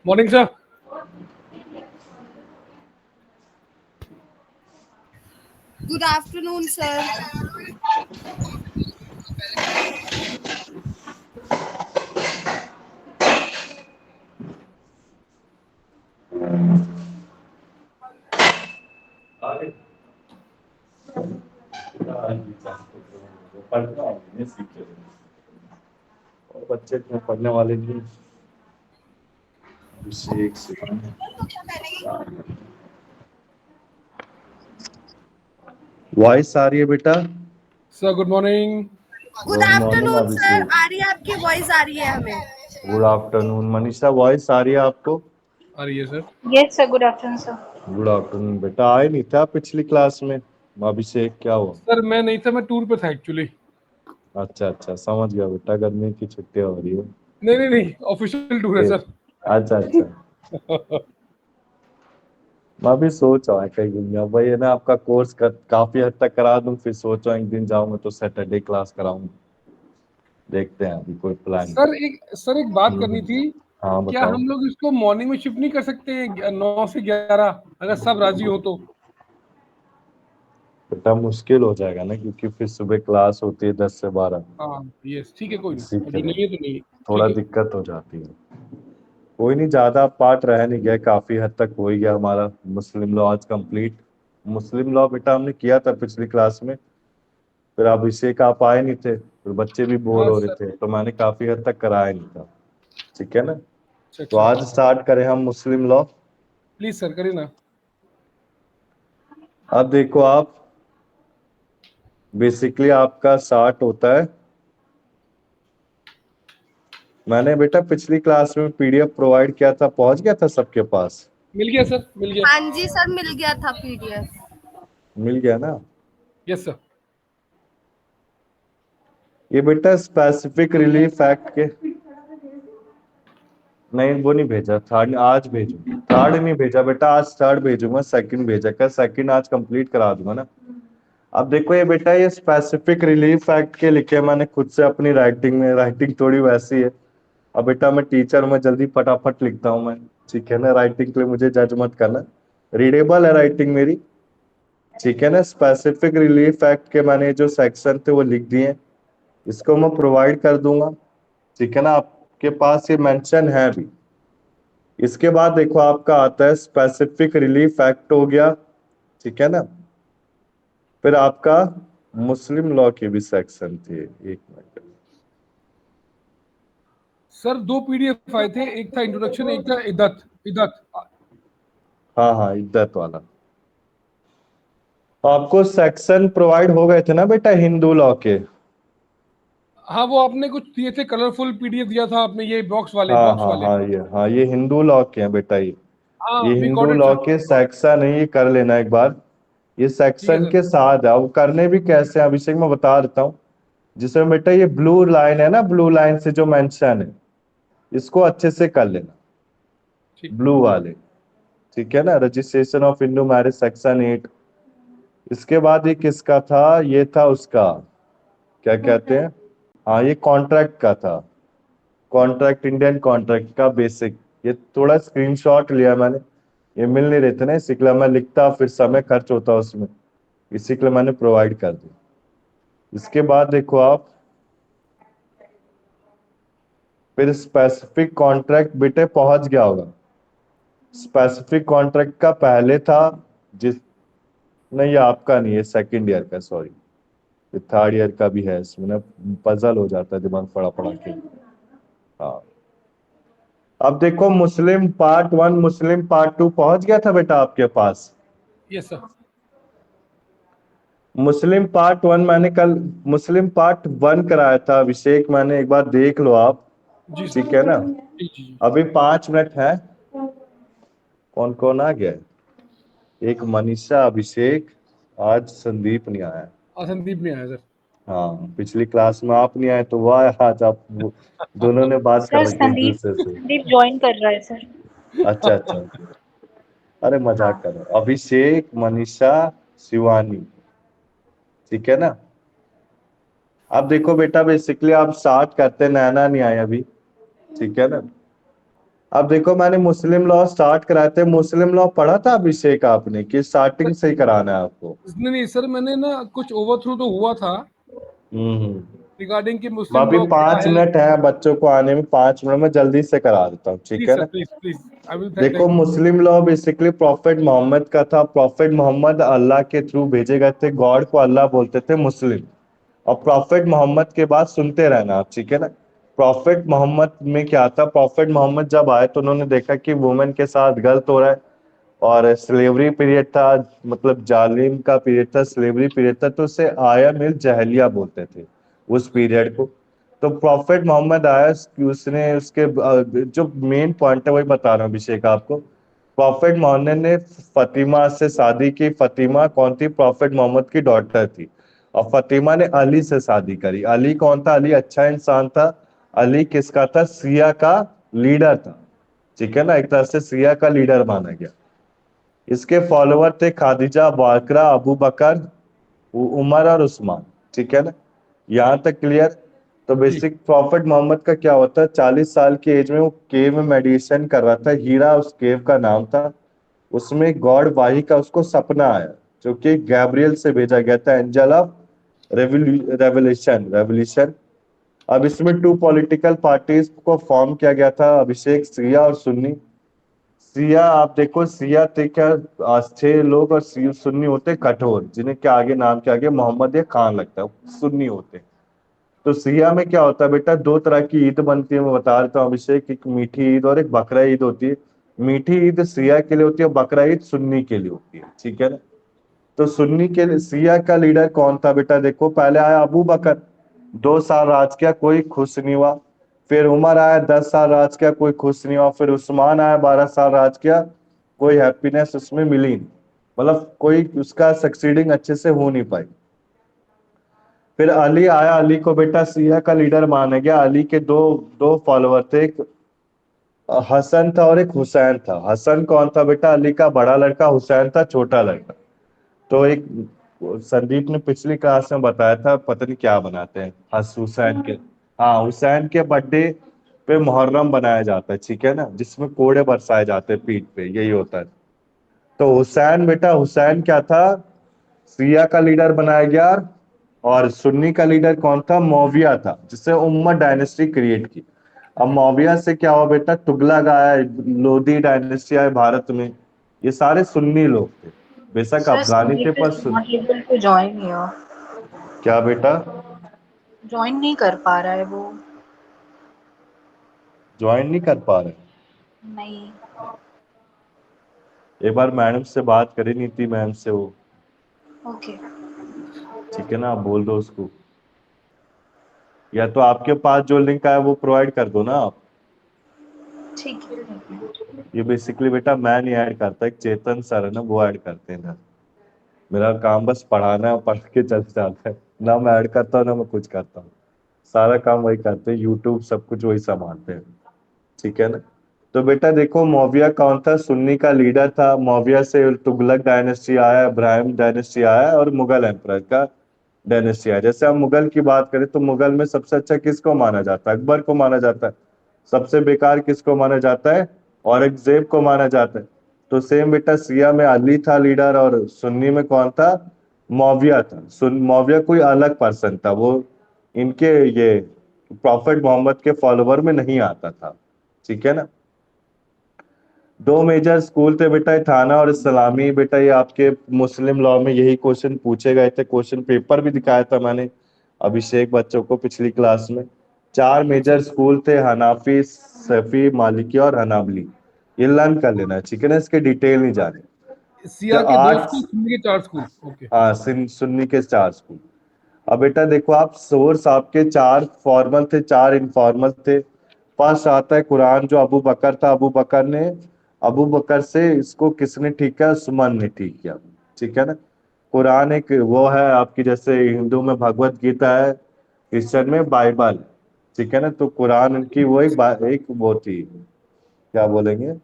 Morning, sir. Good afternoon, sir. और बच्चे तो पढ़ने वाले नहीं। अभिषेक शिवानी वॉइस आ रही है बेटा। Sir, good morning. Good good morning afternoon sir, Abhishek. आ रही है आपकी वॉइस आ रही है हमें। गुड आफ्टरनून मनीषा, वॉइस आ रही है आपको? आ रही है sir. Yes, sir. Good afternoon, sir. Good afternoon बेटा। आए नहीं था पिछली क्लास में अभिषेक, क्या हुआ? सर मैं नहीं था, मैं टूर पे था एक्चुअली। अच्छा अच्छा, समझ गया बेटा, गर्मी की छुट्टियां हो रही है। नहीं नहीं नहीं, ऑफिशियल टूर है सर। अच्छा अच्छा। मैं भी सोच रहा कहीं घूमने, भाई है ना, आपका कोर्स काफी हद तक करा दूं, फिर सोचा एक दिन जाऊंगा तो सैटरडे क्लास कराऊंगा। देखते हैं, अभी कोई प्लान सर एक बात करनी नहीं। थी। हाँ क्या बताओ। हम लोग इसको मॉर्निंग में शिफ्ट नहीं कर सकते हैं 9 से 11, अगर सब राजी हो तो? बेटा मुश्किल हो जाएगा ना, क्योंकि फिर सुबह क्लास होती है 10 से 12। हाँ यस, ठीक है, कोई इसी नहीं, के जो नहीं लिए है तो नहीं है। थोड़ा ठीक है। दिक्कत हो जाती है। कोई नहीं, ज्यादा पार्ट रह नहीं गया, काफी हद तक हो ही गया हमारा मुस्लिम लॉ आज कंप्लीट। मुस्लिम लॉ बेटा हमने किया था पिछली क्लास में, फिर अभिषेक आप आए नहीं थे, फिर बच्चे भी बोर हाँ हो रहे सर। थे, तो मैंने काफी हद तक कराया नहीं था। ठीक है ना? अच्छा तो अच्छा आज अच्छा। स्टार्ट करें हम मुस्लिम लॉ। प्लीज सर, करिए ना। अब देखो आप, बेसिकली आपका 60 होता है। मैंने बेटा पिछली क्लास में पीडीएफ प्रोवाइड किया था, पहुंच गया था सबके पास? मिल गया सर, मिल गया। हाँ जी सर, मिल गया था पीडीएफ। मिल गया ना? Yes sir. ये बेटा स्पेसिफिक रिलीफ एक्ट के, नहीं वो नहीं भेजा, थर्ड आज भेजू। थर्ड नहीं भेजा बेटा, आज थर्ड भेजूंगा, सेकंड भेजा कर, सेकंड आज कंप्लीट करा दूंगा ना। अब देखो ये बेटा, ये स्पेसिफिक रिलीफ एक्ट के लिखे मैंने खुद से अपनी राइटिंग में, राइटिंग थोड़ी वैसी है। अब बेटा मैं टीचर में जल्दी फटाफट लिखता हूँ मैं, ठीक है ना? राइटिंग के लिए मुझे जज मत करना, रीडेबल है राइटिंग मेरी, ठीक है ना? स्पेसिफिक रिलीफ एक्ट के मैंने जो सेक्शन थे वो लिख दिए, इसको मैं प्रोवाइड कर दूंगा, ठीक है ना? आपके पास ये मेंशन है भी। इसके बाद देखो आपका आता है स्पेसिफिक रिलीफ एक्ट हो गया, ठीक है ना? फिर आपका मुस्लिम लॉ की भी सेक्शन थी, एक मिनट। सर दो पीडीएफ आए थे, एक था इंट्रोडक्शन, एक था इद्दत इद्दत। हाँ हाँ, इद्दत वाला। आपको सेक्शन प्रोवाइड हो गए थे ना बेटा हिंदू लॉ के? हाँ, वो आपने कुछ दिए थे, कलरफुल पीडीएफ दिया था आपने, ये बॉक्स वाले, हाँ बॉक्स हाँ वाले। हाँ, ये हिंदू लॉ के हैं बेटा। हाँ, ये we Hindu got it law sir. के सेक्शन है, ये कर लेना एक बार। ये ठीक है सेक्शन सर। के साथ है, वो करने भी कैसे हैं अभिषेक मैं बता देता हूँ। जिसमें बेटा ये ब्लू लाइन है ना, ब्लू लाइन से जो मेंशन है, इसको अच्छे से कर लेना, ठीक। ब्लू वाले, ठीक है ना? Registration of Hindu marriage section 8। इसके बाद ये किसका था? ये था उसका, क्या कहते हैं, हाँ ये कॉन्ट्रैक्ट का था, कॉन्ट्रैक्ट, इंडियन कॉन्ट्रैक्ट का बेसिक। ये थोड़ा स्क्रीनशॉट लिया मैंने, ये मिल नहीं रहे थे ना, इसी के लिए मैं लिखता फिर समय खर्च होता उसमें, इसी के लिए मैंने प्रोवाइड कर दी। इसके बाद देखो आप, फिर स्पेसिफिक कॉन्ट्रैक्ट बेटे पहुंच गया होगा। स्पेसिफिक कॉन्ट्रैक्ट का पहले था, जिस, नहीं ये आपका नहीं है, सेकंड ईयर का, सॉरी, ये थर्ड ईयर का भी है, इसमें ना पजल हो जाता है दिमाग पड़ा पड़ा के। हाँ, अब देखो मुस्लिम पार्ट 1 मुस्लिम पार्ट 2 पहुंच गया था बेटा आपके पास? Yes sir. मुस्लिम पार्ट 1 मैंने कल मुस्लिम पार्ट 1 कराया था अभिषेक, मैंने, एक बार देख लो आप, जी ठीक सर। है ना? जी जी जी। अभी 5 मिनट है। कौन कौन आ गया? एक मनीषा, अभिषेक, आज संदीप नहीं आया। संदीप नहीं आया सर। हाँ, पिछली क्लास में आप नहीं आए तो वो आया, आज आप दोनों ने बात कर सर रखी एक संदीप दूसरे से। संदीप ज्वाइन कर रहा है सर। अच्छा अच्छा, अरे मजाक हाँ। कर रहा हूं। अभिषेक, मनीषा, शिवानी, ठीक है ना? अब देखो बेटा, बेसिकली आप स्टार्ट करते, नैना नहीं आए अभी, ठीक है ना? अब देखो मैंने मुस्लिम लॉ स्टार्ट कराए थे, मुस्लिम लॉ पढ़ा था अभिषेक आपने कि स्टार्टिंग से ही कराना है आपको? नहीं सर, मैंने ना कुछ ओवरथ्रू तो हुआ था हम्म। रिगार्डिंग कि मुस्लिम अभी लॉ क्या 5 है। मिनट है बच्चों को आने में, 5 मिनट में जल्दी से करा देता हूँ, ठीक प्लीज है सर, ना? प्लीज प्लीज, आई विल देखो thank you. Muslim law basically prophet Mohammed का था। प्रॉफिट मोहम्मद अल्लाह के थ्रू भेजे गए थे, गॉड को अल्लाह बोलते थे मुस्लिम। और प्रॉफिट मोहम्मद के बाद सुनते रहना आप, ठीक है ना? प्रॉफिट मोहम्मद में क्या था, प्रॉफिट मोहम्मद जब आए तो उन्होंने देखा कि वुमेन के साथ गलत हो रहा है, और स्लेवरी पीरियड था, मतलब जालिम का पीरियड था, स्लेवरी पीरियड था, तो उसे आया मिल जहलिया बोलते थे उस पीरियड को। तो प्रॉफिट मोहम्मद आया कि उसने उसके जो मेन पॉइंट है वही बता रहा हूँ अभिषेक आपको। प्रॉफिट मोहम्मद ने फतिमा से शादी की। फतिमा कौन थी? प्रॉफिट मोहम्मद की डॉटर थी। और फतिमा ने अली से शादी करी। अली कौन था? अली अच्छा इंसान था। अली किसका था? सिया का लीडर था, ठीक है ना? एक तरह से सिया का लीडर माना गया। इसके फॉलोअर थे खादिजा, बाकरा, अबू बकर, उमर और उस्मान, ठीक है ना? यहाँ तक क्लियर? तो जी बेसिक प्रॉफिट मोहम्मद का क्या होता है, 40 साल की एज में वो केव में मेडिटेशन कर रहा था। हीरा उस केव का नाम था। उसमें गॉड वाही का उसको सपना आया, जो कि गैब्रियल से भेजा गया था, एंजल ऑफ रेवल्यूशन रेवल्यूशन। अब इसमें 2 पॉलिटिकल पार्टीज को फॉर्म किया गया था अभिषेक, शिया और सुन्नी। सिया आप देखो, सिया थे क्या, 6 लोग, और सुन्नी होते कठोर, जिन्हें के आगे नाम के आगे मोहम्मद या खान लगता है, सुन्नी होते। तो सिया में क्या होता है बेटा, 2 तरह की ईद बनती है, मैं बता देता हूँ अभिषेक। एक मीठी ईद और एक बकरा ईद होती है। मीठी ईद सिया के लिए होती है, बकरा ईद सुन्नी के लिए होती है, ठीक है ना? तो सुन्नी के लिए सिया का लीडर कौन था बेटा? देखो पहले आया अबू बकर, 2 साल राज किया, कोई खुश नहीं हुआ। फिर उमर आया, 10 साल राज किया, कोई खुश नहीं हुआ। फिर उस्मान आया, 12 साल राज किया, कोई हैप्पीनेस उसमें मिली नहीं, मतलब कोई उसका सक्सीडिंग अच्छे से हो नहीं पाई। फिर अली आया, अली को बेटा सिया का लीडर माना गया। अली के दो दो फॉलोअर थे, एक हसन था और एक हुसैन था। हसन कौन था बेटा? अली का बड़ा लड़का। हुसैन था छोटा लड़का। तो एक संदीप ने पिछली क्लास में बताया था, पता नहीं क्या बनाते हैं हस हुसैन के। हाँ, हुसैन के बर्थडे पे मुहर्रम बनाया जाता है, ठीक है ना? जिसमें कोड़े बरसाए जाते हैं पीठ पे, यही होता है। तो हुसैन बेटा, हुसैन क्या था? सिया का लीडर बनाया गया। और सुन्नी का लीडर कौन था? मौविया था, जिससे उम्मत डायनेस्टी क्रिएट की। अब मौविया से क्या हुआ बेटा? तुगलक आया, लोधी डायनेस्टी आए भारत में। ये सारे सुन्नी लोग थे, बेशक सर अफगानी थे संदीप पर is not able to join here. क्या बेटा? जॉइन नहीं कर पा रहा है वो। ज्वाइन नहीं कर पा रहे? नहीं। एक बार मैडम से बात करी, नीति मैम से वो, ओके। ठीक है ना? आप बोल दो उसको, या तो आपके पास जो लिंक आया वो प्रोवाइड कर दो ना आप। ठीक है, ठीक है। ये बेसिकली बेटा मैं नहीं ऐड करता, एक चेतन सर है ना, वो ऐड करते हैं ना। मेरा काम बस पढ़ाना है, पढ़ के चल जाता है ना। मैं ऐड करता हूँ ना मैं कुछ करता हूँ, सारा काम वही करते हैं, यूट्यूब सब कुछ वही संभालते हैं, ठीक है ना? तो बेटा देखो, मौविया कौन था? सुन्नी का लीडर था। मौविया से तुगलक डायनेस्टी आया, इब्राहिम डायनेस्टी आया, और मुगल एम्परर का डायनेस्टी आया। जैसे हम मुगल की बात करें तो मुगल में सबसे अच्छा किसको माना जाता है? अकबर को माना जाता है। सबसे बेकार किसको माना जाता है? औरंगजेब को माना जाता है। तो सेम बेटा, सिया में अली था लीडर, और सुन्नी में कौन था? मौविया था। मौविया कोई अलग पर्सन था, वो इनके ये प्रॉफिट मोहम्मद के फॉलोवर में नहीं आता था, ठीक है ना? 2 मेजर स्कूल थे बेटा, ये थाना और इस्लामी। बेटा ये आपके मुस्लिम लॉ में यही क्वेश्चन पूछे गए थे, क्वेश्चन पेपर भी दिखाया था मैंने अभिषेक बच्चों को पिछली क्लास में। 4 मेजर स्कूल थे, हनाफी, सफी, मालिकी और हनाबली। ये लर्न कर लेना है, ठीक है ना? इसके डिटेल नहीं जाने। सिया के 2 आठ, स्कूल, सुन्नी के 4 स्कूल। ओके। हाँ, सुन्नी के 4 स्कूल। अब बेटा देखो आप, सोर्स आपके 4 फॉर्मल थे, 4 इनफॉर्मल थे। फर्स्ट आता है कुरान, जो अबू बकर था। अबू बकर से इसको किसने ठीक किया? उस्मान ने ठीक किया, ठीक है ना? कुरान एक वो है आपकी, जैसे हिंदू में भगवत गीता है, क्रिश्चियन में बाइबल, ठीक है ना? तो कुरान उनकी वो एक वो थी, क्या बोलेंगे,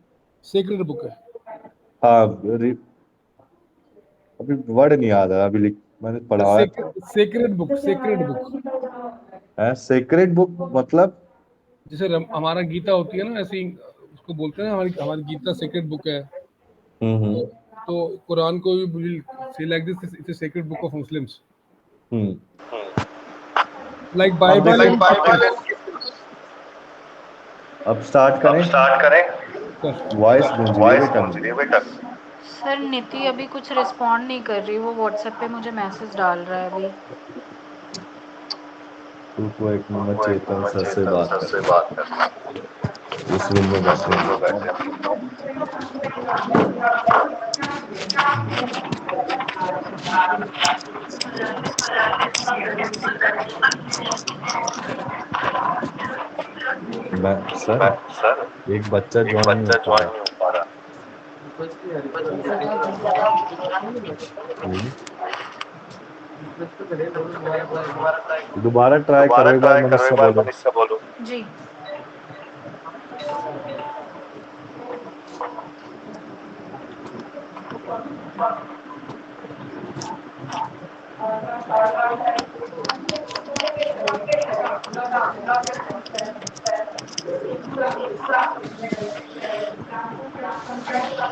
सेक्रेड बुक है। हाँ, अभी वर्ड नहीं याद है, अभी मैंने पढ़ाया था। Sacred book, sacred book. है सेक्रेड बुक मतलब? जैसे हमारा गीता होती है ना, ऐसे ही तो बोलते हैं ना हमारी हमारी गीता सेक्रेड बुक है, हम्म तो कुरान को भी से like this it's sacred book of Muslims, hmm like अब बाइबल देखो, एंड अब स्टार्ट करें। वॉइस गूंज रही है बेटा मेरी। सर नीति अभी कुछ रिस्पॉन्ड नहीं कर रही, वो व्हाट्सएप पे मुझे मैसेज डाल रहा है अभी। तो एक मिनट चेतन सर से बात करता हूँ, इस रूम में बैठे हैं सर। एक बच्चा ज्वाइन नहीं हो पा रहा। हम्म, दोबारा ट्राई करो एक बार, मनीषा बोलो। जी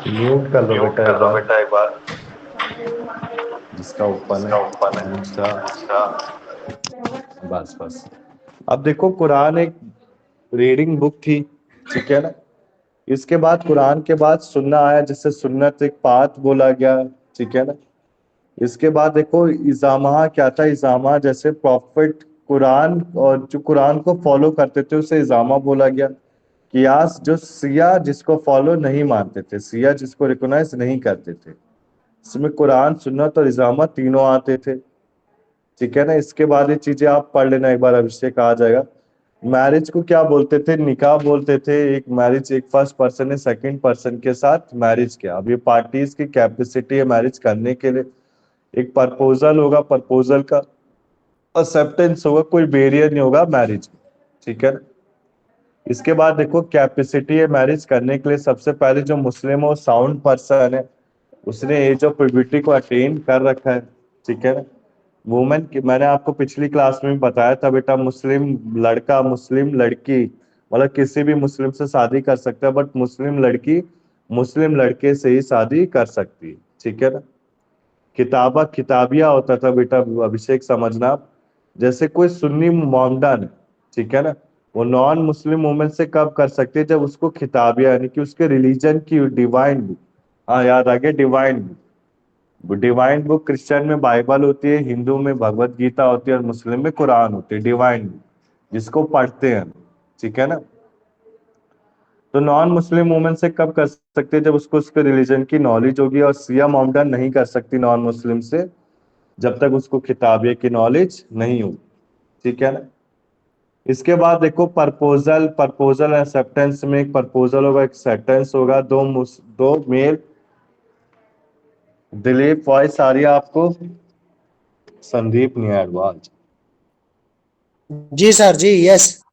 म्यूट कर लो बेटा एक बार, जिसका ओपन है दूसरा। बस बस। अब देखो, कुरान एक रीडिंग बुक थी, ठीक है ना। इसके बाद कुरान के बाद सुन्ना आया, जिससे सुन्नत एक पाथ बोला गया, ठीक है ना। इसके बाद देखो इजामा क्या था। इजामा जैसे प्रॉफिट कुरान, और जो कुरान को फॉलो करते थे उसे इजामा बोला गया। कियास जो सिया जिसको फॉलो नहीं मानते थे, सिया जिसको रिकॉग्नाइज नहीं करते थे, इसमें कुरान सुन्नत और इजामा तीनों आते थे, ठीक है ना। इसके बाद ये चीजें आप पढ़ लेना एक बार, अभिषेक आ जाएगा। मैरिज को क्या बोलते थे? निकाह बोलते थे। एक मैरिज, एक फर्स्ट पर्सन ने सेकंड पर्सन के साथ मैरिज किया। अब ये पार्टीज की कैपेसिटी है मैरिज करने के लिए। एक प्रपोजल होगा, प्रपोजल का एक्सेप्टेंस होगा, कोई बैरियर नहीं होगा मैरिज, ठीक है ना। इसके बाद देखो कैपेसिटी है मैरिज करने के लिए। सबसे पहले जो मुस्लिम हो साउंड पर्सन है, उसने एज ऑफ प्यूबर्टी को अटेन कर रखा है, ठीक है ना। वुमेन की मैंने आपको पिछली क्लास में बताया था बेटा, मुस्लिम लड़का मुस्लिम लड़की मतलब किसी भी मुस्लिम से शादी कर सकता है, बट मुस्लिम लड़की मुस्लिम लड़के से ही शादी कर सकती है, ठीक है ना। किताबा किताबिया होता था बेटा, अभिषेक समझना आप। जैसे कोई सुन्नी मोमडन है, ठीक है ना, वो नॉन मुस्लिम वुमेन से कब कर सकते हैं? जब उसको खिताबिया यानी कि उसके रिलीजन की डिवाइन बुक, हाँ याद आ गया, divine book. Divine book Christian में बाइबल होती है, हिंदू में भगवत गीता होती है, और मुस्लिम में कुरान होती है, डिवाइन बुक जिसको पढ़ते हैं, ठीक है ना। तो नॉन मुस्लिम वुमेन से कब कर सकते हैं? जब उसको उसके रिलीजन की नॉलेज होगी। और सिया मोमडन नहीं कर सकती नॉन मुस्लिम से जब तक उसको किताबिया की नॉलेज नहीं होगी, ठीक है ना। इसके बाद देखो प्रपोजल, प्रपोजल एक्सेप्टेंस में एक प्रपोजल होगा, एक एक्सेप्टेंस होगा। दो मेल। दिलीप वॉइस आ रही है आपको? संदीप नहीं है एडवांस। जी सर जी यस।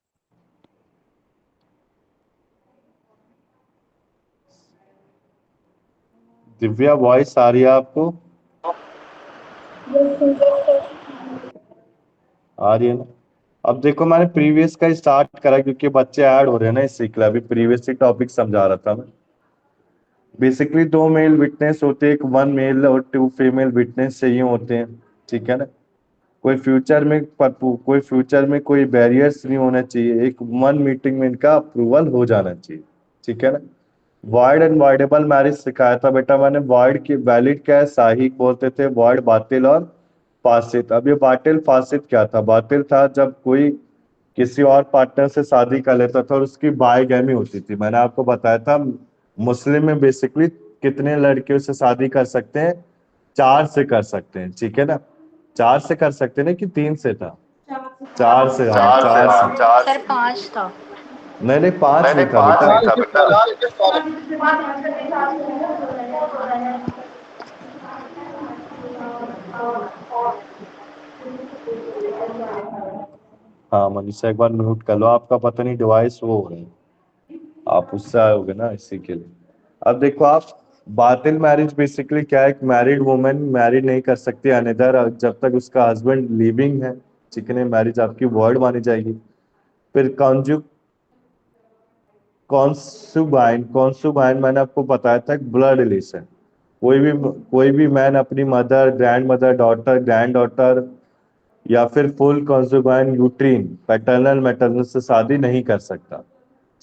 दिव्या वॉइस आ रही है आपको? आ रही है ना। अब देखो मैंने प्रीवियस का स्टार्ट करा क्योंकि बच्चे ऐड हो रहे हैं ना इस सीख। अभी प्रीवियस ही टॉपिक समझा रहा था मैं। बेसिकली दो मेल विटनेस होते हैं, एक वन मेल और टू फीमेल विटनेस चाहिए होते हैं, ठीक है ना। कोई फ्यूचर में कोई बैरियर्स नहीं होना चाहिए। एक वन मीटिंग में इनका अप्रूवल हो जाना चाहिए, ठीक है ना। वॉइड एंड वॉइडेबल मैरिज सिखाया था बेटा मैंने। वॉइड की वैलिड क्या है? साहिक बोलते थे। वॉइड बातिल और फासिद। अब ये बातिल फासिद क्या था? बातिल था जब कोई किसी और पार्टनर से शादी कर लेता था और उसकी बायगैमी होती थी। मैंने आपको बताया था मुस्लिम में बेसिकली कितने लड़कियों से शादी कर सकते हैं? 4 से कर सकते हैं, ठीक है ना। 4 से कर सकते हैं ना, कि 3 से था? 4 से, हाँ 4 से। सर 5 था। नहीं नहीं, 5 नहीं था बेटा। साल के साल। हाँ मनीषा एक बार म्यूट कर लो, आपका पता नहीं डिवाइस वो हो रहा है, आप उससे आए होगे ना इसी के लिए। अब देखो आप, बातिल मैरिज बेसिकली क्या है? एक मैरिड वुमेन मैरिड नहीं कर सकती अनदर जब तक उसका हस्बैंड लिविंग है, ठीक है। मैरिज आपकी वर्ड मानी जाएगी। फिर कॉन्सुबाइन, कॉन्सुबाइन मैंने आपको बताया था ब्लड रिलेशन। कोई भी मैन अपनी mother, grand mother, daughter, grand daughter या फिर फुल कॉन्सुबाइन यूट्रीन पैटर्नल मैटरनल से शादी नहीं कर सकता।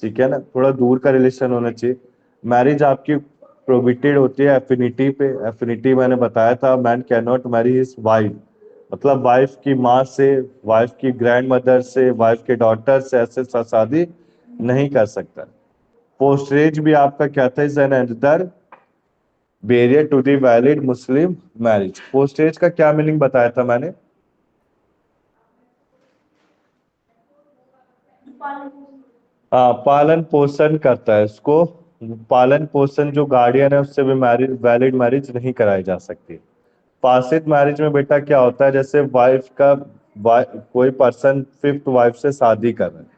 ठीक है ना, थोड़ा दूर का रिलेशन होना चाहिए। मैरिज आपकी प्रोहिबिटेड होती है एफिनिटी पे। एफिनिटी मैंने बताया था, man can not marry his wife, मतलब वाइफ की माँ से, वाइफ की ग्रैंड मदर से, वाइफ के डॉटर से ऐसे शादी नहीं कर सकता। पोस्टरेज भी आपका क्या था, is an another barrier to the valid Muslim marriage. Fosterage का क्या मीनिंग बताया था मैंने? हाँ, पालन पोषण करता है उसको। पालन पोषण जो गार्डियन है उससे भी मैरिज, वैलिड मैरिज नहीं कराई जा सकती। पासित मैरिज में बेटा क्या होता है, जैसे कोई पर्सन फिफ्थ वाइफ से शादी कर रहा है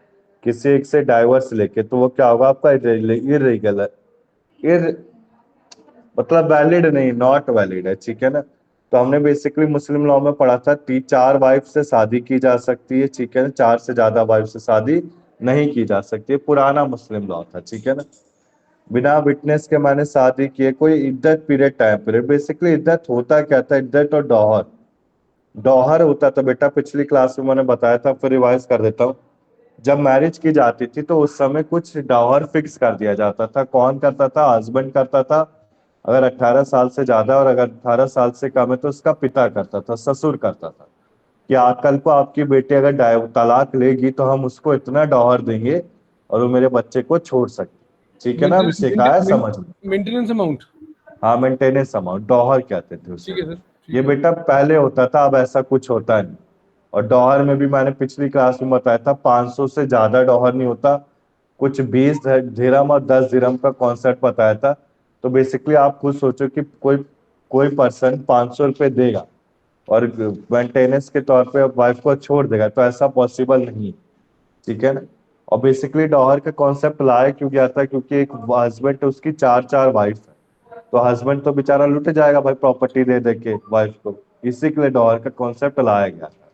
किसी एक से डाइवर्स लेके, तो वो क्या होगा आपका, इरेगुलर, इर मतलब वैलिड नहीं, नॉट वैलिड है। ठीक है ना, तो हमने बेसिकली मुस्लिम लॉ में पढ़ा था 4 वाइफ से शादी की जा सकती है। ठीक है ना, 4 से ज्यादा वाइफ से शादी नहीं की जा सकती है, पुराना मुस्लिम लॉ था। ठीक है ना, बिना विटनेस के मैंने शादी की है, कोई इद्दत पीरियड, टाइम पीरियड। बेसिकली इद्दत होता क्या था, इद्दत और डौहर, डौहर होता था बेटा, पिछली क्लास में मैंने बताया था, फिर रिवाइज कर देता हूँ। जब मैरिज की जाती थी तो उस समय कुछ डौहर फिक्स कर दिया जाता था। कौन करता था? हस्बैंड करता था, अगर 18 साल से ज्यादा, और अगर 18 साल से कम है तो उसका पिता करता था, ससुर करता था। कि आज कल को आपकी बेटी अगर तलाक लेगी तो हम उसको इतना डौहर देंगे और वो मेरे बच्चे को छोड़ सकती। ठीक है ना, अभी सिखाया समझ में? Maintenance amount. हाँ, मेंटेनेंस अमाउंट, डौहर कहते थे उसे। ठीक है सर, ठीक ये है। बेटा पहले होता था, अब ऐसा कुछ होता नहीं। और डौहर में भी मैंने पिछली क्लास में बताया था 500 से ज्यादा डौहर नहीं होता, कुछ 20 दिरहम और 10 दिरहम का कॉन्सेप्ट बताया था। तो बेसिकली आप खुद सोचो कि कोई कोई पर्सन 500 रुपये देगा और मेंटेनेंस के तौर पे वाइफ को छोड़ देगा, तो ऐसा पॉसिबल नहीं है। ठीक है ना, और बेसिकली डॉहर का कॉन्सेप्ट लाया क्यों गया था, क्योंकि एक हस्बैंड उसकी 4 वाइफ है, तो हस्बैंड तो बेचारा लुट जाएगा भाई प्रॉपर्टी दे दे के वाइफ को। इसी के लिए डॉहर का कॉन्सेप्ट लाया गया था,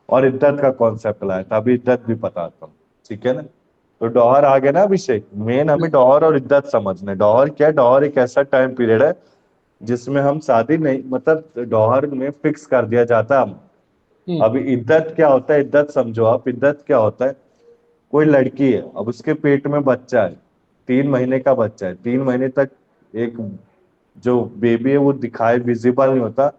और इद्दत का कॉन्सेप्ट लाया था। अभी इद्दत भी पता था। ठीक है ना, तो डॉहर आ गया ना अभिषेक। मेन हमें डॉहर और इद्दत समझना है। डॉहर क्या है? डॉहर एक ऐसा टाइम पीरियड है जिसमें हम शादी नहीं, मतलब डॉहर में फिक्स कर दिया जाता है। अभी इद्दत क्या होता है, इद्दत समझो आप। इद्दत क्या होता है, कोई लड़की है, अब उसके पेट में बच्चा है, 3 महीने का बच्चा है। 3 महीने तक एक जो बेबी है वो दिखाई विजिबल नहीं होता,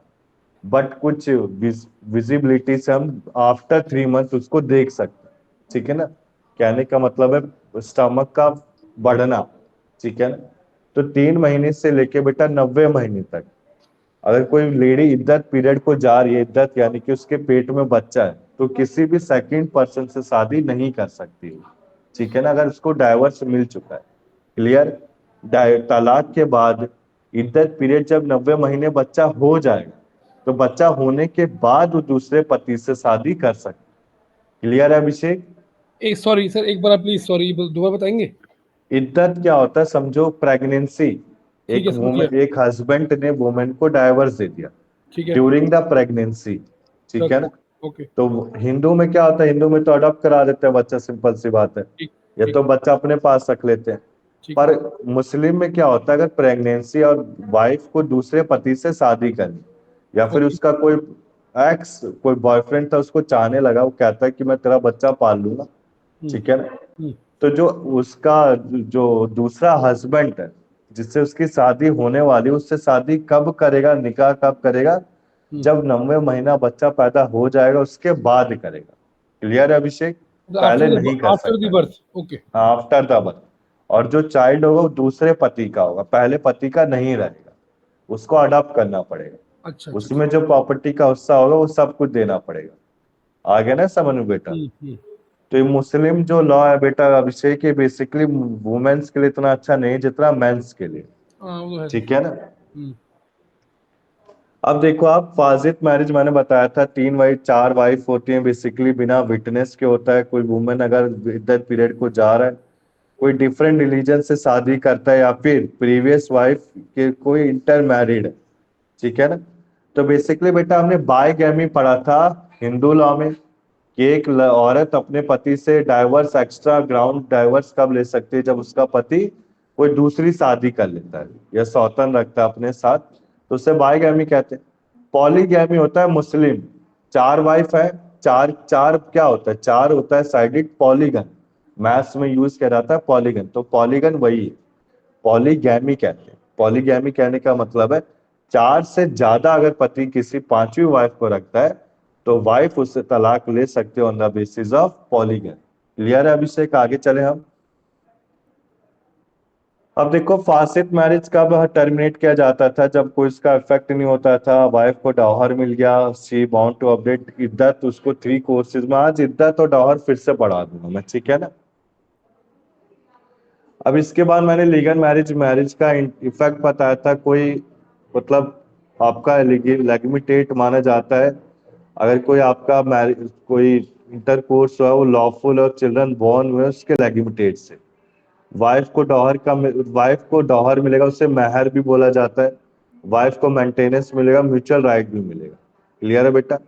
बट कुछ विजिबिलिटी से हम आफ्टर 3 मंथ उसको देख सकते हैं। ठीक है ना, कहने का मतलब है स्टमक का बढ़ना। ठीक है ना, तो 3 महीने से लेके बेटा 90 महीने तक अगर कोई लेडी इद्दत पीरियड को जा रही है, इद्दत यानी कि उसके पेट में बच्चा है, तो किसी भी सेकंड पर्सन से शादी नहीं कर सकती है। ठीक है ना, अगर उसको डाइवर्स मिल चुका है। क्लियर? तलाक के बाद इद्दत पीरियड जब 90 महीने बच्चा हो जाएगा, तो बच्चा होने के बाद वो दूसरे पति से शादी कर सकते। क्लियर है अभिषेक? एक सॉरी सर, एक बार प्लीज, सॉरी दोबारा बताएंगे? इद्दत क्या होता है समझो, प्रेगनेंसी। ठीक है, समझ गया। एक हस्बैंड ने वुमेन को डाइवर्स दे दिया ठीक है। During the pregnancy. ठीक है ना, ओके। तो हिंदू में क्या होता है, हिंदू में तो अडॉप्ट करा देते हैं बच्चा, सिंपल सी बात है, ठीक या ठीक तो बच्चा अपने पास रख लेते हैं। ठीक पर मुस्लिम में क्या होता है, अगर प्रेगनेंसी और वाइफ को दूसरे पति से शादी करनी, या फिर ओके। उसका कोई कोई बॉयफ्रेंड था, उसको चाहने लगा, वो कहता है कि मैं तेरा बच्चा पाल लूंगा। ठीक है ना, हम्म, तो जो उसका जो दूसरा हस्बैंड है जिससे उसकी शादी होने वाली, उससे शादी कब करेगा, निकाह कब करेगा? जब 90 महीना बच्चा पैदा हो जाएगा उसके बाद करेगा। क्लियर है अभिषेक? पहले नहीं कर आफ्टर द सकता। Birth. Okay. After the birth. और जो चाइल्ड होगा वो दूसरे पति का होगा, पहले पति का नहीं रहेगा, उसको अडॉप्ट करना पड़ेगा। अच्छा अच्छा। उसमें जो प्रॉपर्टी का हिस्सा होगा वो सब कुछ देना पड़ेगा। आगे ना समझ में बेटा? हम्म। तो ये मुस्लिम जो लॉ है बेटा अभिषेक, ये बेसिकली वुमेन्स के लिए इतना अच्छा नहीं जितना मेंस के लिए। हाँ, वो तो है ठीक सर। है ना, अब देखो आप, फाजित मैरिज मैंने बताया था 3 वाइफ 4 वाइफ होती हैं, बेसिकली बिना विटनेस के होता है। कोई वुमेन अगर इद्दत पीरियड को जा रहा है, कोई डिफरेंट रिलीजन से शादी करता है, या फिर प्रीवियस वाइफ के कोई इंटर मैरिड है। ठीक है ना, तो बेसिकली बेटा हमने बायगैमी पढ़ा था हिंदू लॉ में। कि एक औरत अपने पति से डाइवर्स, एक्स्ट्रा ग्राउंड डाइवर्स कब ले सकती है, जब उसका पति कोई दूसरी शादी कर लेता है या सौतन रखता है अपने साथ, तो उसे बाइगैमी कहते हैं। पॉलीगैमी होता है मुस्लिम, 4 वाइफ है, चार चार क्या होता है, 4 होता है साइडेड पॉलीगन, मैथ्स में यूज किया जाता है पॉलीगन, तो पॉलीगन वही है, पॉलीगैमी कहते हैं। पॉलीगैमी कहने का मतलब है 4 से ज्यादा अगर पति किसी 5वीं वाइफ को रखता है तो वाइफ उससे तलाक ले सकते हो on the basis of polygon. Clear है अभिषेक, आगे चले हम। अब देखो फासिद मैरिज कब टर्मिनेट किया जाता था, जब कोई इसका इफेक्ट नहीं होता था, वाइफ को डॉहर मिल गया, शी बाउंड टू अपडेट इद्दत, उसको 3 कोर्सेज में, आज इद्दत और डॉहर फिर से पढ़ा दूंगा मैं, ठीक है ना। अब इसके बाद मैंने लीगल मैरिज का इफेक्ट बताया था, कोई मतलब आपका लेगिमिटेट माना जाता है अगर कोई आपका मैरिज कोई इंटरकोर्स हुआ वो लॉफुल और चिल्ड्रन बॉर्न हुए उसके लेगिमिटेट से। वाइफ को डॉहर मिलेगा, उसे महर भी बोला जाता है, वाइफ को मेंटेनेंस मिलेगा, म्यूचुअल राइट भी मिलेगा। क्लियर है बेटा।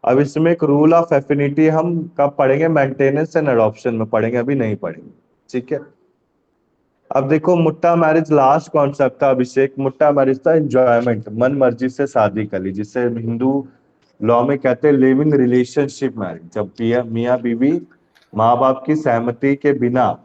अब इसमें एक रूल ऑफ एफिनिटी हम कब पढ़ेंगे, मेंटेनेंस एंड अडॉप्शन में पढ़ेंगे, अभी नहीं पढ़ेंगे, ठीक है। अब देखो मुट्टा मैरिज लास्ट कॉन्सेप्ट था अभिषेक, मुट्टा मैरिज था एंजॉयमेंट, मन मर्जी से शादी कर ली, जिसे हिंदू लॉ में कहते हैं लिविंग रिलेशनशिप मैरिज, जब मियाँ बीवी माँ बाप की सहमति के बिना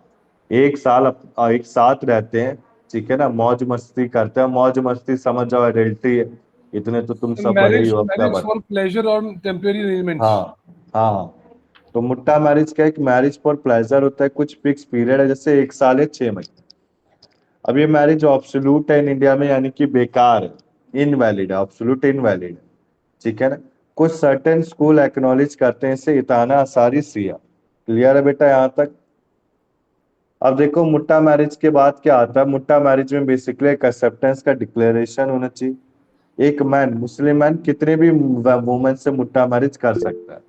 एक साथ रहते हैं, ठीक है ना, मौज मस्ती करते हैं, मौज मस्ती समझ जाओ एडल्ट्री है, इतने तो तुम सब बड़े ही मैरिज हो, अब क्या मैरिज बात। फॉर प्लेजर और टेम्परेरी अरेंजमेंट्स। हाँ हाँ, तो मुट्टा मैरिज का एक मैरिज फॉर प्लेजर होता है, कुछ फिक्स पीरियड है, जैसे 1 साल या 6 महीने। अब ये मैरिज ऑब्सोल्यूट है इन इंडिया में, यानी कि बेकार है, इनवैलिड है, ऑब्सोल्यूट इनवैलिड है, ठीक है ना। कुछ सर्टेन स्कूल एक्नॉलेज करते हैं इसे, इताना, असारी, सिया। क्लियर है बेटा यहाँ तक। अब देखो मुट्टा मैरिज के बाद क्या आता है, मुट्टा मैरिज में बेसिकली एक एक्सेप्टेंस का डिक्लेरेशन होना चाहिए। एक मैन, मुस्लिम मैन कितने भी वुमेन से मुट्टा मैरिज कर सकता है,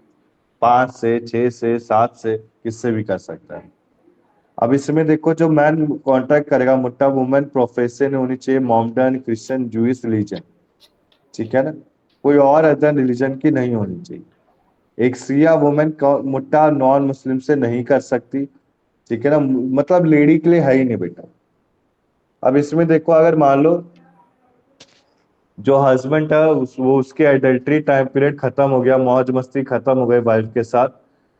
5 से 6 से 7 से, किससे भी कर सकता है। अब इसमें देखो जो मैन कॉन्ट्रैक्ट करेगा मुट्टा, वुमेन प्रोफेशन होनी चाहिए मोहम्मदन, क्रिश्चियन, जूइश रिलीजन, ठीक है ना, कोई और अदर रिलीजन की नहीं होनी चाहिए। एक सिया वुमेन मुट्टा नॉन मुस्लिम से नहीं कर सकती, ठीक है ना, मतलब लेडी के लिए है ही नहीं बेटा। अब इसमें देखो अगर मान लो जो हस्बैंड है वो उसके एडल्ट्री टाइम पीरियड खत्म हो गया, मौज मस्ती खत्म हो गई वाइफ के साथ,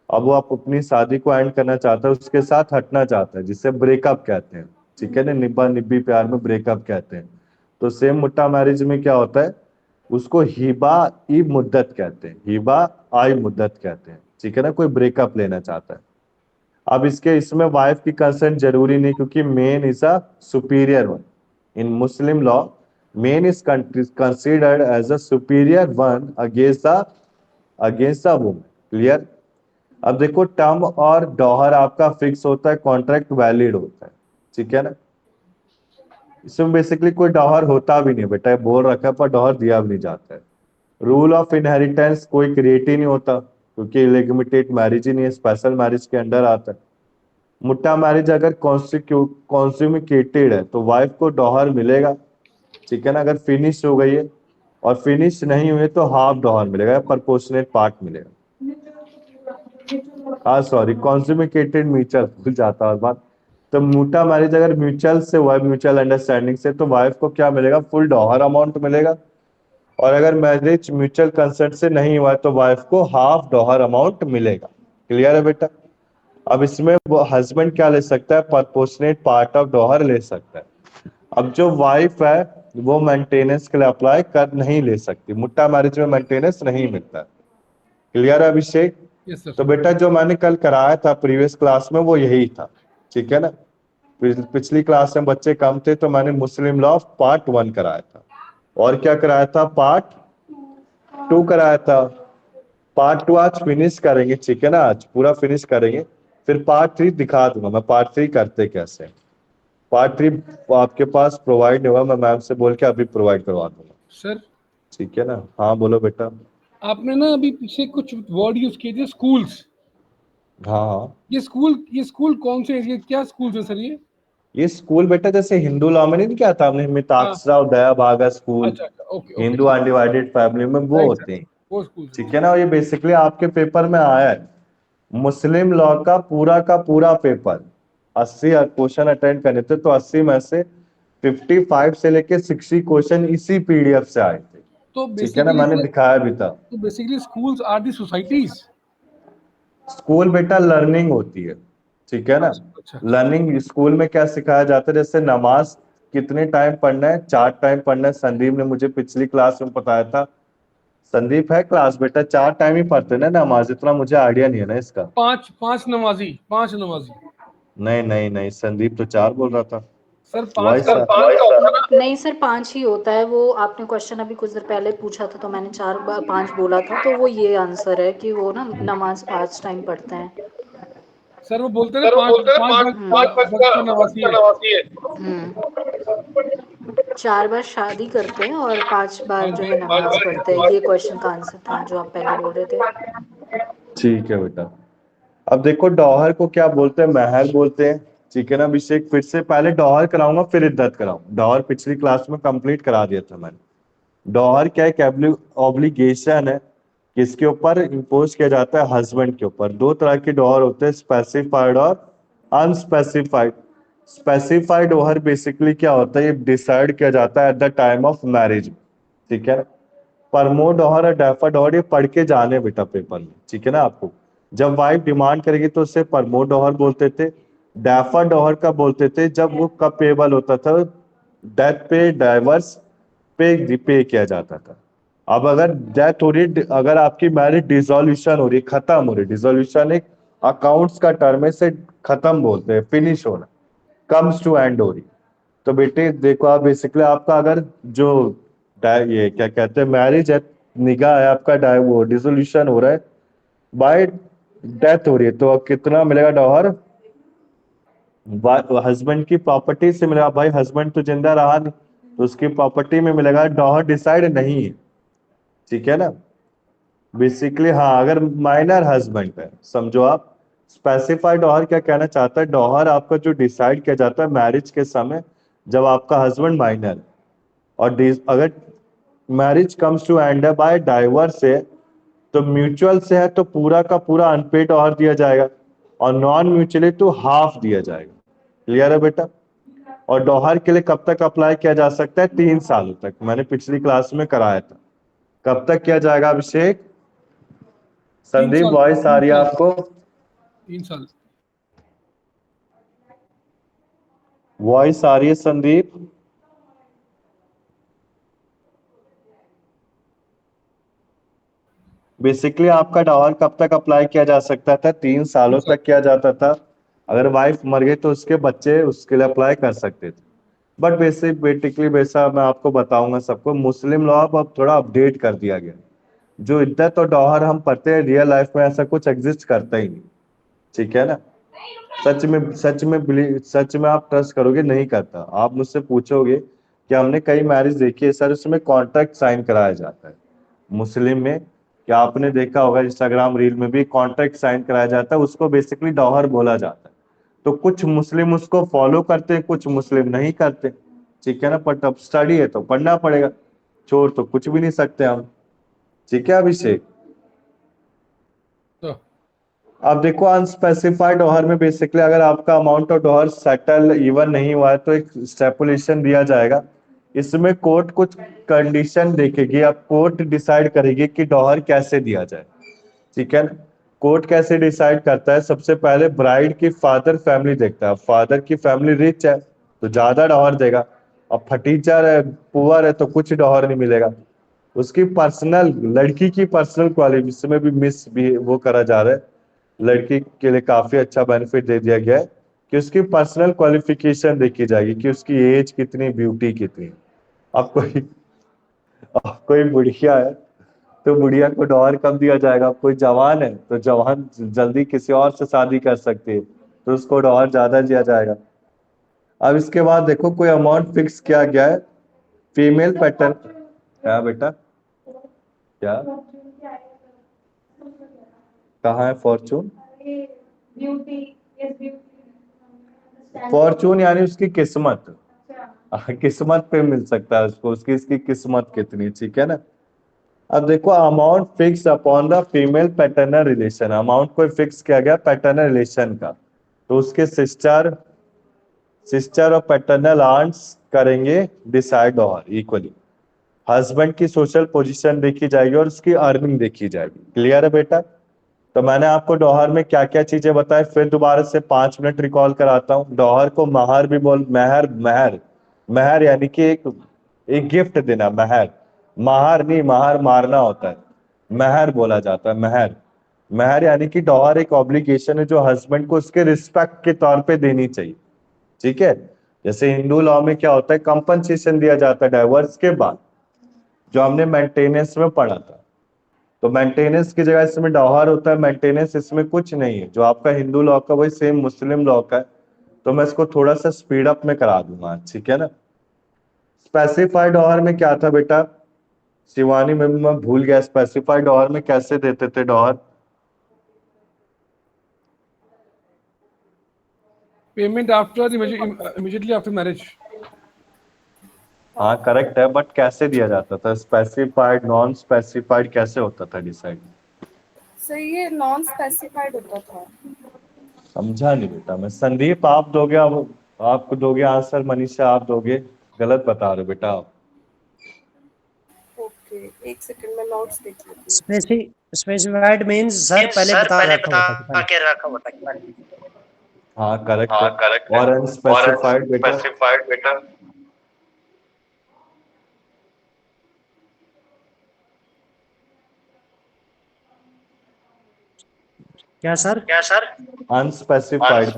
अब वो आप अपनी शादी को एंड करना चाहता है, उसके साथ हटना चाहता है, जिसे ब्रेकअप कहते हैं, ठीक है ना, निब्बा निब्बी प्यार में ब्रेकअप कहते हैं। तो सेम मुट्टा मैरिज में क्या होता है, उसको हिबा ई मुद्दत कहते हैं, हिबा आई मुद्दत कहते हैं, ठीक है ना, कोई ब्रेकअप लेना चाहता है। अब इसमें वाइफ की कंसेंट जरूरी नहीं, क्योंकि man is a superior one in Muslim law, man is considered as a superior one against the woman. Clear. अब देखो टर्म और डॉहर आपका फिक्स होता है, कॉन्ट्रैक्ट वैलिड होता है, ठीक है ना। इसमें बेसिकली कोई डॉहर होता भी नहीं बेटा, बोल रखा है पर डॉहर दिया भी नहीं जाता है। रूल ऑफ इनहेरिटेंस कोई क्रिएट ही नहीं होता, क्योंकि इलेगिमिटेट मैरिज ही नहीं है, स्पेशल मैरिज के अंडर आता है। मुट्टा मैरिज अगर कॉन्स्यूमिकेटेड है तो वाइफ को डॉहर मिलेगा, ठीक है ना, अगर फिनिश हो गई है, और फिनिश नहीं हुई तो हाफ डॉहर मिलेगा, प्रपोर्शनेट पार्ट मिलेगा। हाँ सॉरी, कॉन्स्यूमिकेटेड म्यूचुअल भूल जाता है बात। तो मुट्टा मैरिज अगर म्यूचुअल से हुआ, म्यूचुअल अंडरस्टैंडिंग से, तो वाइफ को क्या मिलेगा, फुल डॉहर अमाउंट मिलेगा, और अगर मैरिज म्यूचुअल कंसेंट से नहीं हुआ तो वाइफ को हाफ डॉहर अमाउंट मिलेगा। क्लियर है बेटा। अब इसमें वो हस्बैंड क्या ले सकता है, प्रपोर्शनेट पार्ट ऑफ डॉहर ले सकता है। अब जो वाइफ है वो मेंटेनेंस के लिए अप्लाई कर नहीं ले सकती, मुट्टा मैरिज में मेंटेनेंस नहीं मिलता। क्लियर है अभिषेक। Yes sir. तो बेटा जो मैंने कल कराया था प्रीवियस क्लास में वो यही था, ठीक है ना। पिछली क्लास में बच्चे कम थे तो मैंने मुस्लिम लॉ पार्ट 1 कराया था, और क्या कराया था, पार्ट 2 कराया था। पार्ट 2 आज फिनिश करेंगे, ठीक है ना, आज पूरा फिनिश करेंगे, फिर पार्ट 3 दिखा दूंगा मैं, पार्ट 3 करते कैसे। पार्ट 3 आपके पास प्रोवाइड होगा, मैं मैम से बोल के अभी प्रोवाइड करवा दूंगा, सर ठीक है ना। हाँ बोलो बेटा। आपने ना अभी पीछे कुछ वर्ड यूज किए थे, स्कूल्स। हाँ हाँ, ये स्कूल कौन से, ये क्या स्कूल है सर ये स्कूल बेटा जैसे हिंदू लॉ में नहीं क्या था हमने, मिताक्षरा और दया भागा स्कूल, अच्छा ओके हिंदू अनडिवाइडेड फैमिली में वो राइट होते सर, हैं, वो स्कूल ठीक है ना। ये बेसिकली आपके पेपर में आया है मुस्लिम लॉ का पूरा पेपर 80 क्वेश्चन अटेंड करने थे, तो 80 में से 55 से लेके 60 क्वेश्चन इसी पीडीएफ से आए थे। तो ठीक है ना, मैंने दिखाया भी था। Basically schools are the societies. School बेटा लर्निंग होती है, ठीक है ना। अच्छा। लर्निंग स्कूल में क्या सिखाया जाता है, जैसे नमाज कितने टाइम पढ़ना है, 4 टाइम पढ़ना है। संदीप ने मुझे पिछली क्लास में बताया था। संदीप है क्लास बेटा, 4 टाइम ही पढ़ते ना नमाज, इतना मुझे आइडिया नहीं है ना इसका। पांच पांच नमाजी। नहीं नहीं नहीं, संदीप तो 4 बोल रहा था। सर वाई पांच का सर, नहीं सर 5 ही होता है। वो आपने क्वेश्चन अभी कुछ देर पहले पूछा था तो मैंने 5 बोला था, तो वो ये आंसर है कि वो ना नमाज 5 टाइम पढ़ते हैं। सर वो बोलते हैं ना पांच वक्त का नवासी है। हम्म 4 बार शादी करते हैं और 5 बार जो है नमाज पढ़ते हैं। ये क्वेश्चन का आंसर था जो आप पहले बोल रहे थे। ठीक है बेटा। अब देखो डौहर को क्या बोलते हैं, महर बोलते हैं। ठीक है ना अभिषेक, फिर से पहले डौहर कराऊंगा फिर इद्दत कराऊंगा। डौहर पिछली क्लास में कंप्लीट करा दिया था मैंने। डौहर क्या एक ऑब्लिगेशन है, किसके ऊपर इम्पोज किया जाता है, हस्बैंड के ऊपर। 2 तरह के डौहर होते हैं, स्पेसिफाइड और अनस्पेसिफाइड। स्पेसिफाइड डौहर बेसिकली क्या होता है, ये डिसाइड किया जाता है at the time of marriage. ठीक है ना। परमो डौहर और डैफा डौहर ये पढ़ के जाने बेटा पेपर में, ठीक है ना आपको। जब वाइफ डिमांड करेगी तो उसे परमो डौहर बोलते थे। डैफा डौहर का बोलते थे जब वो कब पेबल होता था, डेथ पे, डाइवर्स पे पे किया जाता था। अब अगर डेथ हो रही है, अगर आपकी मैरिज डिसोल्यूशन हो रही है, खत्म हो रही, डिसोल्यूशन एक अकाउंट्स का टर्म है, से खत्म बोलते हैं, फिनिश होना, कम्स टू एंड हो रही। तो बेटे देखो आप बेसिकली आपका अगर जो ये क्या कहते हैं मैरिज है, निकाह है आपका, वो डिसोल्यूशन हो रहा है, बाय डेथ हो रही है, तो अब कितना मिलेगा डॉहर, हस्बैंड की प्रॉपर्टी से मिलेगा। भाई हस्बैंड तो जिंदा रहा नहीं, तो उसकी प्रॉपर्टी में मिलेगा। डॉहर डिसाइड नहीं है, ठीक है ना। बेसिकली हाँ, अगर माइनर हस्बैंड है समझो आप। स्पेसिफाइड डॉहर क्या कहना चाहता है, डॉहर आपका जो डिसाइड किया जाता है मैरिज के समय, जब आपका हस्बैंड माइनर, और अगर मैरिज कम्स टू एंड है बाय डाइवर्स है, तो म्यूचुअल से है तो पूरा का पूरा अनपेड और दिया जाएगा, और नॉन म्यूचुअली तो हाफ दिया जाएगा। क्लियर है बेटा। और डॉहर के लिए कब तक अप्लाई किया जा सकता है, 3 सालों तक, मैंने पिछली क्लास में कराया था। कब तक किया जाएगा अभिषेक, संदीप, वॉइस आ रही है आपको, 3 साल। वॉइस आ रही है संदीप। बेसिकली आपका डॉहर कब तक अप्लाई किया जा सकता था, 3 सालों तक किया जाता था। अगर वाइफ मर गई तो उसके बच्चे उसके लिए अप्लाई कर सकते थे। बट बेसिकली वैसा मैं आपको बताऊंगा सबको, मुस्लिम लॉ अब थोड़ा अपडेट कर दिया गया। जो इद्दत और डॉहर हम पढ़ते हैं रियल लाइफ में ऐसा कुछ एग्जिस्ट करता ही नहीं, ठीक है ना। सच में आप ट्रस्ट करोगे नहीं करता। आप मुझसे पूछोगे कि हमने कई मैरिज देखी है सर, उसमें कॉन्ट्रैक्ट साइन कराया जाता है मुस्लिम में। क्या आपने देखा होगा इंस्टाग्राम रील में भी कॉन्ट्रैक्ट साइन कराया जाता है, उसको बेसिकली डॉहर बोला जाता है। तो कुछ मुस्लिम उसको फॉलो करते हैं, कुछ मुस्लिम नहीं करते, ठीक है ना। बट अब स्टडी है तो पढ़ना पड़ेगा, छोड़ तो कुछ भी नहीं सकते हम, ठीक है अभिषेक। तो अब देखो अनस्पेसिफाइड डॉहर में बेसिकली अगर आपका अमाउंट ऑफ डॉहर सेटल इवन नहीं हुआ है तो एक स्टेपुलेशन दिया जाएगा। इसमें कोर्ट कुछ कंडीशन देखेगी, अब कोर्ट डिसाइड करेगी कि डॉहर कैसे दिया जाए, ठीक है ना। कोर्ट कैसे डिसाइड करता है, सबसे पहले ब्राइड की फादर फैमिली देखता है। फादर की फैमिली रिच है तो ज्यादा डॉहर देगा, अब फटीचर है, पुअर है, तो कुछ डॉहर नहीं मिलेगा। उसकी पर्सनल, लड़की की पर्सनल क्वालिटी, इसमें भी मिस भी वो करा जा रहा है, लड़की के लिए काफी अच्छा बेनिफिट दे दिया गया है कि उसकी पर्सनल क्वालिफिकेशन देखी जाएगी कि उसकी एज कितनी, ब्यूटी कितनी। अब कोई बुढ़िया है तो बुढ़िया को डॉहर कब दिया जाएगा, कोई जवान है तो जवान जल्दी किसी और से शादी कर सकती है तो उसको डॉहर ज्यादा दिया जाएगा। अब इसके बाद देखो कोई अमाउंट फिक्स किया गया है, फीमेल पैटर्न। क्या बेटा, क्या कहाँ है फॉर्चून, फॉर्चून यानी उसकी किस्मत। किस्मत पे मिल सकता है उसको, उसकी इसकी किस्मत कितनी, ठीक है ना। अब देखो amount fix upon the female paternal relation, amount को फिक्स किया गया पैटर्नल रिलेशन का, तो उसके सिस्टर और पैटर्नल आंट्स करेंगे डिसाइड और इक्वली। हस्बैंड की सोशल पोजीशन देखी जाएगी और उसकी अर्निंग देखी जाएगी। क्लियर है बेटा? तो मैंने आपको डॉहर में क्या क्या चीजें बताई, फिर दोबारा से 5 मिनट रिकॉल कराता हूँ। डॉहर को महर भी बोल, महर यानी कि एक गिफ्ट देना, महर नहीं, महर मारना होता है, महर बोला जाता है, महर यानी कि डॉहर एक ऑब्लिगेशन है जो हस्बैंड को उसके रिस्पेक्ट के तौर पे देनी चाहिए। ठीक है? जैसे हिंदू लॉ में क्या होता है, कंपनसेशन दिया जाता है डाइवोर्स के बाद, जो हमने मेंटेनेंस में पढ़ा था। तो मेंटेनेंस की जगह इसमें डॉहर होता है, मेंटेनेंस इसमें कुछ नहीं है। जो आपका हिंदू लॉ का वही सेम मुस्लिम लॉ का है, तो मैं इसको थोड़ा सा स्पीड अप में करा दूंगा। ठीक है ना? स्पेसिफाइड डॉहर में क्या था बेटा? शिवानी में मैं भूल गया, स्पेसिफाइड डॉहर में कैसे देते थे dower? Payment after immediately after marriage. हाँ करेक्ट है, बट कैसे दिया जाता था? स्पेसिफाइड, नॉन स्पेसिफाइड कैसे होता था डिसाइड? सर ये नॉन स्पेसिफाइड होता था। समझा नहीं बेटा मैं। संदीप आप दोगे, अब आपको दोगे आंसर, मनीषा आप दोगे? गलत बता रहे हो बेटा आप। ओके, एक सेकंड में नोट्स देख लेती हूँ। स्पेसिफाइड मींस सर पहले बता के रखा हुआ था। हाँ करेक्ट है। और अनस्पेसिफाइड बेटा? क्या सर? अनस्पेसिफाइड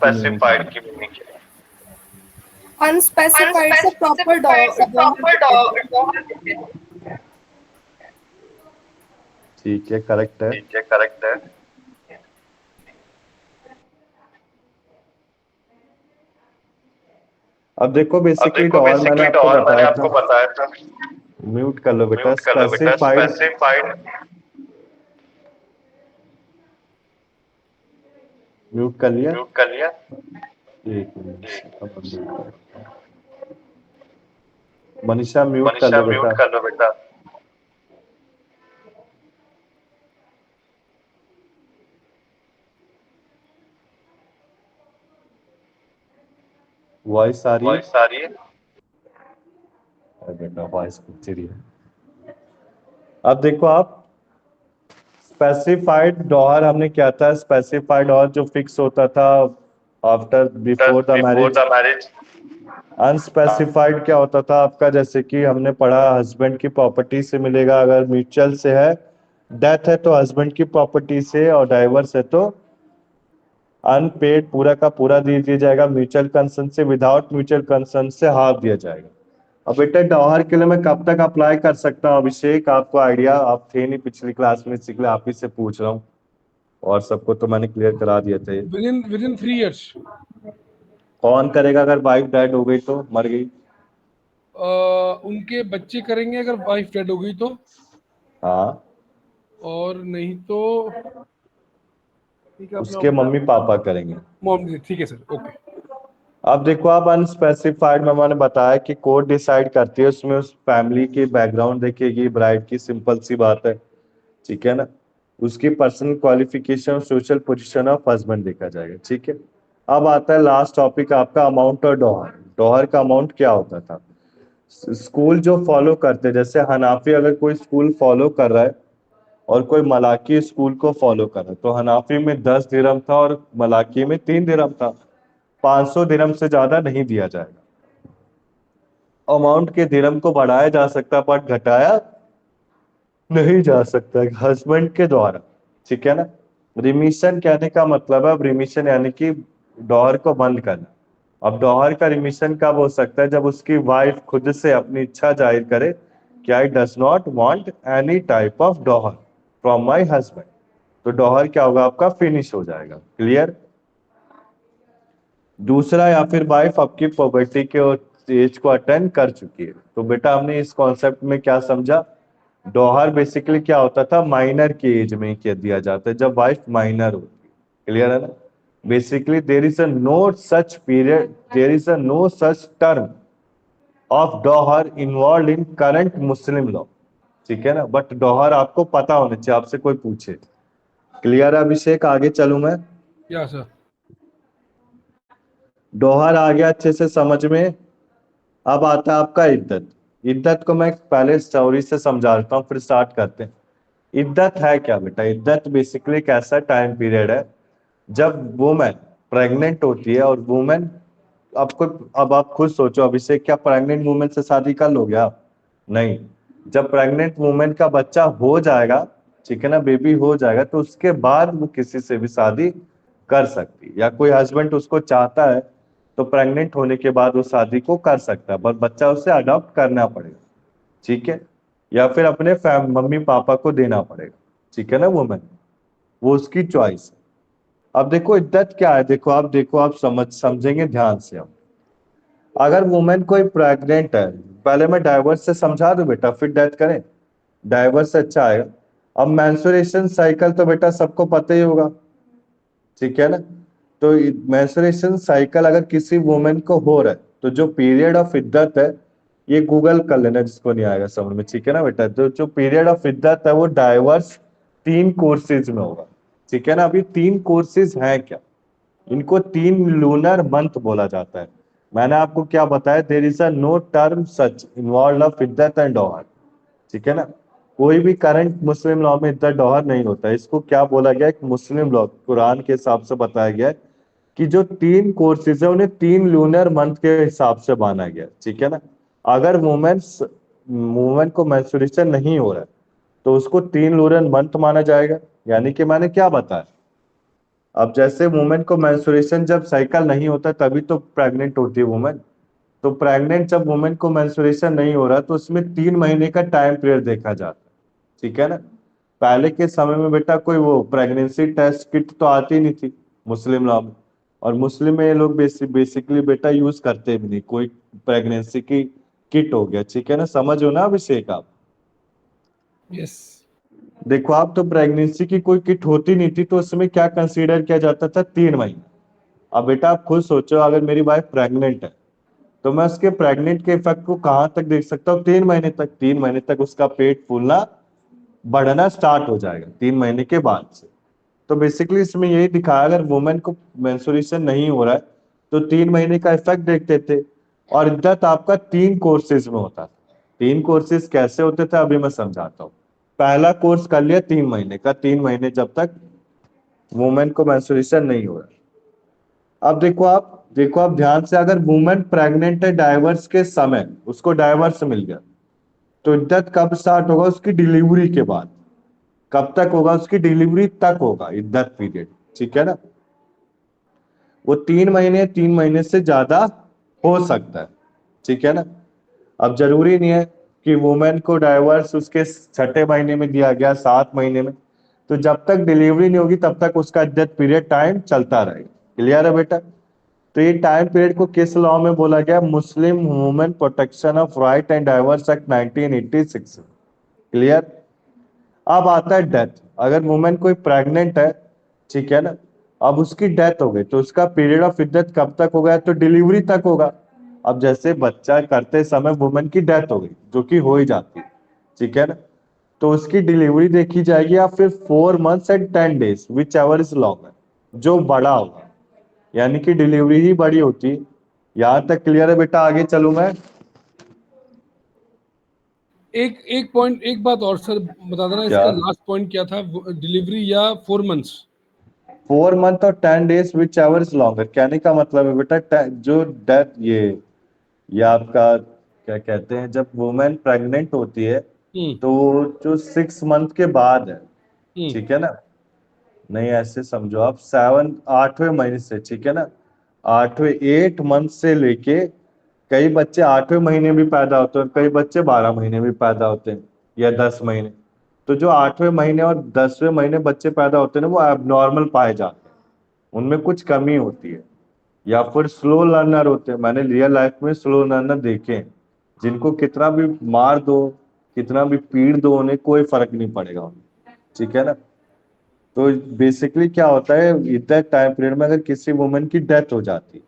अनस्पेसिफाइड से प्रॉपर ठीक है, करेक्ट है। अब देखो बेसिकली डॉहर मैंने आपको बताया था। म्यूट कर लो बेटा। स्पेसिफाइड म्यूट कर लिया। एक मिनट, मनीषा म्यूट कर लो बेटा। वॉइस आ रही है? बेटा वॉइस पूछ रही है। अब देखो आप, स्पेसिफाइड डॉहर हमने क्या था? स्पेसिफाइड डॉहर जो फिक्स होता था after before the marriage. Unspecified क्या होता था आपका? जैसे कि हमने पढ़ा, हस्बैंड की प्रॉपर्टी से मिलेगा, अगर म्यूचुअल से है, डेथ है तो हस्बैंड की प्रॉपर्टी से, और डाइवर्स है तो अनपेड पूरा का पूरा दे दिया जाएगा, म्यूचुअल कंसेंट से, विदाउट म्यूचुअल कंसेंट से हाफ दिया जाएगा। अब बेटा डॉहर के लिए मैं कब तक अप्लाई कर सकता हूँ? अभिषेक आपको आइडिया? आप थे नहीं पिछली क्लास में, इसलिए आप ही से पूछ रहा हूँ, और सबको तो मैंने क्लियर करा दिया था। With in 3 years। कौन करेगा अगर वाइफ डेड हो गई तो, मर गई? उनके बच्चे करेंगे अगर वाइफ डेड हो गई तो, हाँ, और नहीं तो उसके मम्मी पापा करेंगे। मॉम। ठीक है सर, ओके। अब देखो आप, अनस्पेसिफाइड में मैंने बताया कि कोर्ट डिसाइड करती है, उसमें उस फैमिली की बैकग्राउंड देखेगी, ब्राइड की, सिंपल सी बात है। ठीक है ना? उसकी personal qualification, social position of husband देखा जाएगा। ठीक है? अब आता है लास्ट टॉपिक आपका, अमाउंट और डॉहर। डॉहर का अमाउंट क्या होता था? स्कूल जो फॉलो करते, जैसे हनाफी अगर कोई स्कूल फॉलो कर रहा है और कोई मलाकी स्कूल को फॉलो कर रहा है, तो हनाफी में 10 दिरहम था और मलाकी में 3 दिरहम था। 500 दिरहम से ज्यादा नहीं दिया जाएगा। अमाउंट के दिरहम को बढ़ाया जा सकता है बट घटाया नहीं जा सकता हस्बैंड के द्वारा। ठीक है ना? रिमिशन कहने का मतलब है, अब रिमिशन यानी कि डॉहर को बंद करना। अब डॉहर का रिमिशन कब हो सकता है? जब उसकी वाइफ खुद से अपनी इच्छा जाहिर करे कि I does not want any type of dower from my husband, तो डॉहर क्या होगा आपका? फिनिश हो जाएगा। क्लियर? दूसरा, या फिर वाइफ आपकी पॉवर्टी के एज को अटेंड कर चुकी है, तो बेटा हमने इस कॉन्सेप्ट में क्या समझा? डॉहर बेसिकली क्या होता था? माइनर की एज में क्या दिया जाता है, जब वाइफ माइनर होती है। क्लियर है ना? Basically there is a no such period, there is a no such term of dower involve in current Muslim law. ठीक है ना, बट डोहर आपको पता होना चाहिए, आपसे कोई पूछे। क्लियर है अभिषेक, आगे चलूं मैं? या सर। डोहर आ गया अच्छे से समझ में। अब आता है आपका इद्दत। इद्दत को मैं पहले स्टोरी से समझाता हूँ, फिर स्टार्ट करते हैं। इद्दत है क्या बेटा? इद्दत बेसिकली एक ऐसा टाइम पीरियड है जब वुमेन प्रेग्नेंट होती है, और वुमेन आपको, अब आप खुद सोचो अभिषेक, क्या प्रेग्नेंट वुमेन से शादी कर लोगे आप? नहीं। जब प्रेग्नेंट वुमेन का बच्चा हो जाएगा, ठीक है ना, बेबी हो जाएगा, तो उसके बाद वो किसी से भी शादी कर सकती है, या कोई हस्बैंड उसको चाहता है तो प्रेग्नेंट होने के बाद वो शादी को कर सकता है, पर बच्चा उसे अडॉप्ट करना पड़ेगा, ठीक है, या फिर अपने मम्मी पापा को देना पड़ेगा, ठीक है ना वुमेन, वो उसकी चॉइस है। अब देखो इद्दत क्या है, देखो आप समझेंगे ध्यान से। अब अगर वुमेन कोई प्रेग्नेंट है, पहले मैं डाइवर्स से समझा दूं बेटा, फिर डेथ करें, डाइवर्स से अच्छा आएगा। अब मेंस्ट्रुएशन साइकिल तो बेटा सबको पता ही होगा, ठीक है ना। तो मेंस्ट्रुएशन साइकिल अगर किसी वुमेन को हो रहा है, तो जो पीरियड ऑफ इद्दत है, ये गूगल कर लेना जिसको नहीं आएगा समझ में, ठीक है ना बेटा। तो जो पीरियड ऑफ इद्दत है वो डाइवर्स 3 कोर्सेज में होगा, ठीक है ना। अभी 3 कोर्सेज हैं क्या? इनको 3 लूनर मंथ बोला जाता है। मैंने आपको क्या बताया, there is a no term such involve of इद्दत एंड डोहर, ठीक है ना। कोई भी करंट मुस्लिम लॉ में इद्दत डोहर नहीं होता। इसको क्या बोला गया, एक मुस्लिम लॉ कुरान के हिसाब से बताया गया है कि जो 3 कोर्सेज है उन्हें 3 लूनर मंथ के हिसाब से माना गया, ठीक है ना। अगर वुमेन को मेंस्ट्रुएशन नहीं हो रहा है तो उसको 3 लूनर मंथ माना जाएगा। यानी कि मैंने क्या बताया, अब जैसे वुमेन को मेंस्ट्रुएशन जब साइकिल नहीं होता तभी तो प्रेग्नेंट होती है वुमेन। तो प्रेग्नेंट जब वुमेन को मेंस्ट्रुएशन नहीं हो रहा तो उसमें 3 महीने का टाइम पीरियड देखा जाता है, ठीक है ना। पहले के समय में बेटा कोई वो प्रेगनेंसी टेस्ट किट तो आती नहीं थी मुस्लिम लॉ में, और मुस्लिम में ये लोग बेसिकली बेटा यूज करते भी नहीं कोई प्रेगनेंसी की किट हो गया, ठीक है ना। समझ हो ना अभिषेक आप? यस। देखो आप, तो प्रेगनेंसी की कोई किट होती नहीं थी, तो उसमें क्या कंसीडर किया जाता था, 3 महीने। अब बेटा आप खुद सोचो, अगर मेरी वाइफ प्रेग्नेंट है तो मैं उसके प्रेग्नेंट के इफेक्ट को कहां तक देख सकता हूँ? 3 महीने तक। 3 महीने तक उसका पेट फूलना बढ़ना स्टार्ट हो जाएगा 3 महीने के बाद से। तो बेसिकली इसमें यही दिखाया, अगर वुमेन को मेंस्ट्रुएशन नहीं हो रहा है तो 3 महीने का इफेक्ट देखते थे। और इद्दत आपका 3 कोर्सेज में होता था। 3 कोर्सेज कैसे होते थे अभी मैं समझाता हूँ। पहला कोर्स कर लिया 3 महीने का, 3 महीने जब तक वुमेन को मेंस्ट्रुएशन नहीं हो रहा। अब देखो आप ध्यान से, अगर वुमेन प्रेग्नेंट है डाइवर्स के समय, उसको डाइवर्स मिल गया, तो इद्दत कब स्टार्ट होगा? उसकी डिलीवरी के बाद। कब तक होगा? उसकी डिलीवरी तक होगा इद्दत पीरियड, ठीक है ना। वो 3 महीने से ज्यादा हो सकता है, ठीक है ना। अब जरूरी नहीं है कि वुमेन को डाइवर्स उसके 6ठे महीने में दिया गया, 7 महीने में। तो जब तक डिलीवरी नहीं होगी तब तक उसका इद्दत पीरियड टाइम चलता रहेगा। क्लियर है बेटा? तो ये टाइम पीरियड को किस लॉ में बोला गया? मुस्लिम women protection of right and diverse act 1986। Clear? अब आता है डेथ। अगर वुमेन कोई प्रेग्नेंट है, ठीक है ना, अब उसकी डेथ हो गई तो उसका पीरियड ऑफ इद्दत कब तक होगा? तो डिलीवरी तक होगा। अब जैसे बच्चा करते समय वुमेन की डेथ हो गई, जो कि हो ही जाती है, ठीक है ना, तो उसकी डिलीवरी देखी जाएगी, या फिर 4 months and 10 days which ever is longer, जो बड़ा होगा। यानी कि डिलीवरी ही बड़ी होती है। यहां तक क्लियर है बेटा? आगे चलूं मैं? एक पॉइंट, एक बात और सर बता देना, क्या? इसका लास्ट पॉइंट क्या था? डिलीवरी या 4 मंथ्स? 4 months और 10 days which ever is longer. कहने का मतलब है बेटा, जो डेथ ये आपका क्या कहते हैं, जब वुमेन प्रेग्नेंट होती है हम्म। तो जो 6 month के बाद है, हम्म। ठीक है ना, नहीं ऐसे समझो आप, 8वें महीने से, ठीक है ना, 8 मंथ से लेके, कई बच्चे 8वें महीने भी पैदा होते हैं, कई बच्चे 12 महीने भी पैदा होते हैं, या 10 महीने। तो जो 8वें महीने और 10वें महीने बच्चे पैदा होते हैं ना, वो एबनॉर्मल पाए जाते हैं, उनमें कुछ कमी होती है, या फिर स्लो लर्नर होते हैं। मैंने रियल लाइफ में स्लो लर्नर देखे हैं, जिनको कितना भी मार दो, कितना भी पीट दो, उन्हें कोई फर्क नहीं पड़ेगा उन्हें, ठीक है ना। तो बेसिकली क्या होता है, इतना टाइम पीरियड में अगर किसी वुमेन की डेथ हो जाती है,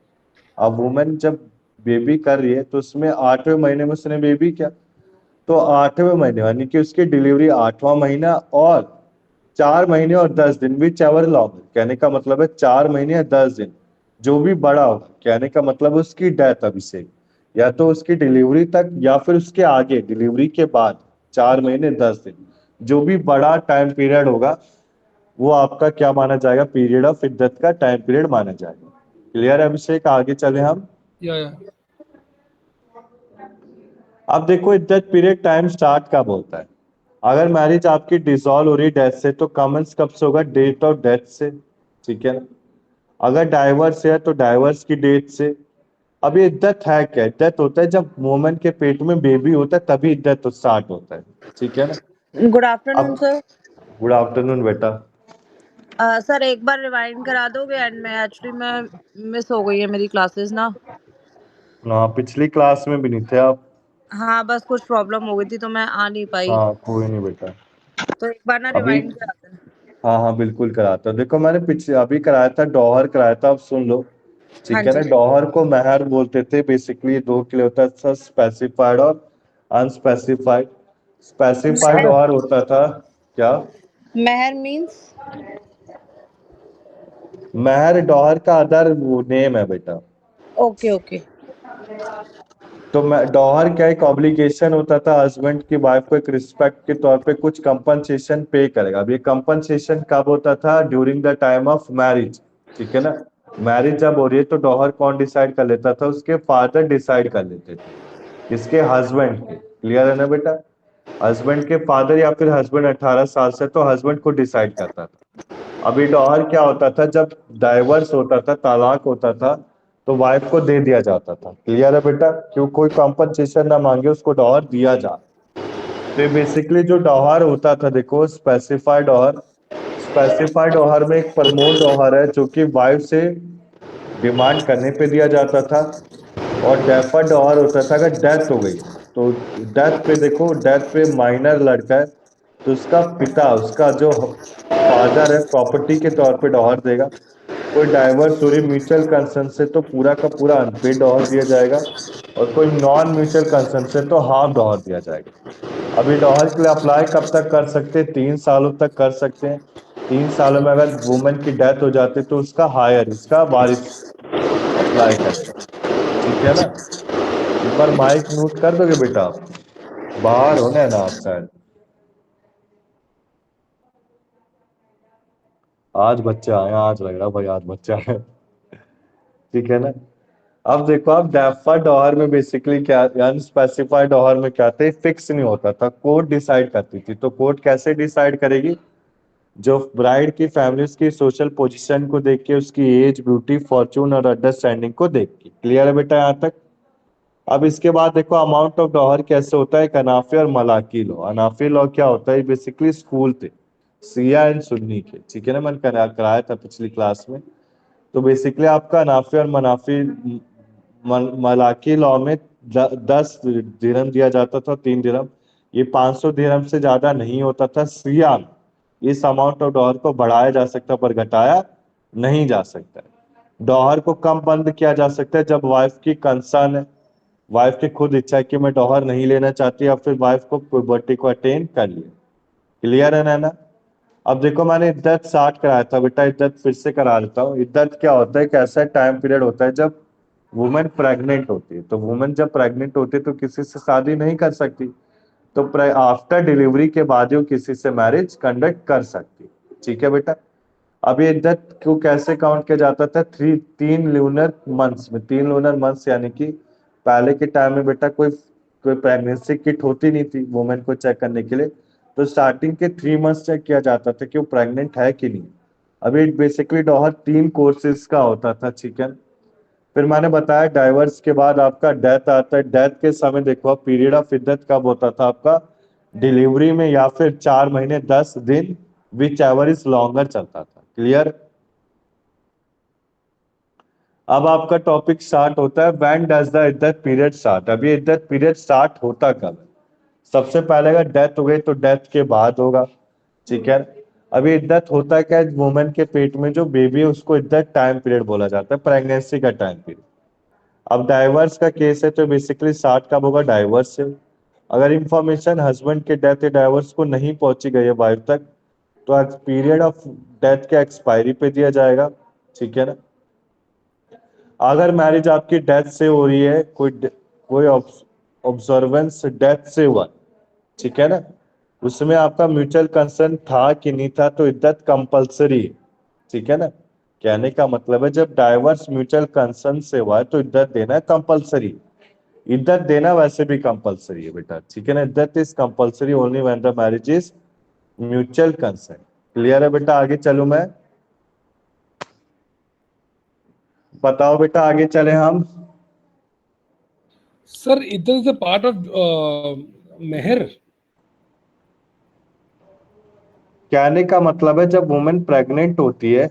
अब वुमेन जब बेबी कर रही है तो उसमें 8वें महीने में उसने बेबी किया, तो 8वें महीने यानी कि उसकी डिलीवरी 8वां महीना और 4 महीने और 10 दिन विच एवर लॉन्गर, कहने का मतलब है 4 महीने या 10 दिन जो भी बड़ा होगा, कहने का मतलब उसकी डेथ अभिषेक, या तो उसकी डिलीवरी तक या फिर उसके आगे डिलीवरी के बाद 4 महीने 10 दिन जो भी बड़ा टाइम पीरियड होगा वो आपका क्या माना जाएगा, पीरियड ऑफ इद्दत का टाइम पीरियड माना जाएगा। क्लियर है अभिषेक? आगे चले हम। या अब देखो इद्दत पीरियड टाइम स्टार्ट कब होता है। अगर मैरिज आपकी डिसॉल्व हो रही डेथ से तो कमेंस कब से होगा, डेट ऑफ डेथ से, ठीक है ना। अगर डाइवर्स है तो डाइवर्स की डेट से। अब ये इद्दत है क्या, इद्दत होता है जब वुमन के पेट में बेबी होता है तभी इद्दत स्टार्ट होता है, ठीक है ना। गुड आफ्टरनून अब सर। गुड आफ्टरनून बेटा। सर एक बार रिवाइंड करा दोगे, एंड में एक्चुअली मैं मिस हो गई है मेरी क्लासेस ना। ना पिछली क्लास में भी नहीं थे आप। हाँ बस कुछ प्रॉब्लम हो गई थी तो मैं आ नहीं पाई, हाँ कोई नहीं बेटा। तो एक बार ना अभी रिवाइंड करा देना। हाँ हाँ बिल्कुल कराता हूँ। देखो मैंने पिछले अभी कराया था, डॉहर कराया था, अब सुन लो, हाँ ठीक है ना। जी। डॉहर को महर बोलते थे, बेसिकली दो के लिए होता था, स्पेसिफाइड और अनस्पेसिफाइड। स्पेसिफाइड महर, डॉहर होता था क्या, महर मींस? महर डॉहर का अदर नेम है बेटा। Okay okay. तो मैं डॉहर क्या, एक ऑब्लिगेशन होता था हस्बैंड की वाइफ को एक रिस्पेक्ट के तौर पे कुछ कंपनसेशन पे करेगा। अब ये कंपनसेशन कब होता था, during the time of marriage, ठीक है ना। मैरिज जब हो रही है तो डॉहर कौन डिसाइड कर लेता था, उसके फादर डिसाइड कर लेते थे, किसके, हस्बैंड के। क्लियर है ना बेटा, हस्बैंड के फादर या फिर हस्बैंड 18 साल से तो हस्बैंड को डिसाइड करता था। अभी डॉहर क्या होता था, जब डाइवर्स होता था, तलाक होता था, तो वाइफ को दे दिया जाता था। क्लियर है बेटा, क्यों कोई कॉम्पनसेशन ना मांगे उसको डॉहर दिया जा। तो ये बेसिकली जो डॉहर होता था, देखो स्पेसिफाइड डॉहर, स्पेसिफाइड डॉहर में एक प्रमोट डॉहर है जो कि वाइफ से डिमांड करने पे दिया जाता था, और डेफर्ड डॉहर होता था अगर डेथ हो गई तो। डेथ पे देखो, डेथ पे माइनर लड़का है तो उसका पिता, उसका जो फादर है, प्रॉपर्टी के तौर पे डॉहर देगा। कोई डाइवर्स हो रही म्यूचुअल कंसेंट से तो पूरा का पूरा अनपेड डॉहर दिया जाएगा, और कोई नॉन म्यूचुअल कंसेंट से तो हाफ डॉहर दिया जाएगा। अभी डॉहर के लिए अप्लाई कब तक कर सकते हैं, 3 सालों तक कर सकते हैं। 3 सालों में अगर वुमेन की डेथ हो जाती है तो उसका हायर, इसका वारिस अप्लाई करेगा, ठीक है ना। एक बार माइक म्यूट कर दोगे बेटा आप, बाहर होना है ना आप शायद। आज बच्चे आए, आज लग रहा भाई आज बच्चे आए, ठीक है ना। अब देखो, आप डेफर्ड डॉहर में बेसिकली क्या, अनस्पेसिफाइड डॉहर में क्या था, फिक्स नहीं होता था, कोर्ट डिसाइड करती थी। तो कोर्ट कैसे डिसाइड करेगी, जो ब्राइड की फैमिली की सोशल पोजीशन को देख के, उसकी एज, ब्यूटी, फॉर्चून और अंडरस्टैंडिंग को देख के। क्लियर है बेटा यहाँ तक। अब इसके बाद देखो अमाउंट ऑफ डॉहर कैसे होता है, अनाफी और मलाकी लॉ। अनाफी लॉ क्या होता है, बेसिकली स्कूल थे सिया एंड सुन्नी के, ठीक है ना, मैंने कराया था पिछली क्लास में। तो बेसिकली आपका अनाफी और मलाकी लॉ में 10 दिरहम दिया जाता था, 3 दिरहम। ये 500 दिरहम से ज्यादा नहीं होता था सिया। इस अमाउंट ऑफ डॉलर को बढ़ाया जा सकता पर घटाया नहीं जा सकता। डॉहर को कम बंद किया जा सकता है जब वाइफ की कंसर्न है, वाइफ की खुद इच्छा है कि मैं डॉहर नहीं लेना चाहती, या फिर वाइफ को पुबर्टी को अटेन कर लिया। क्लियर है ना। अब देखो मैंने इद्दत 60 कराया था बेटा, इद्दत फिर से करा देता हूँ। इद्दत क्या होता है, एक ऐसा टाइम पीरियड होता है जब वुमेन प्रेग्नेंट होती है। तो वुमेन जब प्रेग्नेंट होती है तो किसी से शादी नहीं कर सकती, तो आफ्टर डिलीवरी के बाद ही वो किसी से मैरिज कंडक्ट कर सकती, ठीक है बेटा। अब ये इद्दत को कैसे काउंट किया जाता था, 3 लूनर मंथ्स में। 3 लूनर मंथ्स यानी कि पहले के टाइम में बेटा कोई प्रेगनेंसी किट होती नहीं थी वुमेन को चेक करने के लिए, तो स्टार्टिंग के 3 मंथ्स चेक किया जाता था कि वो प्रेग्नेंट है कि नहीं। अभी बेसिकली डॉहर 3 कोर्सेज का होता था, ठीक है। फिर मैंने बताया डाइवर्स के बाद आपका डेथ आता है। डेथ के समय देखो पीरियड ऑफ इद्दत कब होता था आपका, डिलीवरी में या फिर 4 महीने 10 दिन, विच एवर इज लॉन्गर चलता था। क्लियर। अब आपका टॉपिक स्टार्ट होता है, व्हेन डज द इद्दत पीरियड स्टार्ट। अब ये इद्दत पीरियड स्टार्ट होता कब है, सबसे पहले अगर डेथ हो गई तो डेथ के बाद होगा, ठीक है। अभी इद्दत होता क्या है, वुमेन के पेट में जो बेबी है उसको इद्दत टाइम पीरियड बोला जाता है, प्रेगनेंसी का टाइम पीरियड। अब डाइवर्स का केस है तो बेसिकली 60 कब होगा, डाइवर्स से। अगर इंफॉर्मेशन हस्बैंड के डेथ या डाइवोर्स को नहीं पहुंची गई है वाइफ तक, तो पीरियड ऑफ डेथ के एक्सपायरी पे दिया जाएगा, ठीक है ना। अगर मैरिज आपकी डेथ से हो रही है, कोई ऑब्जर्वेंस डेथ से हुआ, ठीक है ना, उसमें आपका म्यूचुअल कंसर्न था कि नहीं था, तो इद्दत कंपलसरी है, ठीक है ना। कहने का मतलब है जब डाइवर्स म्यूचुअल कंसर्न से हुआ है तो इद्दत देना कंपलसरी। इद्दत देना वैसे भी कंपलसरी है बेटा, ठीक है ना। इद्दत is compulsory only when the marriage is mutual concern. क्लियर है बेटा? आगे चलूं मैं, बताओ बेटा, आगे चले हम। सर इधर इज अ पार्ट ऑफ मेहर। कहने का मतलब है जब वुमेन प्रेग्नेंट होती है,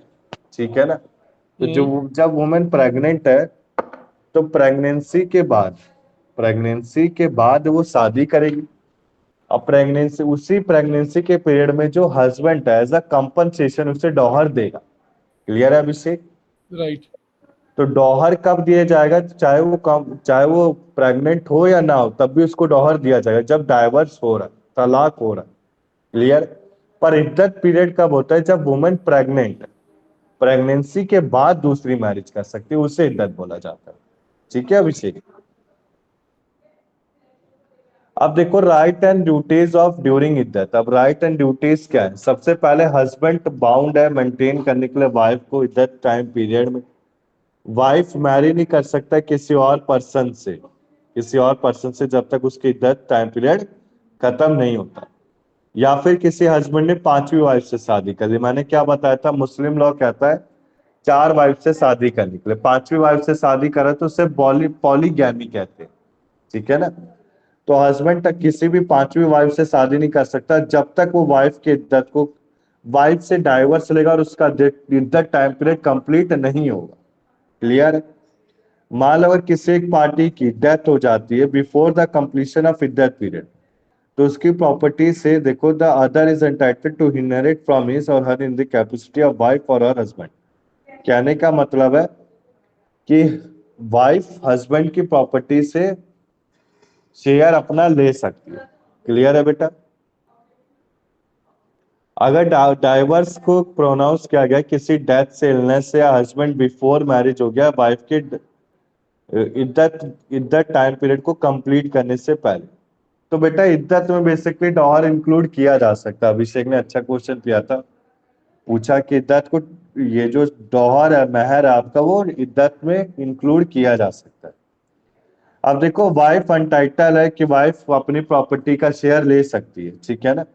ठीक है ना, तो जब वुमेन प्रेग्नेंट है तो प्रेगनेंसी के बाद वो शादी करेगी। अब उसी प्रेगनेंसी के पीरियड में जो हस्बैंड है एज अ कंपनसेशन उसे डॉहर देगा। क्लियर है अभिषेक? राइट। तो डॉहर कब दिया जाएगा? चाहे वो प्रेग्नेंट हो या ना हो, तब भी उसको डॉहर दिया जाएगा जब डाइवर्स हो रहा है, तलाक हो रहा है। क्लियर? पर इद्दत पीरियड कब होता है? जब वुमेन प्रेग्नेंट है, प्रेगनेंसी के बाद दूसरी मैरिज कर सकती है, उसे इद्दत बोला जाता है। ठीक है अभिषेक? अब देखो right and duties of during इद्दत। अब राइट एंड ड्यूटीज क्या है? सबसे पहले हस्बैंड बाउंड है मेंटेन करने के लिए वाइफ को इद्दत टाइम पीरियड में। वाइफ मैरी नहीं कर सकता किसी और पर्सन से जब तक उसकी इद्दत टाइम पीरियड खत्म नहीं होता। या फिर किसी हस्बैंड ने 5वीं वाइफ से शादी कर ली। मैंने क्या बताया था? मुस्लिम लॉ कहता है 4 वाइफ से शादी करने के लिए। 5वीं वाइफ से शादी करा तो उसे पॉलीगैमी कहते हैं, ठीक है ना। तो हस्बैंड तक किसी भी 5वीं वाइफ से शादी नहीं कर सकता जब तक वो वाइफ से डाइवर्स लेगा और उसका इद्दत टाइम पीरियड कंप्लीट नहीं होगा। क्लियर है? मान लो अगर किसी एक पार्टी की डेथ हो जाती है बिफोर द कंप्लीशन ऑफ इद्दत पीरियड, तो उसकी प्रॉपर्टी से देखो the other is entitled to inherit from his or her in the capacity of wife or her husband. कहने का मतलब है कि वाइफ हस्बैंड की प्रॉपर्टी से शेयर अपना ले सकती है। क्लियर है बेटा? अगर डाइवर्स को प्रोनाउंस किया गया किसी डेथ से, इलनेस से, या हस्बैंड बिफोर मैरिज हो गया वाइफ के इद्दत टाइम पीरियड को कंप्लीट करने से पहले, तो बेटा इद्दत में बेसिकली डॉहर इंक्लूड किया जा सकता है। अभिषेक ने अच्छा क्वेश्चन किया था, पूछा कि इद्दत को, ये जो डॉहर है, महर है आपका, वो इद्दत में इंक्लूड किया जा सकता है। अब देखो वाइफ अनटाइटल है कि वाइफ अपनी प्रॉपर्टी का शेयर ले सकती है, ठीक है ना।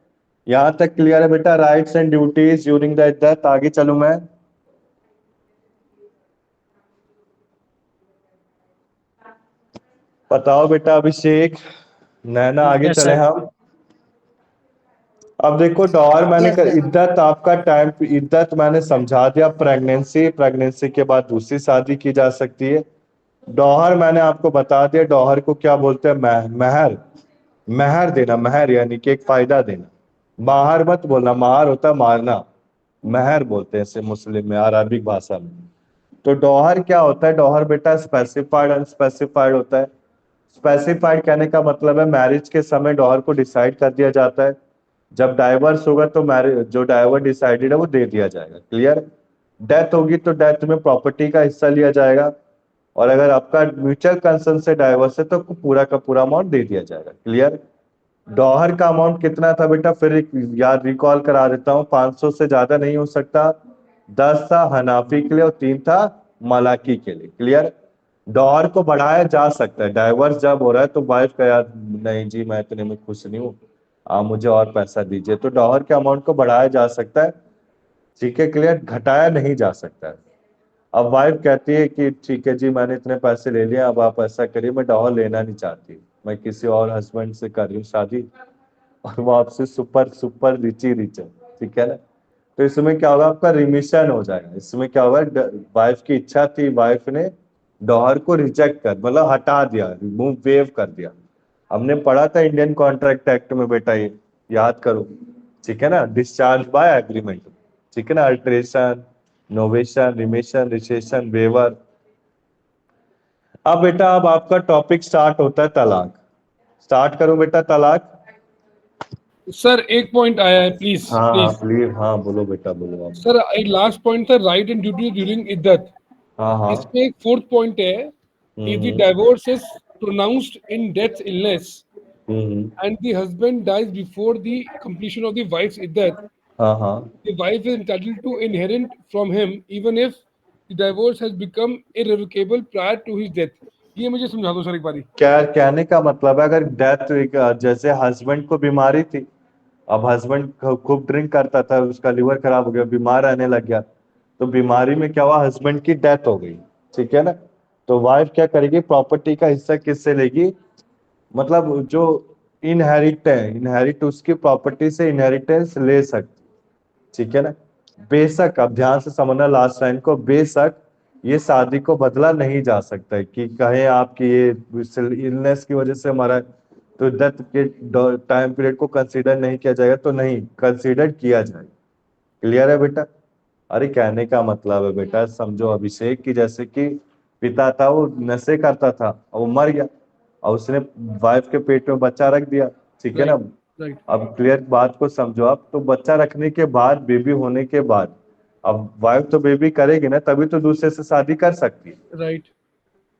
यहां तक क्लियर है बेटा? Rights and duties during the इद्दत। आगे चलूं मैं, बताओ बेटा अभिषेक, नैना, आगे Yes, चले sir. हम। अब देखो डॉहर मैंने Yes, sir. इद्दत आपका टाइम, इद्दत मैंने समझा दिया। प्रेगनेंसी के बाद दूसरी शादी की जा सकती है। डॉहर मैंने आपको बता दिया, डॉहर को क्या बोलते हैं? महर देना, महर यानी कि एक फायदा देना। माहर मत बोलना, माहर होता है मारना, महर बोलते हैं इसे मुस्लिम में, अरबिक भाषा में। तो डॉहर क्या होता है? डॉहर बेटा स्पेसिफाइड अनस्पेसिफाइड होता है। स्पेसिफाइड कहने का मतलब है मैरिज के समय डॉहर को डिसाइड कर दिया जाता है, जब डाइवर्स होगा तो मैरिज जो डाइवर्स डिसाइडेड है वो दे दिया जाएगा। क्लियर? डेथ होगी तो डेथ में प्रॉपर्टी का हिस्सा लिया जाएगा, और अगर आपका म्यूचुअल कंसर्न से डाइवर्स है तो पूरा का पूरा अमाउंट दे दिया जाएगा। क्लियर? डॉहर का अमाउंट कितना था बेटा? फिर याद रिकॉल करा देता हूँ, 500 से ज्यादा नहीं हो सकता। 10 था हनाफी के लिए और 3 था मलाकी के लिए। क्लियर? डॉहर को बढ़ाया जा सकता है। डाइवर्स जब हो रहा है तो वाइफ का यार नहीं जी मैं इतने में खुश नहीं हूँ, आप मुझे और पैसा दीजिए, तो डॉहर के अमाउंट को बढ़ाया जा सकता है। ठीक है? क्लियर? घटाया नहीं जा सकता है। अब वाइफ कहती है कि ठीक है जी मैंने इतने पैसे ले लिए, अब आप ऐसा करिए, मैं डॉहर लेना नहीं चाहती, मैं किसी और हस्बैंड से कर रही हूँ शादी और वो आपसे सुपर रिच है, ठीक है ना। तो इसमें क्या होगा? आपका रिमिशन हो जाएगा। इसमें क्या होगा? वाइफ की इच्छा थी, वाइफ ने डॉहर को रिजेक्ट कर, मतलब हटा दिया, रिमूव, वेव कर दिया। हमने पढ़ा था इंडियन कॉन्ट्रैक्ट एक्ट में बेटा, ये याद करो, ठीक है ना। डिस्चार्ज बाय एग्रीमेंट, ठीक है ना। Alteration, novation, remission, rescission, waiver. अब बेटा अब आपका टॉपिक स्टार्ट होता है तलाक। स्टार्ट करूं बेटा तलाक? सर एक पॉइंट आया है, प्लीज हाँ प्लीज प्लीज, हाँ बोलो बेटा, बोलो आप। सर। एक लास्ट पॉइंट था, राइट एंड ड्यूटी ड्यूरिंग इद्दत। हाँ हाँ। इसमें एक फोर्थ पॉइंट है, if the divorce is pronounced in death illness and the husband dies before the completion of the wife's iddat, हाँ हाँ। the wife is entitled to inherit from him even if the divorce has become irrevocable prior to his death। ये मुझे समझा दो sir एक बारी। क्या कहने का मतलब है, अगर डेथ, जैसे हस्बैंड को बीमारी थी, अब हस्बैंड खूब ड्रिंक करता था, उसका लिवर खराब हो गया, बीमार रहने लग गया, तो बीमारी में क्या हुआ, हस्बैंड की डेथ हो गई, ठीक है ना, तो वाइफ क्या करेगी, प्रॉपर्टी का हिस्सा किससे लेगी, मतलब जो इनहेरिट उसकी प्रॉपर्टी से इनहेरिटेंस ले सकती, ठीक है ना। बेशक, अब ध्यान से समझना लास्ट लाइन को, बेशक ये शादी को बदला नहीं जा सकता है, कि कहें आपकी ये इलनेस की वजह से मरा है, तो डेथ के टाइम पीरियड को कंसीडर नहीं किया जाएगा, तो नहीं, कंसीडर किया जाएगा। क्लियर है बेटा? अरे कहने का मतलब है बेटा, समझो अभिषेक की, जैसे कि पिता था वो नशे करता था और वो मर गया और उसने वाइफ के पेट में बच्चा रख दिया, ठीक है ना। राइट अब क्लियर बात को समझो आप, तो बच्चा रखने के बाद, बेबी होने के बाद, अब वाइफ तो बेबी करेगी ना, तभी तो दूसरे से शादी कर सकती है। राइट।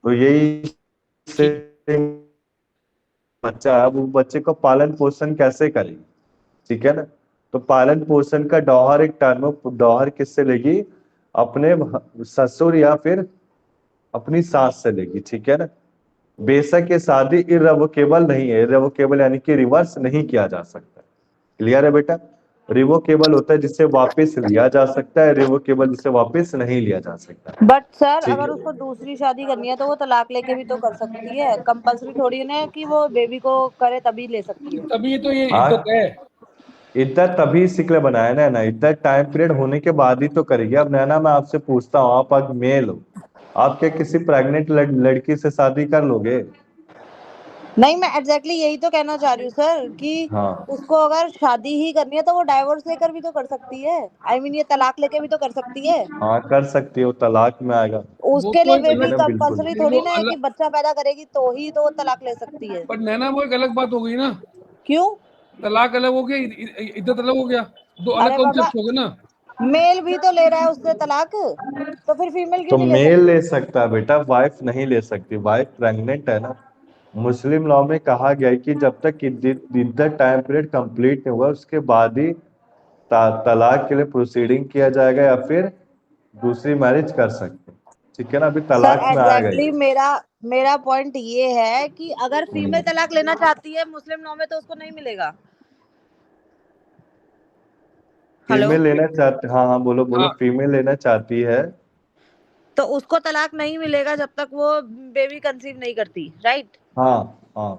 तो यही से बच्चा है, वो बच्चे को पालन पोषण कैसे करेगी, ठीक है ना। तो पालन पोषण का डॉहर, एक टर्म, डॉहर किससे लेगी, अपने ससुर या फिर अपनी सास से लेगी, ठीक है ना। बेशक ये शादी इररिवोकेबल नहीं है, इररिवोकेबल यानी कि रिवर्स नहीं किया जा सकता। क्लियर है बेटा? रिवोकेबल होता है जिससे वापस लिया जा सकता है, रिवोकेबल जिससे वापस नहीं लिया जा सकता। बट सर ठीक अगर है। उसको दूसरी शादी करनी है तो वो तलाक लेके भी तो कर सकती है, कंपलसरी थोड़ी ना है कि वो बेबी को करे तभी ले सकती है। तभी तो ये हाँ, इद्दत है। इद्दत तभी सिक्ले बनाया ना, इद्दत टाइम पीरियड होने के बाद ही तो करेगी। अब नैना, मैं आपसे पूछता हूँ, आप आज मेल हो, आप क्या किसी प्रेग्नेंट लड़की से शादी कर लोगे? नहीं, मैं एग्जैक्टली यही तो कहना चाह रही हूँ सर कि हाँ उसको अगर शादी ही करनी है तो वो डाइवोर्स लेकर भी तो कर सकती है। आई मीन ये तलाक लेके भी तो कर सकती है। हाँ, कर सकती हो, तलाक में आएगा। वो उसके तो लिए एक बेबी अलग, ना, बिल्कुल। कंपलसरी नहीं वो थोड़ी ना है कि अलग, बच्चा पैदा करेगी तो ही तो वो तलाक ले सकती है। पर नैना वो एक अलग बात हो गई ना। क्यों? तलाक अलग हो गया, इद्दत अलग हो गया, दो अलग अरे बाबा, कॉन्सेप्ट हो गए ना। मेल भी तो ले रहा है उससे तलाक, तो फिर फीमेल तो क्यों नहीं ले मेल सकती? ले सकता है बेटा, वाइफ नहीं ले सकती, वाइफ प्रेग्नेंट है ना। मुस्लिम लॉ में कहा गया है कि जब तक इद्दत टाइम पीरियड कंप्लीट नहीं हुआ, उसके बाद ही तलाक के लिए प्रोसीडिंग किया जाएगा या फिर दूसरी मैरिज कर सकते हैं, ठीक है ना। अभी सर तलाक में आएगा एग्जैक्टली ये। मेरा पॉइंट ये है कि अगर फीमेल हम्म। तलाक लेना चाहती है मुस्लिम लॉ में तो उसको नहीं मिलेगा। हेलो, फीमेल लेना चाहती, हाँ हाँ बोलो बोलो, हाँ फीमेल लेना चाहती है। तो उसको तलाक नहीं मिलेगा जब तक वो बेबी कंसीव नहीं करती, राइट? हाँ हाँ,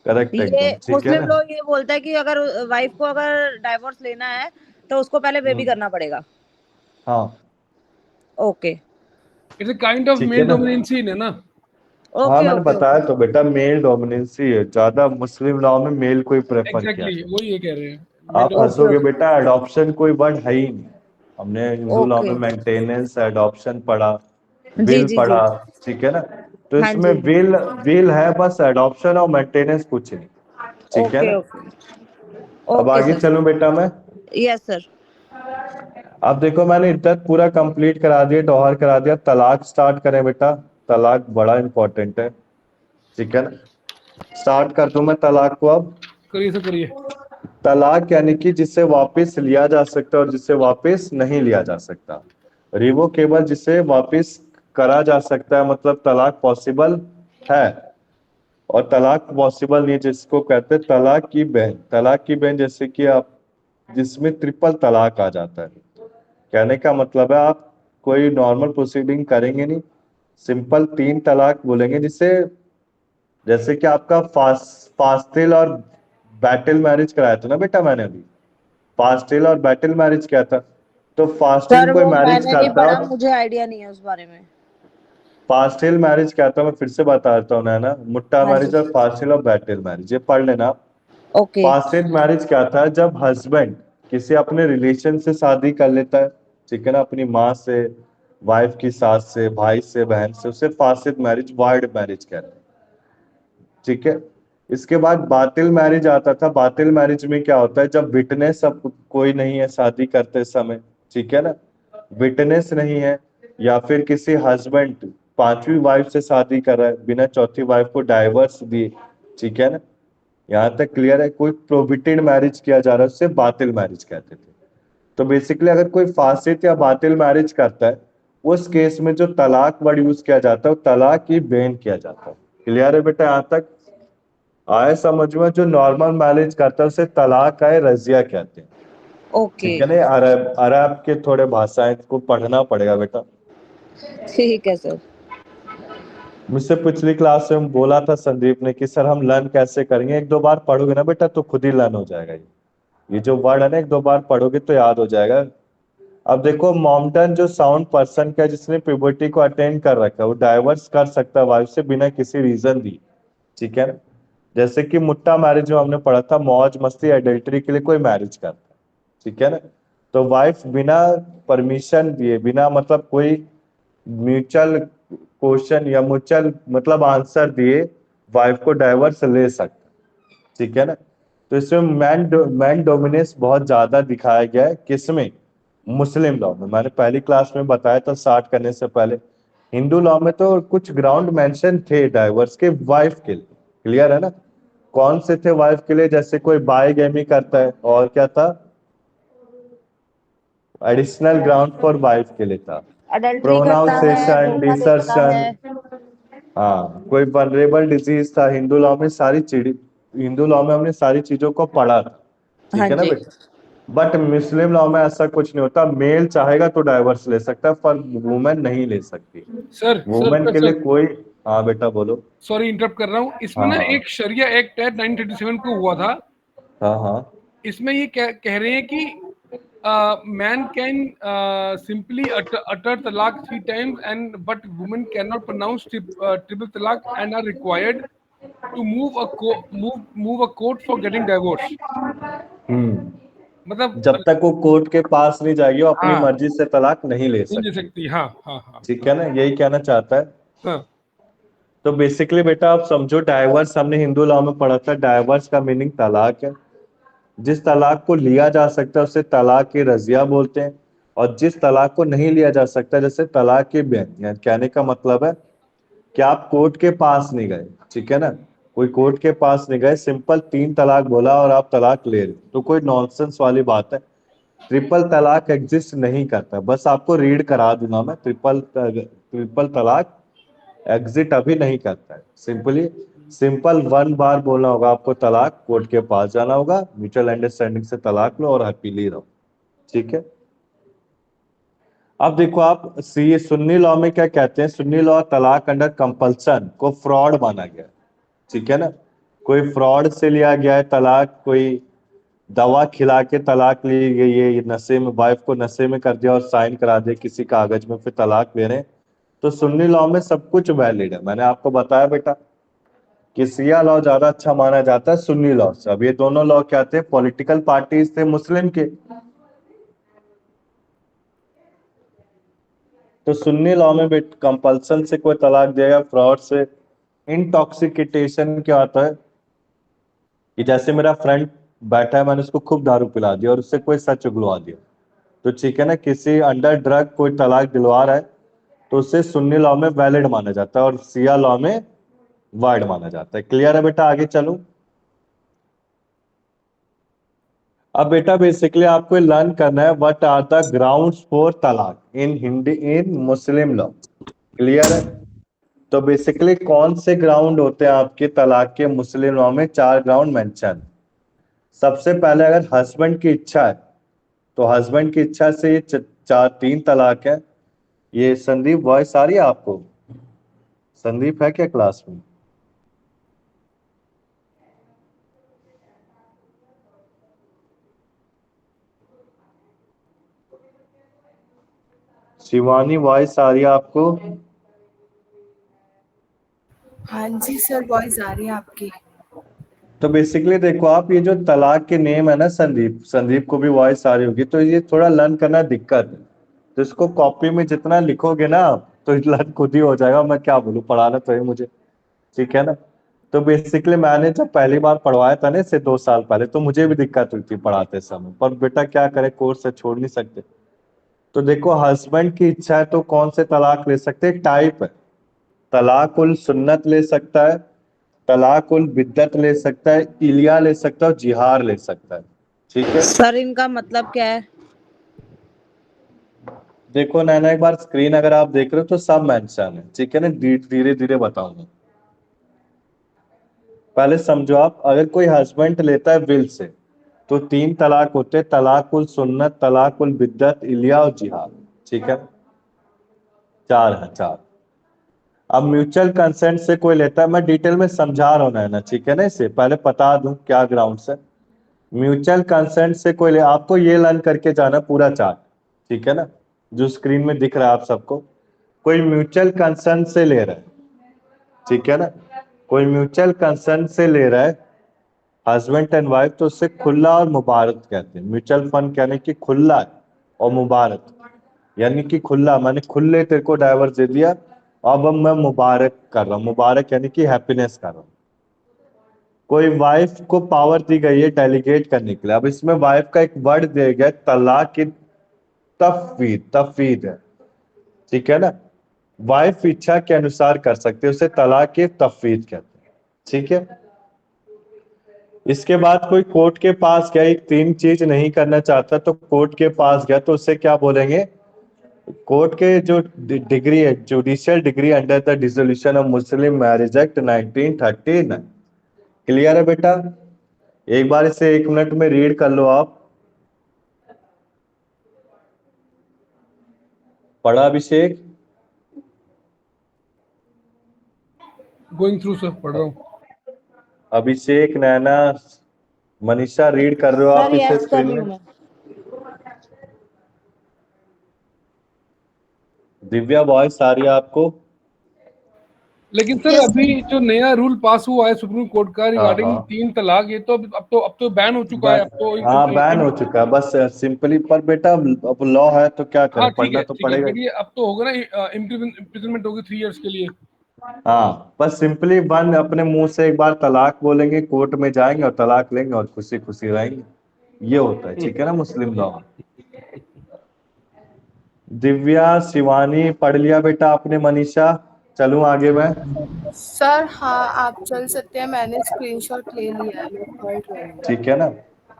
करेक्ट, ये एकदम ठीक है मुस्लिम ना। लॉ ये बोलता है कि अगर वाइफ को अगर डाइवोर्स लेना है तो उसको पहले बेबी करना पड़ेगा। हाँ, okay it's a kind of ठीक है मेल ना। डोमिनेंसी है ना। हाँ, ओके मैंने ओके बताया ओके। तो बेटा, मेल डोमिनेंसी है ज्यादा, मुस्लिम लॉ में मेल को ही प्रेफर किया एग्जैक्टली जाता वो ये कह रहे हैं, है। मेल आप ओके डोमिनेंसी। हंसोगे ओके बेटा, अडॉप्शन कोई वर्ड है ही नहीं। हमने हिंदू लॉ में ओके। मेंटेनेंस, अडॉप्शन पढ़ा, जी विल जी जी। पढ़ा, ठीक है ना। तो हाँ इसमें जी। विल विल है बस, अडॉप्शन और मेंटेनेंस कुछ नहीं, ठीक है ओके ना। ओके अब ओके आगे सर। चलूं बेटा मैं। Yes sir. अब देखो, मैंने इद्दत पूरा कंप्लीट करा दिया, डॉहर करा दिया, तलाक स्टार्ट करें बेटा। तलाक बड़ा इंपॉर्टेंट है, ठीक है ना। स्टार्ट कर दूं मैं तलाक को अब। करिए सर करिए। तलाक यानी कि जिसे वापस लिया जा सकता है और जिसे वापस नहीं लिया जा सकता। रिवोकेबल जिसे वापस करा जा सकता है, मतलब तलाक पॉसिबल है। और तलाक पॉसिबल नहीं, जिसको कहते हैं तलाक की बहन। तलाक की बहन जैसे कि आप, जिसमें ट्रिपल तलाक आ जाता है। कहने का मतलब है, आप कोई नॉर्मल प्रोसीडिंग करेंगे नहीं, सिंपल 3 तलाक बोलेंगे, जिसे, जैसे कि आपका फास्टिल और बैटल मैरिज कराया था ना बेटा मैंने अभी। फास्टिल और बैटल मैरिज क्या था, तो सर फास्टिल कोई वो मैरिज मैंने नहीं करता है पढ़ा, और मुझे आइडिया नहीं है उस बारे में। फास्टिल मैरिज क्या था, मैं फिर से बता देता हूँ ना, मुट्टा हाँ जी। मैरिज और फास्टिल और बैटल मैरिज, ये पढ़ लेना आप। ओके फास्टेड मैरिज क्या था, जब हस्बैंड किसी अपने रिलेशन से शादी कर लेता है, ठीक है ना, अपनी माँ से, वाइफ की सास से, भाई से, बहन से, उसे फास्टेड मैरिज, वाइड मैरिज कहते हैं। ठीक है। इसके बाद बातिल मैरिज आता था। बातिल मैरिज में क्या होता है, जब विटनेस अब कोई नहीं है शादी करते समय, ठीक है ना, विटनेस नहीं है, या फिर किसी हस्बैंड पांचवी वाइफ से शादी कर रहा है बिना चौथी वाइफ को डाइवर्स दिए, ठीक है ना, यहाँ तक क्लियर है, कोई प्रोहिबिटेड मैरिज किया जा रहा है, उससे बातिल मैरिज कहते थे। तो बेसिकली अगर कोई फासिद या बातिल मैरिज करता है, उस केस में जो तलाक वर्ड यूज किया जाता है वो तलाक ही बैन किया जाता है। क्लियर है बेटा, यहाँ तक आए समझ में? जो नॉर्मल मैरिज करता है उसे तलाक आए रजिया कहते हैं, ओके ठीक है ना। अरब अरब के थोड़े भाषाएं को पढ़ना पड़ेगा बेटा। ठीक है सर। मुझसे पिछली क्लास में बोला था संदीप ने कि सर हम लर्न कैसे करेंगे, एक दो बार पढ़ोगे ना बेटा तो खुद ही लर्न हो जाएगा। ये जो वर्ड है ना, एक दो बार पढ़ोगे तो याद हो जाएगा। अब देखो, मॉमटन जो साउंड पर्सन का जिसने प्यूबर्टी को अटेंड कर रखा है, वो डाइवर्स कर सकता है वाइफ से बिना किसी रीजन दी, ठीक है ना। जैसे कि मुट्टा मैरिज में हमने पढ़ा था, मौज मस्ती एडल्ट्री के लिए कोई मैरिज करता है, ठीक है ना, तो वाइफ बिना परमिशन दिए, बिना मतलब कोई म्यूचुअल क्वेश्चन या म्यूचुअल मतलब आंसर दिए वाइफ को डाइवर्स ले सकता है, ठीक है ना। तो इसमें मैन डोमिनेंस बहुत ज्यादा दिखाया गया है, किसमें? मुस्लिम लॉ में। मैंने पहली क्लास में बताया था स्टार्ट करने से पहले। हिंदू लॉ में तो कुछ ग्राउंड मेंशन थे डाइवर्स के वाइफ के लिए, क्लियर है ना। कौन से थे वाइफ के लिए? जैसे कोई बायगेमी करता है, और क्या था, एडिशनल ग्राउंड फॉर वाइफ के लिए था, अडल्ट्री करता है, प्रोनाउंसेशन, धोखा देता है। डिसर्शन, हाँ, कोई वनरेबल डिजीज था। हिंदू लॉ में हिंदू लॉ में हमने सारी चीजों को पढ़ा था, ठीक हाँ है ना जी। बेटा। बट मुस्लिम लॉ में ऐसा कुछ नहीं होता, मेल चाहेगा तो डाइवर्स ले सकता है, पर वुमेन नहीं ले सकती। सर वुमेन के लिए कोई, हाँ बेटा बोलो। सॉरी इंटरप्ट कर रहा हूँ, इसमें हाँ ना हाँ एक शरिया एक्ट है 937 को हुआ था। हाँ हाँ इसमें ये कह रहे हैं कि man can simply utter talaq 3 times and but women cannot pronounce triple talaq and are required to move a court for getting divorce। हम्म। मतलब जब तक वो कोर्ट के पास नहीं जाएगी, वो अपनी हाँ मर्जी से तलाक नहीं ले नहीं दे सकती, सकती। हाँ हाँ हाँ ठीक है ना, यही कहना चाहता है। हाँ तो बेसिकली बेटा आप समझो, डाइवर्स हमने हिंदू लॉ में पढ़ा था, डाइवर्स का मीनिंग तलाक है। जिस तलाक को लिया जा सकता है उसे तलाक की रजिया बोलते हैं, और जिस तलाक को नहीं लिया जा सकता जैसे तलाक की बैन। यानी कहने का मतलब है कि आप कोर्ट के पास नहीं गए, ठीक है ना, कोई कोर्ट के पास नहीं गए, सिंपल 3 तलाक बोला और आप तलाक ले रहे, तो कोई नॉनसेंस वाली बात है। ट्रिपल तलाक एग्जिस्ट नहीं करता। बस आपको रीड करा दूंगा मैं, ट्रिपल तलाक एग्जिट अभी नहीं करता है। सिंपल 1 बार बोलना होगा आपको तलाक, कोर्ट के पास जाना होगा, म्यूचुअल अंडरस्टैंडिंग से तलाक लो और हैप्पीली रहो, ठीक है। अब देखो आप सुन्नी लॉ में क्या कहते हैं। सुन्नी लॉ तलाक अंडर कंपल्सन को फ्रॉड माना गया, ठीक है ना। कोई फ्रॉड से लिया गया है तलाक, कोई दवा खिला के तलाक ली गई है, ये नशे में, वाइफ को नशे में कर दिया और साइन करा दिया किसी कागज में, फिर तलाक ले रहे हैं, तो सुन्नी लॉ में सब कुछ वैलिड है। मैंने आपको बताया बेटा कि सिया लॉ ज्यादा अच्छा माना जाता है सुन्नी लॉ से। अब ये दोनों लॉ क्या थे? पॉलिटिकल पार्टीज थे मुस्लिम के। तो सुन्नी लॉ में कंपल्सन से कोई तलाक देगा, फ्रॉड से। इंटॉक्सिकेशन क्या होता है कि जैसे मेरा फ्रेंड बैठा है, मैंने उसको खूब दारू पिला दिया और उससे कोई सच उगलवा दिया, तो ठीक है ना, किसी अंडर ड्रग कोई तलाक दिलवा रहा है तो उसे सुन्नी लॉ में वैलिड माना जाता है और सिया लॉ में वाइड माना जाता है। क्लियर है बेटा? आगे चलूं। अब बेटा बेसिकली आपको लर्न करना है what are the grounds for तलाक इन मुस्लिम लॉ। क्लियर है? तो बेसिकली कौन से ग्राउंड होते हैं आपके तलाक के मुस्लिम लॉ में? 4 ग्राउंड मेंशन। सबसे पहले अगर हस्बैंड की इच्छा है तो हस्बैंड की इच्छा से ये 3 तलाक है। ये संदीप वॉइस आ रही है आपको? संदीप है क्या क्लास में? शिवानी वॉइस आ रही है आपको? हाँ जी सर, वॉइस आ रही है आपकी। तो बेसिकली देखो आप, ये जो तलाक के नेम है ना, संदीप को भी वॉइस आ रही होगी, तो ये थोड़ा लर्न करना दिक्कत है। तो इसको कॉपी में जितना लिखोगे ना आप, तो लर्न खुद ही हो जाएगा। मैं क्या बोलूं, पढ़ाना तो है मुझे, ठीक है ना। तो बेसिकली मैंने जब पहली बार पढ़वाया था ना इससे 2 साल पहले, तो मुझे भी दिक्कत हुई थी पढ़ाते समय, पर बेटा क्या करे, कोर्स से छोड़ नहीं सकते। तो देखो हस्बैंड की इच्छा है तो कौन से तलाक ले सकते हैं, टाइप है, तलाक उल सुन्नत ले सकता है, तलाक उल बिद्दत ले सकता है, इलिया ले सकता है और जिहार ले सकता है। ठीक है, सर इनका मतलब क्या है? देखो नैना एक बार स्क्रीन अगर आप देख रहे हो तो सब मेंशन है, ठीक है ना, धीरे धीरे बताऊंगा। पहले समझो आप, अगर कोई हस्बैंड लेता है विल से तो 3 तलाक होते हैं, तलाक उल सुन्नत, तलाक उल बिद्दत, इलिया और जिहार। ठीक है, 4 है, 4। अब म्यूचुअल कंसेंट से कोई लेता है, मैं डिटेल में समझा रहा हूँ नैना, ठीक है ना, इसे पहले बता दूं क्या ग्राउंड है। म्यूचुअल कंसेंट से कोई ले, आपको ये लर्न करके जाना पूरा चार्ट, ठीक है ना, जो स्क्रीन में दिख रहा है आप सबको। कोई म्यूचुअल कंसेंट से ले रहा है, ठीक है ना, कोई म्यूचुअल कंसेंट से ले रहा है हस्बैंड एंड वाइफ, तो उससे खुला और मुबारक कहते हैं। म्यूचुअल फंड कहने की खुला है और मुबारक, यानी कि खुला मैंने खुले तेरे को डाइवर्स दे दिया, अब मैं मुबारक कर रहा हूँ, मुबारक यानी कि हैप्पीनेस कर रहा हूँ। कोई वाइफ को पावर दी गई है डेलीगेट करने के लिए, अब इसमें वाइफ का एक वर्ड दिया गया तलाक की तफवीद, तफवीद है, ठीक है ना, वाइफ इच्छा के अनुसार कर सकते हैं, उसे तलाक की तफवीद कहते हैं। ठीक है, इसके बाद कोई कोर्ट के पास गया, एक 3 चीज नहीं करना चाहता तो कोर्ट के पास गया तो उससे क्या बोलेंगे, कोर्ट के जो डिग्री है, judicial degree under the dissolution of Muslim marriage act 1939। Clear है बेटा, एक बार इसे 1 मिनट में रीड कर लो आप। पढ़ा अभिषेक? गोइंग थ्रू सर, पढ़ रहा हूँ। अभिषेक, नैना, मनीषा रीड कर रहे हो आप सर इसे यस कर स्क्रीन रही हूँ में? मैं। दिव्या वॉइस आ रही है आपको? लेकिन सर अभी जो नया रूल पास हुआ है सुप्रीम कोर्ट का रिगार्डिंग हाँ। 3 तलाक, ये तो अब तो बैन हो चुका है, अब तो हाँ बैन हो चुका है, बस सिंपली, पर बेटा अब लॉ है तो क्या हाँ करें, पढ़ना तो ठीक है, पड़ेगा। बट ये अब तो होगा ना, इम्प्रिजनमेंट होगी 3 इयर्स के लिए। हाँ बस सिंपली वन अपने मुंह से एक बार तलाक बोलेंगे, कोर्ट में जाएंगे और तलाक लेंगे और खुशी खुशी रहेंगे, ये होता है, ठीक है ना, मुस्लिम लॉ। दिव्या, शिवानी पढ़ लिया बेटा आपने? मनीषा चलूं आगे मैं? सर हाँ आप चल सकते हैं, मैंने स्क्रीनशॉट ले लिया है, मैं पढ़ रही हूँ। ठीक है ना,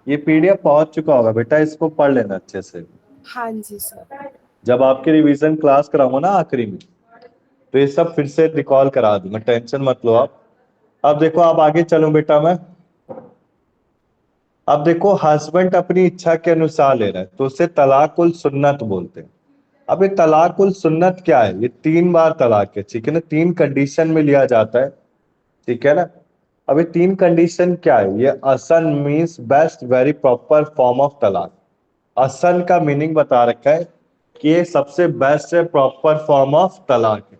ये पीडीएफ पहुंच चुका होगा बेटा, इसको पढ़ लेना अच्छे से। हाँ जी सर। जब आपकी रिवीजन क्लास कराऊंगा ना आखिरी में, तो ये सब फिर से रिकॉल करा दूंगा, टेंशन मत लो आप। अब देखो आप आगे चलो बेटा मैं, अब देखो हस्बैंड अपनी इच्छा के अनुसार ले रहा है तो उसे तलाकुल सुन्नत बोलते हैं। अब ये तलाकुल सुन्नत क्या है, ये 3 बार तलाक है, ठीक है ना, 3 कंडीशन में लिया जाता है, ठीक है ना। अब ये 3 कंडीशन क्या है, ये असन means best very proper form of तलाक। असन का मीनिंग बता रखा है कि ये सबसे बेस्ट है, प्रॉपर फॉर्म ऑफ तलाक है।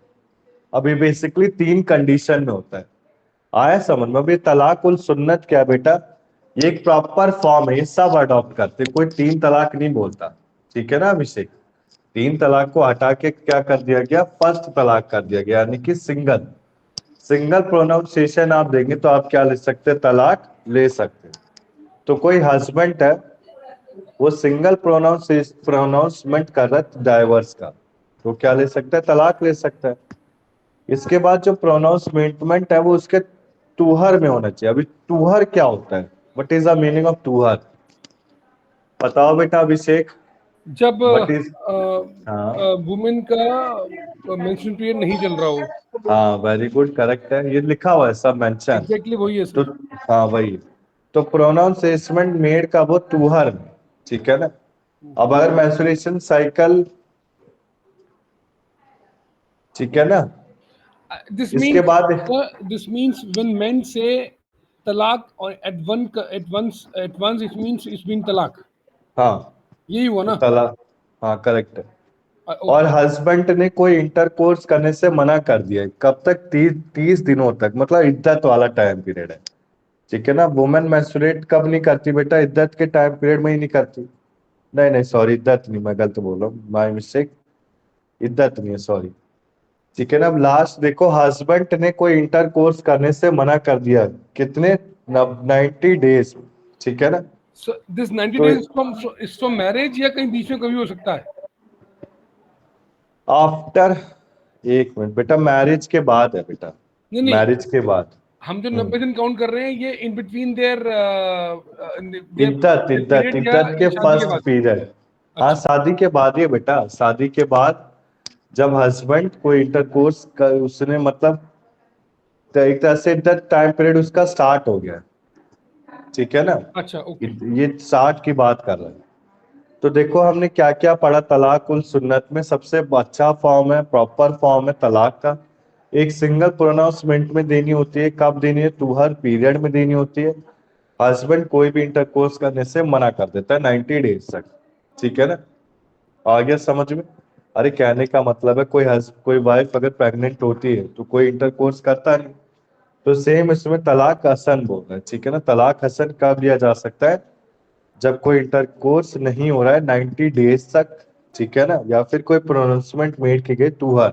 अब ये बेसिकली 3 कंडीशन में होता है, आया समझ में? अब ये तलाक उल सुन्नत क्या है बेटा, ये एक प्रॉपर फॉर्म है, ये सब अडॉप्ट करते, कोई 3 तलाक नहीं बोलता, ठीक है ना अभिषेक। 3 तलाक को हटा के क्या कर दिया गया, फर्स्ट तलाक कर दिया गया, यानी कि सिंगल। सिंगल प्रोनाउंसिएशन आप देंगे तो आप क्या ले सकते हैं, तलाक ले सकते हैं। तो कोई हस्बैंड है वो सिंगल प्रोनाउंसमेंट कर रहा है डाइवर्स का, तो क्या ले सकता है, तलाक ले सकता है। इसके बाद जो प्रोनाउंसमेंट है वो उसके टूहर में होना चाहिए। अभी टूहर क्या होता है, what is the meaning of टूहर, बताओ बेटा अभिषेक? जब व्हाट इज, हाँ वुमेन का मेंस्ट्रुअल पीरियड नहीं चल रहा हो। हाँ वेरी गुड, करेक्ट है, ये लिखा हुआ है सब मेंशन। एग्जैक्टली वही है तो सर। हाँ वही, तो प्रोनाउंसिएशन मेड का वो टूहर में, ठीक है ना। अब अगर मेंस्ट्रुएशन साइकिल, ठीक है ना, This इसके means, बाद this means when men say talaq or at once, it means it's been talaq. हाँ यही हुआ तो ना? तलाक, हाँ करेक्ट है। और ओके। हस्बैंड ने कोई इंटरकोर्स करने से मना कर दिया है, कब तक, 30 दिनों तक, मतलब इद्दत वाला टाइम पीरियड है, ठीक है ना। वुमेन मेंस्ट्रुएट कब नहीं करती बेटा, इद्दत के टाइम पीरियड में ही नहीं करती। नहीं नहीं सॉरी, इद्दत नहीं, मैं गलत बोल रहा हूँ, माय मिस्टेक, इद्दत नहीं है, सॉरी, ठीक है ना। अब लास्ट देखो, हस्बैंड ने कोई इंटर कोर्स करने से मना कर दिया, कितने 90 डेज, ठीक है ना। So this 90 तो days is from marriage या कहीं बीच में कभी हो सकता है? आफ्टर, एक मिनट बेटा, मैरिज के बाद है बेटा, नहीं नहीं, मैरिज के बाद। हम जो 90 दिन काउंट कर रहे हैं ये इन बिटवीन देयर इद्दत इद्दत पीरियड या इद्दत के शादी के फर्स्ट बाद? पीरियड। हाँ, अच्छा शादी के बाद ही है बेटा, शादी के बाद जब हस्बैंड कोई इंटरकोर्स कर, उसने मतलब तो एक तरह से इद्दत टाइम पीरियड उसका स्टार्ट हो गया, ठीक है ना। अच्छा ओके। ये 60 की बात कर रहे हैं। तो देखो हमने क्या क्या पढ़ा, तलाक उल सुन्नत में सबसे अच्छा फॉर्म है, प्रॉपर फॉर्म है तलाक का, एक सिंगल प्रोनाउंसमेंट में देनी होती है। कब देनी है? टूहर पीरियड में देनी होती है। हस्बैंड कोई भी इंटरकोर्स करने से मना कर देता है 90 डेज तक, ठीक है ना। आ गया समझ में? अरे कहने का मतलब है कोई वाइफ अगर प्रेग्नेंट होती है तो कोई इंटरकोर्स करता नहीं, तो सेम इसमें तलाक हसन बोल रहे हैं, ठीक है ना। तलाक हसन कब लिया जा सकता है? जब कोई इंटरकोर्स नहीं हो रहा है 90 डेज तक, ठीक है ना, या फिर कोई प्रोनाउंसमेंट मेड की गई टूहर।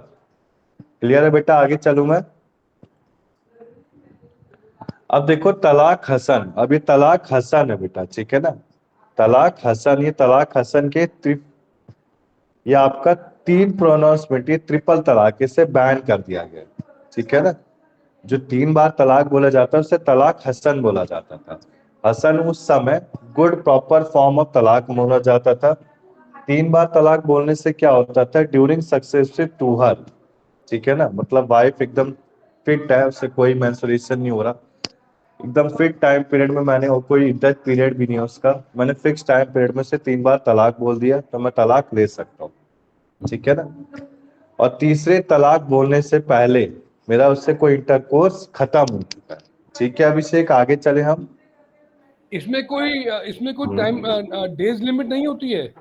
क्लियर है बेटा? आगे चलूं मैं। अब देखो तलाक हसन, अब ये तलाक हसन है बेटा, ठीक है ना। तलाक हसन, ये तलाक हसन के ये आपका 3 प्रोनाउंसमेंट, ये ट्रिपल तलाक, इसे बैन कर दिया गया, ठीक है ना। जो 3 बार तलाक बोला जाता है उसे तलाक हसन बोला जाता था। हसन उस समय गुड प्रॉपर फॉर्म ऑफ तलाक बोला जाता था। 3 बार तलाक बोलने से क्या होता था? ड्यूरिंग सक्सेसिव टूहर, ठीक है ना, मतलब वाइफ एकदम फिट है, उससे कोई मेंस्ट्रुएशन नहीं हो रहा, एकदम फिट टाइम पीरियड में, मैंने और कोई इद्दत पीरियड भी नहीं है उसका, मैंने फिक्स टाइम पीरियड में से 3 बार तलाक बोल दिया तो मैं तलाक ले सकता हूँ, ठीक है ना। और तीसरे तलाक बोलने से पहले मेरा उससे कोई इंटरकोर्स खत्म हो चुका है, ठीक है। अभिषेक आगे चले हम। इसमें कोई टाइम डेज लिमिट नहीं होती है?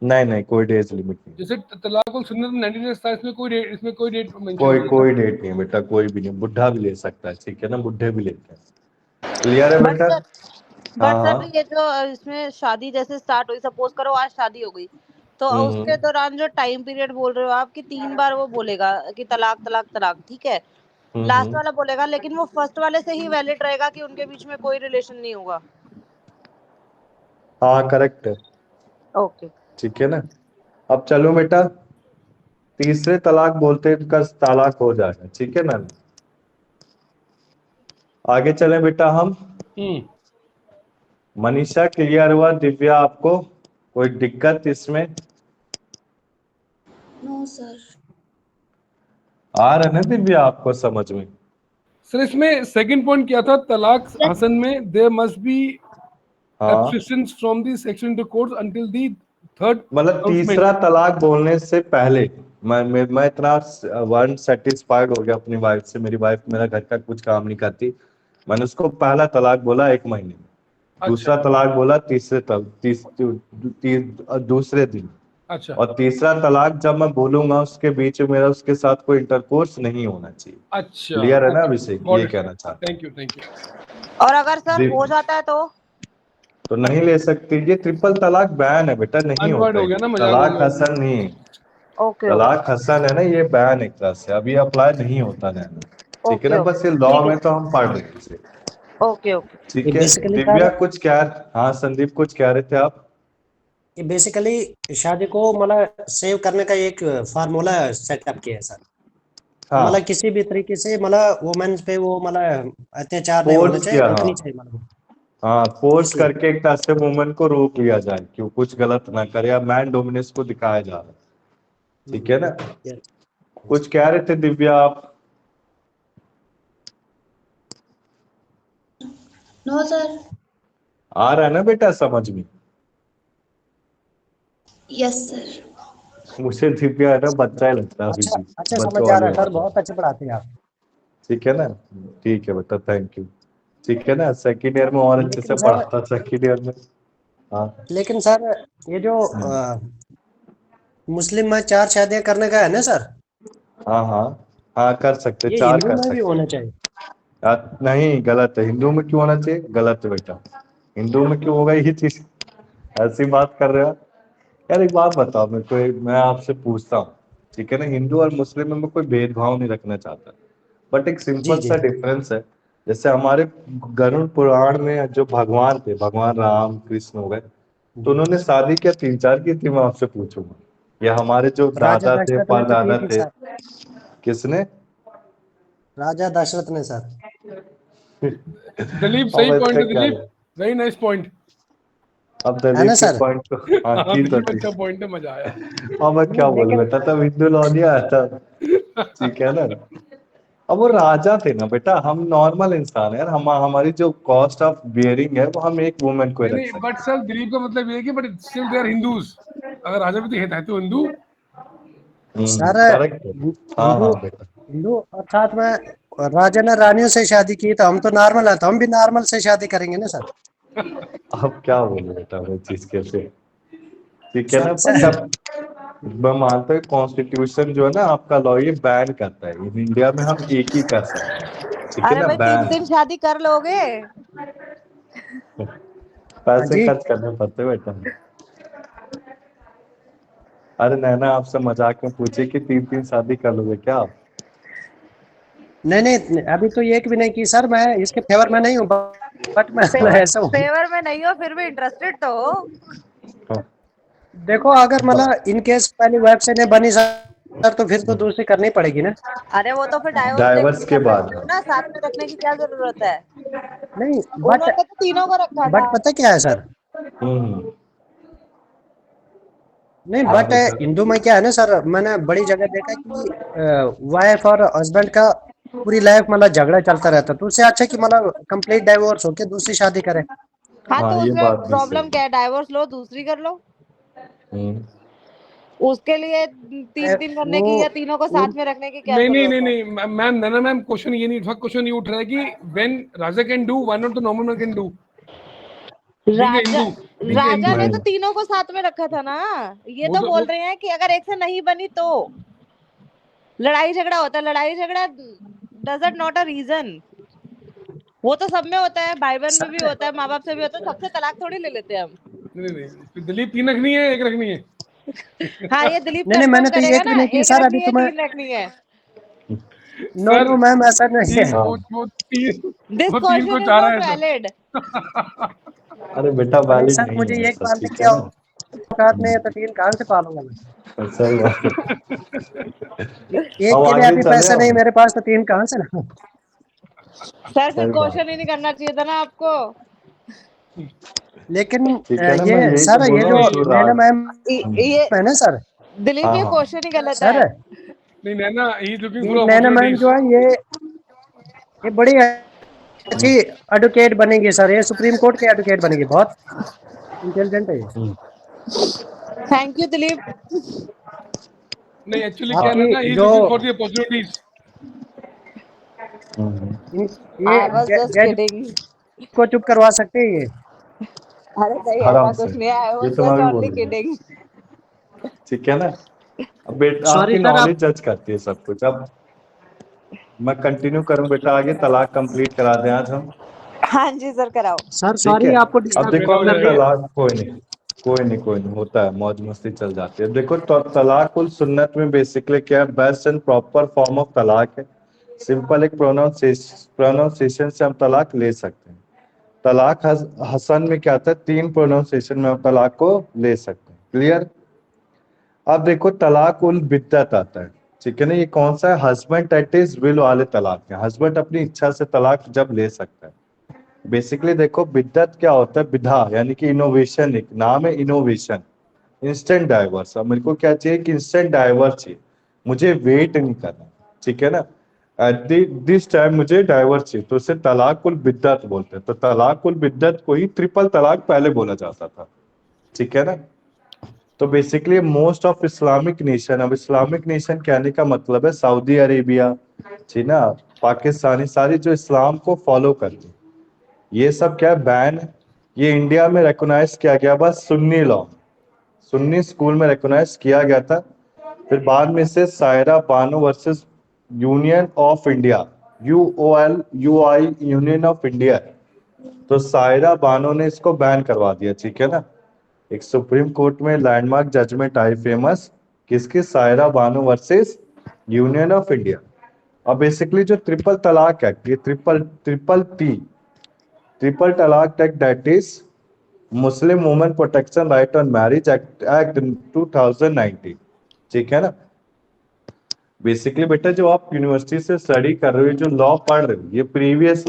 नहीं नहीं, कोई डेज लिमिट नहीं, जैसे तलाक और सुन्नत में 90 डेज था, इसमें कोई डेट मेंशन नहीं है? कोई डेट नहीं है बेटा, कोई भी नहीं, बुढ़ा भी ले सकता है, ठीक है ना, बुढ़े भी लेते हैं। क्लियर है बट बेटा? सर हाँ बट हाँ। सर ये जो इसमें शादी जैसे स्टार्ट हुई, सपोज करो आज शादी हो गई, तो उसके हम्म दौरान जो टाइम पीरियड बोल रहे हो आप कि 3 बार वो बोलेगा कि तलाक तलाक तलाक, ठीक है, लास्ट हम्म। वाला बोलेगा, लेकिन वो फर्स्ट वाले से ही वैलिड रहेगा कि उनके बीच में कोई रिलेशन नहीं होगा? हाँ करेक्ट है, ओके। ठीक है ना। अब चलो बेटा, तीसरे तलाक बोलते का तलाक हो जाएगा, ठीक है ना। आगे चले बेटा हम। मनीषा क्लियर हुआ? दिव्या आपको कोई दिक्कत इसमें? No sir. आ रहा है ना दिव्या आपको समझ में? सर इसमें सेकंड पॉइंट क्या था तलाक हसन में? देयर मस्ट बी हाँ, abstinence from the sexual intercourse until the third मतलब announcement. तीसरा तलाक बोलने से पहले मैं इतना वन सेटिस्फाइड हो गया अपनी वाइफ से, मेरी वाइफ मेरा घर का कुछ काम नहीं करती, मैंने उसको पहला तलाक बोला 1 महीने में, दूसरा तलाक बोला दूसरे दिन, अच्छा और तीसरा तलाक जब मैं बोलूंगा उसके बीच में मेरा उसके साथ कोई इंटरकोर्स नहीं होना चाहिए। अच्छा, क्लियर है ना अभिषेक? गॉट ये इट। कहना चाहता थैंक यू। और अगर सर हूँ। हो जाता है तो नहीं ले सकती, ये ट्रिपल तलाक बैन है बेटा, नहीं अनवर्ड होता हो है, गया ना, मजाक हो तलाक गया। हसन नहीं है। ओके ओके तलाक हसन है ना, ये बैन एक तरह से अभी अप्लाई नहीं होता है, ठीक है ओके ना, ओके बस ये लॉ ठीक है में तो हम पढ़ रहे हैं इसे, ओके ओके। ठीक ये है। बेसिकली दिव्या सर, कुछ कह, हाँ संदीप कुछ कह रहे थे आप? ये बेसिकली शादी को मतलब सेव करने का एक फार्मूला सेटअप किया है सर। हाँ, मतलब किसी भी तरीके से मतलब वुमेन्स पे वो मतलब अत्याचार नहीं होना फोर्स चाहिए, किया, रुकनी हाँ चाहिए मतलब, हाँ, फोर्स इसलिए। करके एक तरह से वुमेन को रोक लिया जाए कि वो कुछ गलत ना करे, या मैन डोमिनेंस को दिखाया जा रहा है, ठीक है ना। yes, कुछ कह रहे थे दिव्या आप? No sir. आ रहा है ना बेटा समझ में? Yes sir. मुझे दिव्या है ना बच्चा ही लगता है अभी अच्छा भी, अच्छा समझ बच्चों आ वाली रहा है सर, बात है, बहुत अच्छे पढ़ाते हैं आप। ठीक है ना। ठीक है बेटा, थैंक यू, ठीक है ना। सेकेंड ईयर में और अच्छे से लेकिन सर पढ़ाता सेकेंड ईयर में। हाँ लेकिन सर ये जो मुस्लिम में 4 शादियां करने का है ना सर, हाँ हाँ हाँ, कर सकते, ये 4 हिंदू कर में भी सकते। होना चाहिए। नहीं, गलत है, हिंदू में क्यों होना चाहिए? गलत है बेटा, हिंदू में क्यों होगा ये चीज? ऐसी बात कर रहे हो यार। एक बात बताओ मेरे को, मैं आपसे पूछता हूँ, ठीक है ना, हिंदू और मुस्लिम में मैं कोई भेदभाव नहीं रखना चाहता, बट एक जी सिंपल जी सा डिफरेंस है। जैसे हमारे गरुड़ पुराण में जो भगवान थे, भगवान राम कृष्ण हो गए, तो उन्होंने शादी क्या 3-4 की थी, मैं आपसे पूछूंगा, या हमारे जो राजा दादा थे दशरथ ने तो की परदादा थी थे, सर, किसने? राजा दशरथ ने सर। दिलीप अब सही पॉइंट इसका है क्या दिलीप, है? Very nice point. अब है दलीप ना के सर? पॉइंट तो हाँ हाँ की तो दिलीप थी। अच्छा पॉइंट है, मजा आया। अब मैं क्या नहीं बोलूं लेकिन बेटा, तब हिंदू लॉ नहीं आया था, ठीक है ना। अब वो राजा थे ना बेटा, हम नॉर्मल इंसान है यार, हमारी जो कॉस्ट ऑफ बियरिंग है वो हम एक वुमेन को ही नहीं रख नहीं, सकते बट सर दिलीप का मतलब ये है कि but still they are Hindus. अगर राजा भी है तो हिंदू। हैं। सर करेक्ट है। हाँ हिंदू हाँ बेटा। हिंदू और साथ में राजा ने रानियों से शादी की, तो हम तो नॉर्मल है, तो हम भी नॉर्मल से शादी करेंगे ना सर। अब क्या बोलूं बेटा वो चीज कैसे, ठीक है ना, बट सर अब मैं मानता हूँ कॉन्स्टिट्यूशन जो है ना आपका लॉ ये बैन करता है, इन इंडिया में हम एक ही कर सकते हैं, ठीक है अरे ना, भाई 3 दिन बैन। शादी कर लोगे। हाँ पैसे जी। खर्च करने पड़ते हैं बेटा। अरे नैना आपसे मजाक में पूछे कि 3-3 शादी कर लोगे क्या आप? नहीं नहीं, अभी तो एक भी नहीं की सर, मैं इसके फेवर में नहीं हूँ, बट मैं फेवर ऐसा हूँ। फेवर में नहीं हो फिर भी इंटरेस्टेड तो हो। हाँ, देखो अगर मतलब इन केस पहली वाइफ से नहीं बनी सर, तो फिर तो दूसरी करनी पड़ेगी ना। अरे वो तो फिर डाइवोर्स लेके डाइवर्स भी के कर बाद। सकते हो ना, साथ में रखने की क्या जरूरत है। नहीं उन्होंने तो तीनों को रखा था। पता क्या है सर, हम्म। नहीं हाँ बट बेटा। हिंदू में क्या है ना सर, मैंने बड़ी जगह देखा कि वाइफ और हस्बैंड का पूरी लाइफ मतलब झगड़ा चलता रहता, तो उससे अच्छा कि मतलब कंप्लीट डाइवोर्स होके दूसरी शादी करे। हाँ हाँ तो ये उसमें बात भी सही प्रॉब्लम क्या है, डाइवोर्स लो दूसरी कर लो। हम्म। उसके लिए 3 3 करने वो की या तीनों को वो साथ में रखने की क्या नहीं नहीं नहीं जरूरत है। नहीं मैम, नैना मैम, क्वेश्चन ये नहीं, क्वेश्चन ये उठ रहा है कि when raja can do, why not the normal man can do, being a raja Hindu, being a raja Hindu. ने तो नहीं तीनों को साथ में रखा था ना। ये वो तो तो बोल रहे हैं कि अगर एक से नहीं बनी तो लड़ाई झगड़ा होता है। लड़ाई झगड़ा डजंट नॉट अ रीजन। वो तो सब में होता है, भाई बहन में भी सर होता है, माँ बाप से भी होता है, सबसे तलाक थोड़ी ले लेते हैं हम। नहीं नहीं, दिलीप 3 रखनी है, 1 रखनी है। हाँ ये दिलीप नहीं नहीं, कंफर्म मैंने तो करेगा एक भी ना, नहीं की 1 सर अभी रखनी है तुम्हें। 3 रखनी है। नो सर नो मैम, ऐसा नहीं है। तीन, हाँ। वो तीन, दिस वो 3 को क्वेश्चन इज चाह रहा नॉट है सर। वैलिड। अरे बेटा नहीं वैलिड सर, नहीं मुझे है एक सब, पालने ठीक की है ना। औकात नहीं है, तो तीन कहाँ से पालूंगा मैं? सही बात है। एक अब के लिए आगे अभी चले पैसा नहीं अब। मेरे पास, तो तीन कहाँ से ना। सर फिर सही बात क्वेश्चन ही है। नहीं करना चाहिए था ना आपको। लेकिन ठीक है ना, मैं ये यही तो सर, बोल ये रहा जो हूँ तू नैना राज। मैम ये है ना सर, दिलीप हाँ ये हाँ क्वेश्चन ही गलत सर है। नहीं नैना, ही इज लुकिंग ये फॉर नैना मैम अपॉर्चुनिटीज। जो है, ये बड़ी अच्छी एडवोकेट बनेगी सर, ये सुप्रीम कोर्ट के एडवोकेट बनेगी, बहुत इंटेलिजेंट है ये। Thank you Dilip. नहीं एक्चुअली क्या है आपकी ना, ही इज जो लुकिंग फॉर द अपॉर्चुनिटीज। ये आई वाज जस्ट जज किडिंग। को चुप करवा सकते हैं ये। अरे नहीं आराम ऐसा से, कुछ नहीं है, आई ये वाज तो मैं जस्ट भी ओनली बोलूंगा, किडिंग। ठीक है ना। अब बेटा सॉरी आपकी सर आप। नॉलेज जज करती है सब कुछ। अब मैं कंटिन्यू करूं बेटा, आगे तलाक कंप्लीट करा दें आज हम, हाँ जी सर कराओ। सर ठीक है। सॉरी आपको अब डिस्टर्ब देखो मेरा हो हमने कर जाएगा। दिया। तलाक, कोई नहीं कोई नहीं कोई नहीं, होता है, मौज मस्ती चल जाती है। देखो तो तलाक उल सुन्नत में बेसिकली क्या है, best and proper form of तलाक है। सिंपल एक प्रोनाउंसिएशन से हम तलाक ले सकते हैं। तलाक हसन में क्या आता है, 3 प्रोनाउंसिएशन में हम तलाक को ले सकते हैं, क्लियर। अब देखो तलाक उल बिद्दत आता है, ठीक है ना, ये कौन सा है, हस्बैंड एट इज विल वाले तलाक है। हस्बैंड अपनी इच्छा से तलाक जब ले सकता है। बेसिकली देखो बिद्दत क्या होता है, विधा यानी कि इनोवेशन, एक नाम है इनोवेशन। इंस्टेंट डाइवर्स, अब मेरे को क्या चाहिए कि इंस्टेंट डाइवर्स चाहिए, मुझे वेट नहीं करना, ठीक है ना। एट दिस टाइम मुझे डाइवर्स चाहिए, तो उसे तलाकुल बिद्दत बोलते हैं। तो तलाकुल बिद्दत को ही ट्रिपल तलाक पहले बोला जाता था, ठीक है ना। तो basically most of Islamic nation, अब इस्लामिक नेशन कहने का मतलब है सऊदी अरेबिया, ठीक ना, पाकिस्तानी, सारी जो इस्लाम को फॉलो करती, ये सब क्या बैन है। ये इंडिया में रिकॉग्नाइज किया गया बस सुन्नी लॉ, सुन्नी स्कूल में रिकॉग्नाइज किया गया था। फिर बाद में से Saira Bano versus Union of India, UOL union of India, तो सायरा बानो ने इसको बैन करवा दिया, ठीक है ना। एक सुप्रीम कोर्ट में लैंडमार्क जजमेंट आई फेमस, किसकी? Saira Bano versus Union of India. अब बेसिकली जो ट्रिपल तलाक एक्ट, ये ट्रिपल तलाक act, that is Muslim women protection right on marriage act 2019, ठीक है ना। बेसिकली बेटा जो आप यूनिवर्सिटी से स्टडी कर रहे हो, जो लॉ पढ़ रहे हो, ये प्रीवियस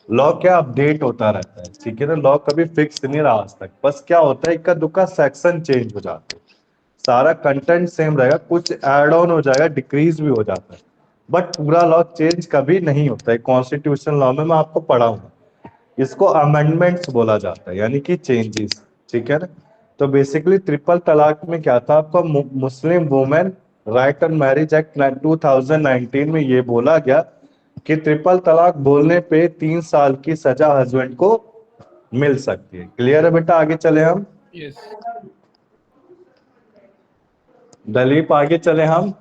लॉ क्या अपडेट होता रहता है, ठीक है ना। लॉ कभी फिक्स नहीं रहा आज तक, बस क्या होता है इक्का दुक्का सेक्शन चेंज हो जाते हैं, सारा कंटेंट सेम रहेगा, कुछ एड ऑन हो जाएगा, डिक्रीज भी हो जाता है, बट पूरा लॉ चेंज कभी नहीं होता है। कॉन्स्टिट्यूशन लॉ में मैं आपको पढ़ाऊंगा, इसको अमेंडमेंट्स बोला जाता है, यानी कि चेंजेस, ठीक है ना। तो बेसिकली ट्रिपल तलाक में क्या था, आपका Muslim women right on marriage act 2019 में ये बोला गया कि ट्रिपल तलाक बोलने पे 3 साल की सजा हस्बैंड को मिल सकती है। क्लियर है बेटा? आगे चले हम। Yes. दलीप आगे चले हम।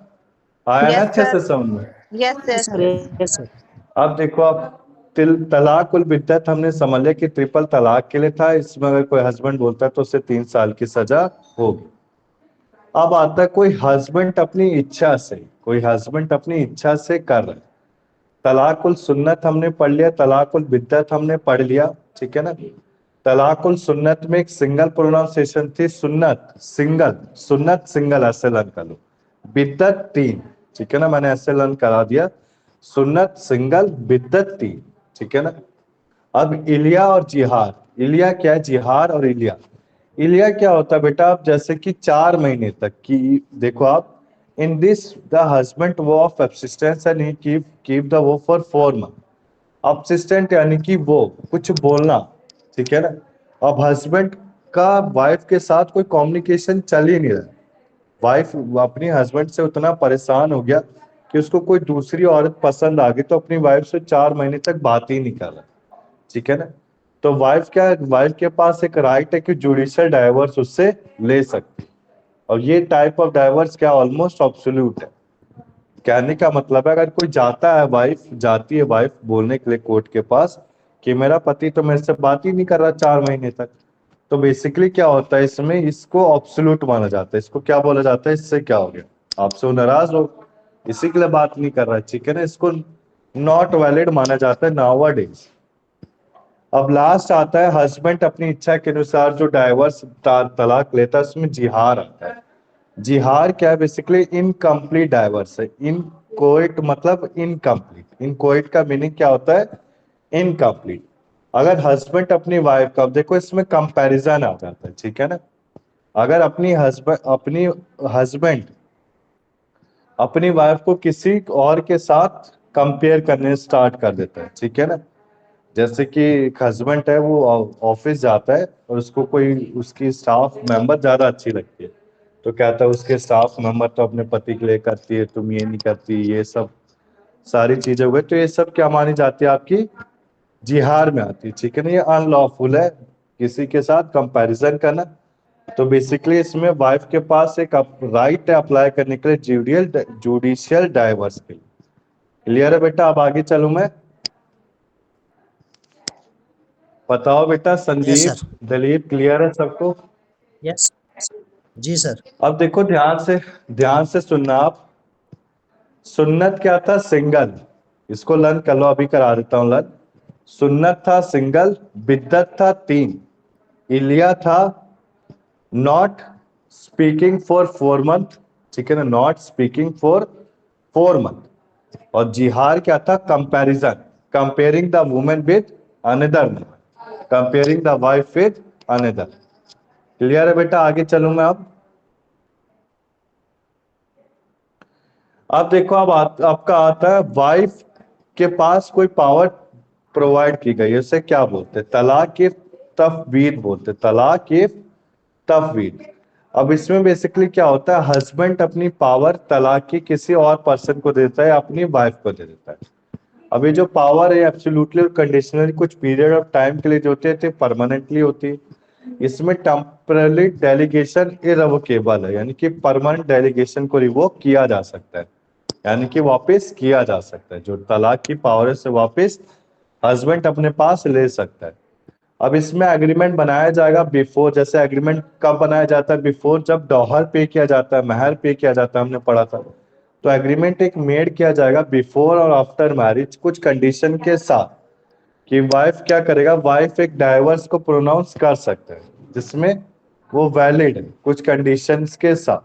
आया ना Yes, अच्छे sir. से समझ में? Yes, yes sir. Sir, yes sir. अब देखो, अब तलाक उल बिद्दत हमने समझ लिया कि ट्रिपल तलाक के लिए था, इसमें अगर कोई हस्बैंड बोलता है तो उसे 3 साल की सजा होगी। अब आता है कोई हस्बैंड अपनी इच्छा से, कर रहा है। तलाक उल सुन्नत हमने पढ़ लिया, तलाक उल बिद्दत हमने पढ़ लिया, ठीक है ना। तलाक उल सुन्नत में एक सिंगल प्रोनाउंसिएशन थी, सुन्नत सिंगल ऐसे लर्न कर लो, बिद्दत 3, ठीक है ना, मैंने ऐसे लर्न करा दिया, सुन्नत सिंगल, बिद्दत 3, ठीक है ना। अब इलिया और जिहार, इलिया क्या है, जिहार और इलिया क्या होता है बेटा? आप जैसे कि 4 महीने तक की, देखो आप, इन दिस द हस्बैंड वो of subsistence and he keep the वो फॉर 4 मंथ। सब्सिस्टेंट यानी कि वो कुछ बोलना, ठीक है ना। अब हस्बैंड का वाइफ के साथ कोई कम्युनिकेशन चल ही नहीं रहा, वाइफ अपनी हस्बैंड से उतना परेशान हो गया कि उसको कोई दूसरी औरत पसंद आ गई, तो अपनी वाइफ से 4 महीने तक बात ही नहीं कर रहा, ठीक है ना। तो वाइफ के पास एक राइट है कि जुडिशियल डाइवोर्स उससे ले सकती है, और ये टाइप ऑफ डाइवोर्स क्या ऑलमोस्ट ऑब्सोल्यूट है। कहने का मतलब है, अगर कोई जाती है वाइफ बोलने के लिए कोर्ट के पास कि मेरा पति तो मेरे से बात ही नहीं कर रहा 4 महीने तक, तो बेसिकली क्या होता है इसमें, इसको ऑब्सोल्यूट माना जाता है। इसको क्या बोला जाता है? इससे क्या हो गया, आपसे वो नाराज हो, इसी के लिए बात नहीं कर रहा है, ठीक है ना। इसको नॉट वैलिड माना जाता है नाउअडेज। अब लास्ट आता है हस्बैंड अपनी इच्छा के अनुसार जो डाइवर्स तलाक लेता है, उसमें जिहार आता है। जिहार क्या है? बेसिकली इनकम्प्लीट डाइवर्स है। इनकोइट मतलब इनकम्प्लीट, इनकोइट का मीनिंग क्या होता है? इनकम्प्लीट। अगर हस्बैंड अपनी वाइफ का, देखो इसमें कंपैरिजन आ जाता है, ठीक है ना। अगर अपनी हस्बैंड अपनी वाइफ को किसी और के साथ कंपेयर करने स्टार्ट कर देता है, ठीक है ना। जैसे कि एक हस्बैंड है, वो ऑफिस जाता है और उसको कोई उसकी स्टाफ मेंबर ज्यादा अच्छी लगती है, तो कहता है उसके स्टाफ मेंबर तो अपने पति के लिए करती है, तुम ये नहीं करती, ये सब सारी चीजें हुए, तो ये सब क्या मानी जाती है? आपकी जिहार में आती है, ठीक है ना। ये अनलॉफुल है किसी के साथ कंपैरिजन करना। तो बेसिकली इसमें वाइफ के पास एक राइट है अप्लाई करने के लिए जुडिशियल डाइवोर्स के लिए। क्लियर है बेटा? अब आगे चलूं मैं। बताओ बेटा, yes Sandeep, sir, Dalip, clear है सबको? यस जी सर। अब देखो ध्यान से सुनना आप। सुन्नत क्या था? सिंगल। इसको लर्न कर लो, अभी करा देता हूं लर्न। सुन्नत था सिंगल, बिद्दत था 3, इलिया था नॉट स्पीकिंग फॉर 4 मंथ, ठीक है ना, नॉट स्पीकिंग फॉर 4 मंथ। और जिहार क्या था? Comparison, comparing the women with another women, comparing the wife with another. Clear है बेटा? आगे चलूं मैं अब देखो, अब आपका आता है वाइफ के पास कोई पावर प्रोवाइड की गई है, उसे क्या बोलते हैं? तलाक की तफवीद बोलते हैं, तलाक की तफवीद। अब इसमें बेसिकली क्या होता है, हस्बैंड अपनी पावर तलाक की किसी और पर्सन को देता है, अपनी वाइफ को दे देता है। अब ये जो पावर है एब्सोल्युटली और कंडीशनली कुछ पीरियड ऑफ टाइम के लिए जो होते थे, परमानेंटली होती है। इसमें टेम्पररी डेलीगेशन इरवोकेबल है, यानी कि परमानेंट डेलीगेशन को रिवोक किया जा सकता है, यानी कि वापस किया जा सकता है। जो तलाक की पावर है उसे वापस हस्बैंड अपने पास ले सकता है। अब इसमें एग्रीमेंट बनाया जाएगा बिफोर, जैसे एग्रीमेंट कब बनाया जाता है, बिफोर, जब डॉहर पे किया जाता है, महर पे किया जाता है, हमने पढ़ा था। तो एग्रीमेंट एक मेड किया जाएगा बिफोर और आफ्टर मैरिज, कुछ कंडीशन के साथ कि वाइफ क्या करेगा, वाइफ एक डाइवर्स को प्रोनाउंस कर सकते हैं जिसमें वो वैलिड है कुछ कंडीशंस के साथ,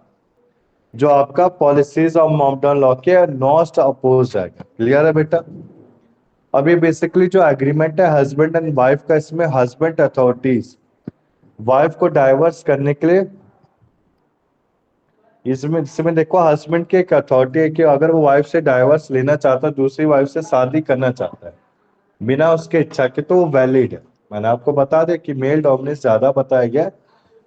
जो आपका पॉलिसीज ऑफ मॉडर्न लॉ के नॉट अपोज जाएगा। क्लियर है बेटा? अभी बेसिकली जो एग्रीमेंट है हस्बैंड एंड वाइफ का, इसमें हस्बैंड अथॉरिटीज वाइफ को डाइवर्स करने के लिए, इसमें देखो हस्बैंड की एक अथॉरिटी है कि अगर वो वाइफ से डाइवर्स लेना चाहता है, दूसरी वाइफ से शादी करना चाहता है बिना उसके इच्छा के, तो वो वैलिड है। मैंने आपको बता दिया कि मेल डोमिनेंस ज्यादा बताया गया,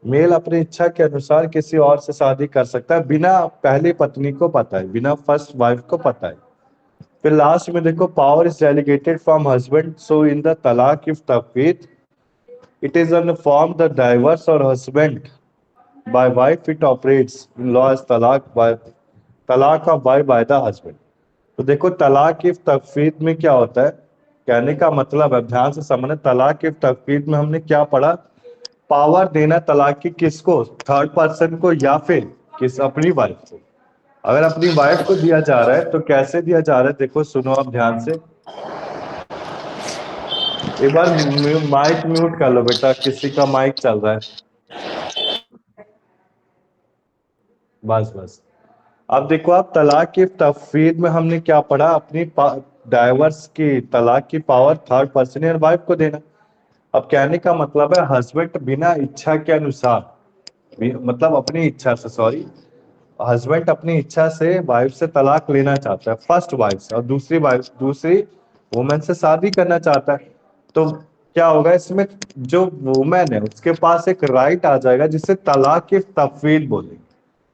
मेल अपनी इच्छा के अनुसार किसी और से शादी कर सकता है बिना पहली पत्नी को पता है, बिना फर्स्ट वाइफ को पता है। फिर लास्ट में देखो power is delegated from husband, so in the तलाक इफ तफवीद it is on form the divorce or husband by wife it operates in law as तलाक of wife by the husband. तो देखो तलाक इफ तफवीद में क्या होता है, कहने का मतलब है, ध्यान से समझना, तलाक इफ तफवीद में हमने क्या पढ़ा, पावर देना तलाक की किसको, थर्ड पर्सन को या फिर किस अपनी वाइफ को। अगर अपनी वाइफ को दिया जा रहा है तो कैसे दिया जा रहा है, देखो सुनो आप ध्यान से। एक बार माइक म्यूट कर लो बेटा, किसी का माइक चल रहा है। बस अब देखो आप तलाक की तफवीद में हमने क्या पढ़ा, अपनी डाइवर्स की तलाक की पावर थर्ड पर्सन या वाइफ को देना। अब कहने का मतलब है हस्बैंड बिना इच्छा के अनुसार, मतलब अपनी इच्छा से, सॉरी, हस्बैंड अपनी इच्छा से वाइफ से तलाक लेना चाहता है, फर्स्ट वाइफ से, और दूसरी वुमेन से शादी करना चाहता है। तो क्या होगा इसमें, जो वुमेन है उसके पास एक राइट आ जाएगा जिसे तलाक की तफवीद बोलेंगे,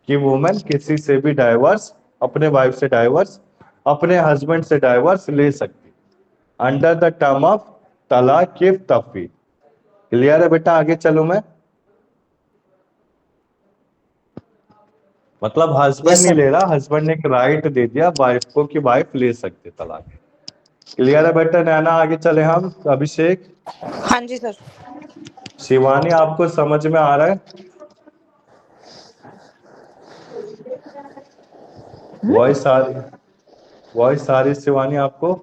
कि वुमेन किसी से भी डाइवर्स, अपने वाइफ से डाइवर्स, अपने हस्बैंड से डाइवर्स ले सकती अंडर द टर्म ऑफ तलाक की तफवीद। क्लियर है बेटा? आगे चलो मैं, मतलब हस्बैंड यस नहीं सर। ले रहा, हस्बैंड ने एक राइट दे दिया वाइफ को कि वाइफ ले सकते तलाक। क्लियर है बेटा? नैना आगे चले हम। अभिषेक, हाँ जी सर। शिवानी, आपको समझ में आ रहा है? वॉइस आ रही शिवानी आपको?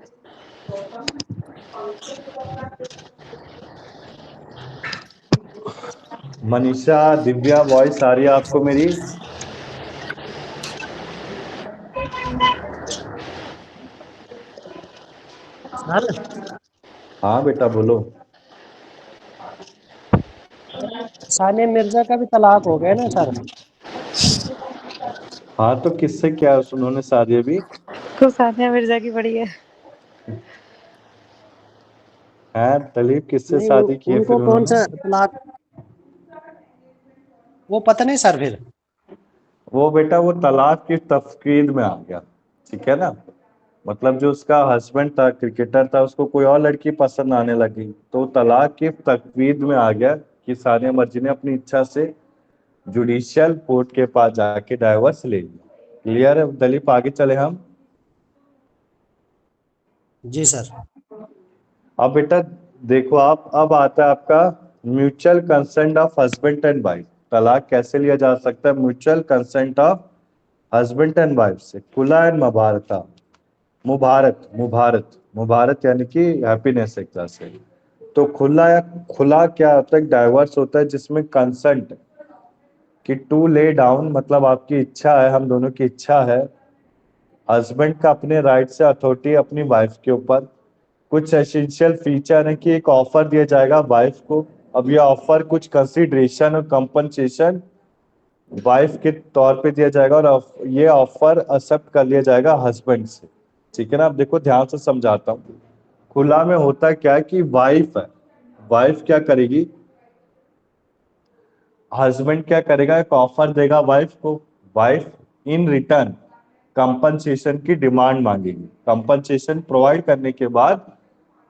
मनीषा, दिव्या, वॉइस आ रही है आपको मेरी? सर हाँ बेटा बोलो। सानिया मिर्जा का भी तलाक हो गया ना सर? हाँ तो किससे क्या उन्होंने शादी अभी? तो सानिया मिर्जा की बड़ी है। है दलीप, किससे नहीं शादी की है उनको फिर कौन सा उन्होंने? तलाक, वो पता नहीं सर। फिर वो बेटा वो तलाक की तफकीद में आ गया, ठीक है ना, मतलब जो उसका हस्बैंड था क्रिकेटर था, उसको कोई और लड़की पसंद आने लगी, तो तलाक की तकवीद में आ गया कि सानिया मिर्जा ने अपनी इच्छा से जुडिशियल कोर्ट के पास जाके डाइवर्स ले लिया। क्लियर है दलीप? आगे चले हम। जी सर। अब बेटा देखो आप, अब आता है आपका mutual consent of husband and wife. तलाक कैसे लिया जा सकता है? Mutual consent of husband and wife से, खुला एंड मुबारता, मुबारत यानी कि हैप्पीनेस एक तरह से। तो खुला क्या होता है? डाइवर्स होता है जिसमें कंसेंट कि टू ले डाउन, मतलब आपकी इच्छा है, हम दोनों की इच्छा है, हस्बैंड का अपने राइट से अथॉरिटी अपनी वाइफ के ऊपर, कुछ एसेंशियल फीचर है कि एक ऑफर दिया जाएगा वाइफ को। अब ये ऑफर कुछ कंसिडरेशन और कंपनसेशन वाइफ के तौर पे दिया जाएगा, और ये ऑफर एक्सेप्ट कर लिया जाएगा हस्बैंड से, ठीक है ना? अब देखो ध्यान से समझाता हूँ। खुला में होता क्या है कि वाइफ है, वाइफ क्या करेगी, हस्बैंड क्या करेगा, एक ऑफर देगा वाइफ को, वाइफ इन रिटर्न कंपनसेशन की डिमांड मांगेगी, कंपनसेशन प्रोवाइड करने के बाद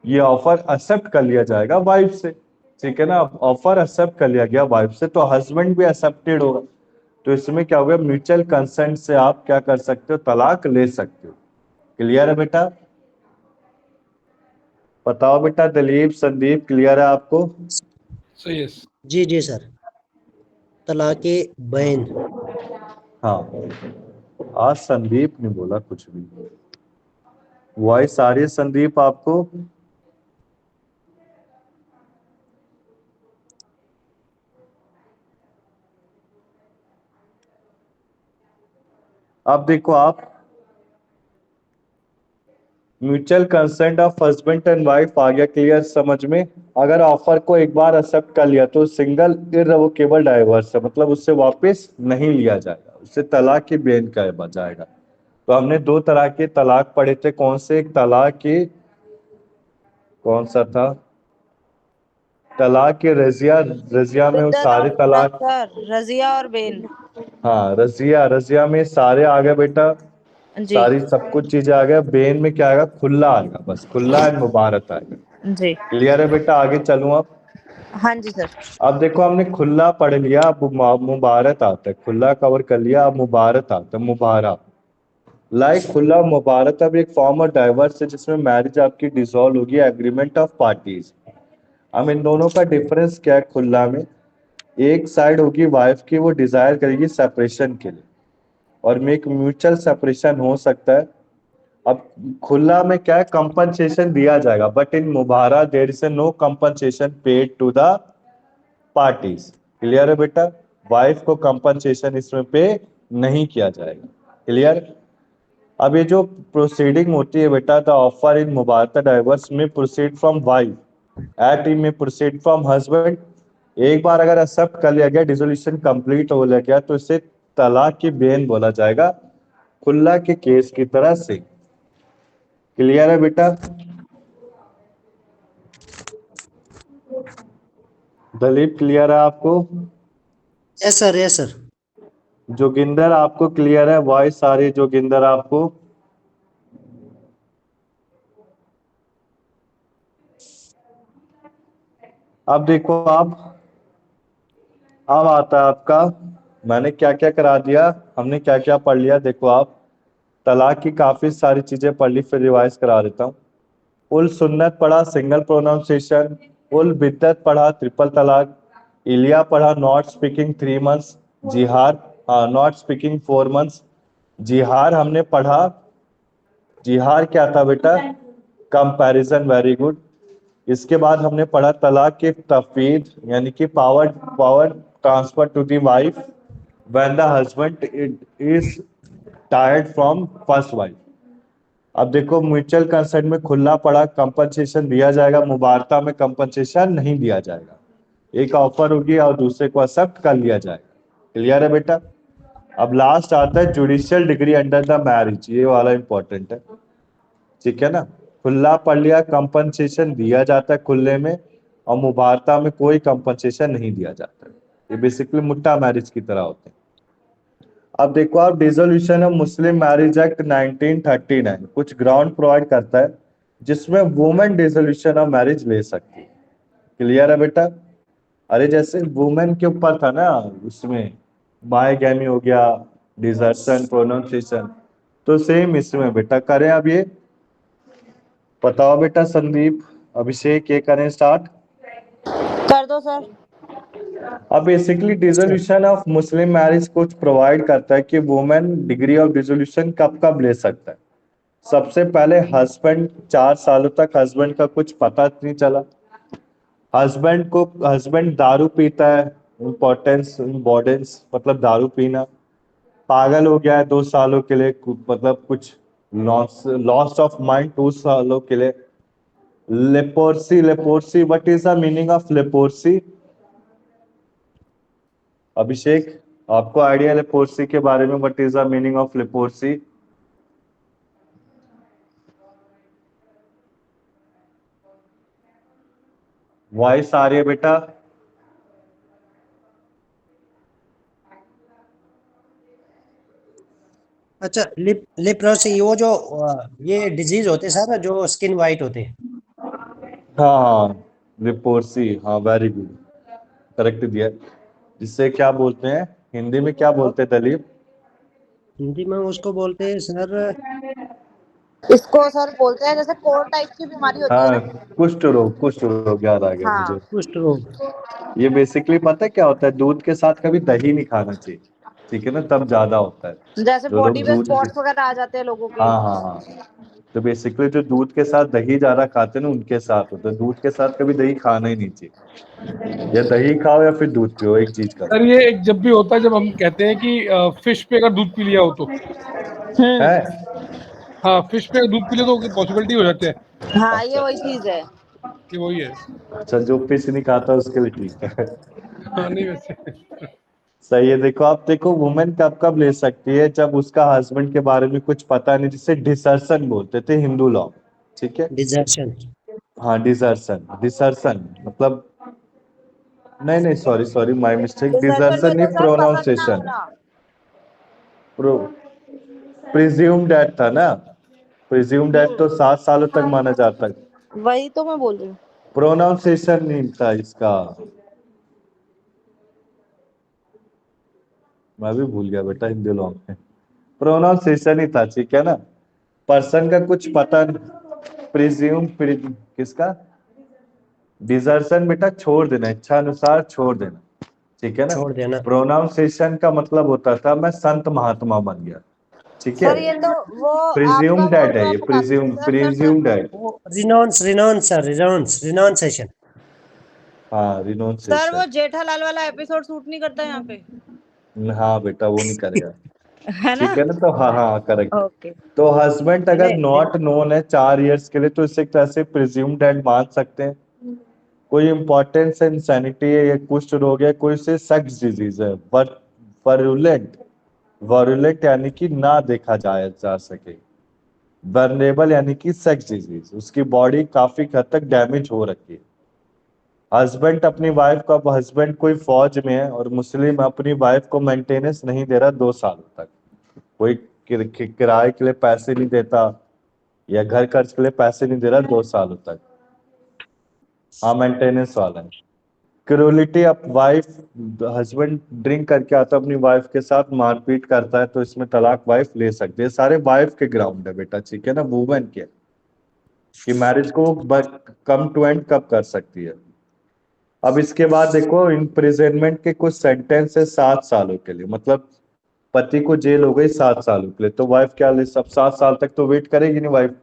ये ऑफर एक्सेप्ट कर लिया जाएगा वाइफ से, ठीक है ना? ऑफर एक्सेप्ट कर लिया गया वाइफ से, तो हस्बैंड भी एक्सेप्टेड होगा। तो इसमें क्या होगा, म्यूचुअल कंसेंट से आप क्या कर सकते हो, तलाक ले सकते हो। क्लियर है बेटा? बताओ बेटा दिलीप संदीप क्लियर है आपको? So yes. जी जी सर। तलाके बैन। हाँ, आज संदीप ने बोला कुछ भी। वॉइस आ रही है संदीप आपको? अब देखो आप, mutual consent of husband and wife आ गया क्लियर समझ में? अगर ऑफर को एक बार एक्सेप्ट कर लिया तो सिंगल इररिवोकेबल डाइवोर्स है, मतलब उससे वापस नहीं लिया जाएगा, उससे तलाक की बेन का जाएगा। तो हमने दो तरह के तलाक पढ़े थे, कौन से? एक तलाक की, कौन सा था? तलाक के रजिया, रजिया में वो बिद्दत सारे और तलाक। सर, रजिया और बेन। हाँ रजिया, रजिया में सारे आ गए बेटा, जी सारी सब कुछ चीजें आ गया। बेन में क्या आएगा? खुला आएगा, बस खुला एंड मुबारक आएगा। जी। क्लियर है बेटा? आगे चलूं अब? हाँ जी सर। अब देखो हमने खुला पढ़ लिया, अब मुबारक आता है। खुला कवर कर लिया, अब मुबारक आता है। मुबारक लाइक खुला मुबारक अब एक फॉर्म ऑफ डाइवर्स है जिसमें मैरिज आपकी डिसॉल्व होगी, एग्रीमेंट ऑफ पार्टीज। हम इन दोनों का डिफरेंस क्या है? खुला में एक साइड होगी वाइफ की, वो डिजायर करेगी सेपरेशन के लिए, और में एक म्यूचुअल सेपरेशन हो सकता है। अब खुला में क्या है? कंपनसेशन दिया जाएगा, बट इन मुबारक there is no compensation paid to the parties. Clear है बेटा? वाइफ को कंपनसेशन इसमें पे नहीं किया जाएगा। क्लियर? अब ये जो प्रोसीडिंग होती है बेटा, the offer in Mubarak diverse में प्रोसीड फ्रॉम वाइफ एट में प्रोसीड फ्रॉम हस्बैंड। एक बार अगर एक्सेप्ट कर लिया गया, डिसोल्यूशन कंप्लीट हो गया, तो इसे तलाक की बेन बोला जाएगा, खुला के केस की तरह से। क्लियर है बेटा? दलीप क्लियर है आपको? Yes sir, yes sir. Joginder आपको क्लियर है? वॉइस आ रही है जोगिंदर आपको? अब देखो आप, अब आता है आपका, मैंने क्या क्या करा दिया, हमने क्या क्या पढ़ लिया। देखो आप, तलाक की काफी सारी चीजें पढ़ ली, फिर रिवाइज करा देता हूँ। उल सुन्नत पढ़ा, सिंगल प्रोनाउंसिएशन। उल बिद्दत पढ़ा, ट्रिपल तलाक। इलिया पढ़ा, नॉट स्पीकिंग 3 months। जिहार, नॉट स्पीकिंग 4 months। जिहार हमने पढ़ा, जिहार क्या था बेटा? Comparison, very good. इसके बाद हमने पढ़ा तलाक की तफवीद, यानी कि power power transfer to the wife when the husband is tired from first wife. अब देखो म्यूचुअल कंसेंट में खुला पड़ा, कंपनसेशन दिया जाएगा, मुबारता में कंपनसेशन नहीं दिया जाएगा। एक ऑफर होगी और दूसरे को एक्सेप्ट कर लिया जाएगा। क्लियर है बेटा? अब लास्ट आता है judicial degree under the marriage, ये वाला इंपॉर्टेंट है। ठीक है ना? खुला पढ़ लिया, कंपनसेशन दिया जाता है खुले में, और मुबारता में कोई कंपनसेशन नहीं दिया जाता है। ये बेसिकली मुट्टा मैरिज की तरह होते हैं। अब देखो आप, dissolution of Muslim marriage act 1939 कुछ ग्राउंड प्रोवाइड करता है जिसमें वुमेन डिसोल्यूशन ऑफ मैरिज ले सकती है। क्लियर है बेटा? अरे जैसे वुमेन के ऊपर था ना, उसमें बायगैमी हो गया, डिजर्शन, प्रोनाउंसिएशन, तो सेम इसमें बेटा करें। अब ये बताओ बेटा संदीप, अभिषेक, ये करें स्टार्ट? कर दो सर। अब basically dissolution of Muslim marriage कुछ प्रोवाइड करता है कि वुमेन डिग्री ऑफ डिसोल्यूशन कब कब ले सकता है। सबसे पहले हस्बैंड, 4 सालों तक हस्बैंड का कुछ पता नहीं चला, हस्बैंड दारू पीता है, इम्पोर्टेंस मतलब दारू पीना, पागल हो गया है 2 सालों के लिए, मतलब कुछ लॉस ऑफ माइंड 2 सालों के लिए। Leprosy, leprosy, what is the meaning of leprosy? Abhishek, आपको आइडिया है लेपोर्सी के बारे में? What is the meaning of leprosy? Voice आ रही है बेटा? अच्छा, लिप्रोसी, वो जो ये डिजीज होते हैं सर, जो स्किन वाइट होते हैं। हाँ हाँ, लेपोर्सी, हाँ वेरी गुड, करेक्ट दिया। जिससे क्या बोलते हैं हिंदी में, क्या बोलते हैं दलीप? हिंदी में उसको बोलते हैं सर, इसको सर बोलते हैं जैसे कोर टाइप की बीमारी होती है हाँ, ना। कुष्ठ रोग याद आ गया मुझे। हाँ कुष्ठ रोग। ये बेसिकली पता है क्या होता है, दूध के साथ कभी दही नहीं खाना चाहिए, ठीक है ना, तब ज्यादा होता है। जैसे जो बॉडी लोग पे दूध स्पॉट्स वगैरह आ जाते हैं लोगों के। हाँ हाँ हाँ, तो बेसिकली जो दूध के साथ दही ज्यादा खाते हैं ना, उनके साथ होता है। दूध के साथ कभी दही खाना ही नहीं चाहिए, या दही खाओ या फिर दूध पियो, एक चीज करो। सर ये एक जब भी होता है जब हम कहते हैं कि फिश पे अगर दूध पी लिया हो तो, है हाँ फिश पे दूध पी ले तो पॉसिबिलिटी हो जाते हैं। हाँ ये अच्छा, वही चीज है। ये वही है। अच्छा, जो फिश नहीं खाता उसके लिए ठीक है। हाँ नहीं वैसे सही है। देखो आप, देखो वुमेन कब कब ले सकती है, जब उसका हस्बैंड के बारे में कुछ पता नहीं, जिसे डिसर्शन बोलते थे हिंदू लॉ, ठीक है। डिजर्शन। हाँ, डिसर्शन, डिसर्शन मतलब, नहीं नहीं, sorry sorry, my mistake, desertion desertion में नहीं, तो सर पसंद ना प्रोनाउंसिएशन। होना। प्रिज्यूम डेथ था ना, प्रिज्यूम डेथ तो 7 सालों तक माना जाता है। वही तो मैं बोल रही हूँ। प्रोनाउंसिएशन नहीं था इसका, मैं भी भूल गया बेटा हिंदी लॉ में। प्रोनाउंसिएशन ही था, ठीक है ना। पर्सन का कुछ पता नहीं, प्रिज्यूम किसका, डिजर्शन बेटा छोड़ देना, इच्छा अनुसार छोड़ देना, ठीक है ना। छोड़ देना। प्रोनाउंसिएशन का मतलब होता था मैं संत महात्मा बन गया, ठीक है। सर ये तो वो आपका प्रिज्यूम वो डेड जो है ये, आप बताते थे sir sir sir. Presume dead. वो रिनाउंस रिनाउंस सर, रिनाउंसेशन। हाँ, सर वो रिनोन्सिएशन। जेठालाल वाला एपिसोड सूट नहीं करता यहाँ पे। हाँ बेटा, वो नहीं करेगा, है ना। ठीक है ना। तो हाँ हाँ, करेक्ट। ओके। तो हस्बैंड अगर नहीं नॉट नोन है 4 इयर्स के लिए, तो इसे एक तरह से प्रिज्यूम डेड मान सकते हैं। कोई इंपॉर्टेंस इंसैनिटी है, या कुष्ठ रोग है, कोई से सेक्स डिजीज है, बट वरुलेंट, वरुलेंट यानी कि ना देखा जाया जा सके, वनरेबल यानी कि सेक्स डिजीज, उसकी बॉडी काफी हद तक डैमेज हो रखी है। हस्बैंड अपनी वाइफ को, अब हस्बैंड कोई फौज में है और मुस्लिम, अपनी वाइफ को मेंटेनेंस नहीं दे रहा 2 सालों तक, कोई किराए के लिए पैसे नहीं देता, या घर खर्च के लिए पैसे नहीं दे रहा 2 सालों तक, हाँ मेंटेनेंस वाला है। क्रूलिटी, अब वाइफ, हस्बैंड ड्रिंक करके आता है, अपनी वाइफ के साथ मारपीट करता है, तो इसमें तलाक वाइफ ले सकती है। सारे वाइफ के ग्राउंड है बेटा, ठीक है ना, वुमेन के, कि मैरिज को कम टू एंड कब कर सकती है। अब इसके बाद देखो, इम्प्रिजनमेंट के कुछ सेंटेंस है 7 सालों के लिए, मतलब पति को जेल हो गई 7 सालों के लिए, तो वाइफ क्या ले, सब 7 साल तक तो वेट करेगी नहीं वाइफ,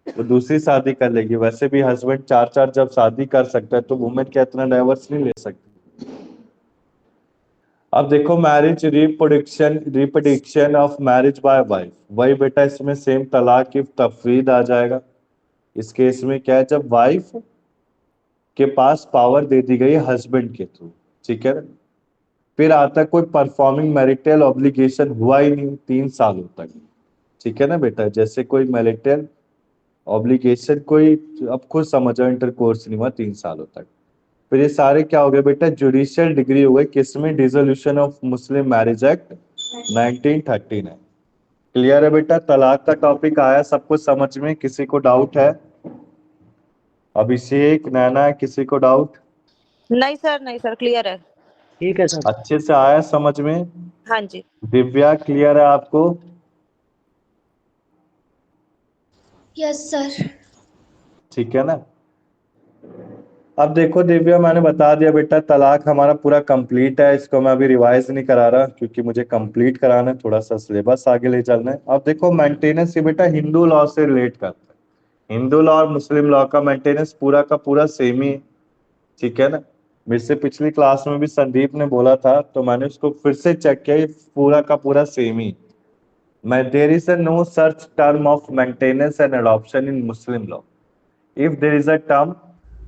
तो दूसरी शादी कर लेगी। वैसे भी हस्बैंड 4 4 जब शादी कर सकता है, तो वुमेन क्या इतना डाइवर्स नहीं ले सकती। अब देखो, marriage reproduction, reproduction of marriage by wife, वही बेटा इसमें सेम तलाक की तफवीद आ जाएगा। इस केस में क्या है, जब वाइफ के पास पावर दे दी गई हस्बैंड के थ्रू, ठीक है ना। फिर आता कोई परफॉर्मिंग मैरिटल ऑब्लिगेशन हुआ ही नहीं 3 सालों तक, ठीक है ना बेटा, जैसे कोई मैरिटल ऑब्लिगेशन कोई, अब खुद समझो, इंटरकोर्स नहीं हुआ 3 सालों तक। फिर ये सारे क्या हो गए बेटा, जुडिशियल डिग्री हो गई, किसमें, dissolution of Muslim marriage act 1939। Clear है बेटा, तलाक का टॉपिक आया सबको समझ में, किसी को डाउट है? अभिषेक, नैना, किसी को डाउट? नहीं सर क्लियर है। ठीक है सर। अच्छे से आया समझ में? हाँ जी। दिव्या, क्लियर है आपको? Yes sir. ठीक है ना। अब देखो दिव्या, मैंने बता दिया बेटा, तलाक हमारा पूरा कंप्लीट है, इसको मैं अभी रिवाइज नहीं करा रहा, क्योंकि मुझे कंप्लीट कराना है, थोड़ा सा सिलेबस आगे ले चलना है। अब देखो, मेंटेनेंस ये बेटा हिंदू लॉ से रिलेट करता है, हिंदू लॉ और मुस्लिम लॉ का मेंटेनेंस पूरा का पूरा सेम ही है, ठीक है ना। मेरे से पिछली क्लास में भी संदीप ने बोला था, तो मैंने उसको फिर से चेक किया, ये पूरा का पूरा सेम ही। मैं, there is a no search term of maintenance and adoption in Muslim law. If there is a term,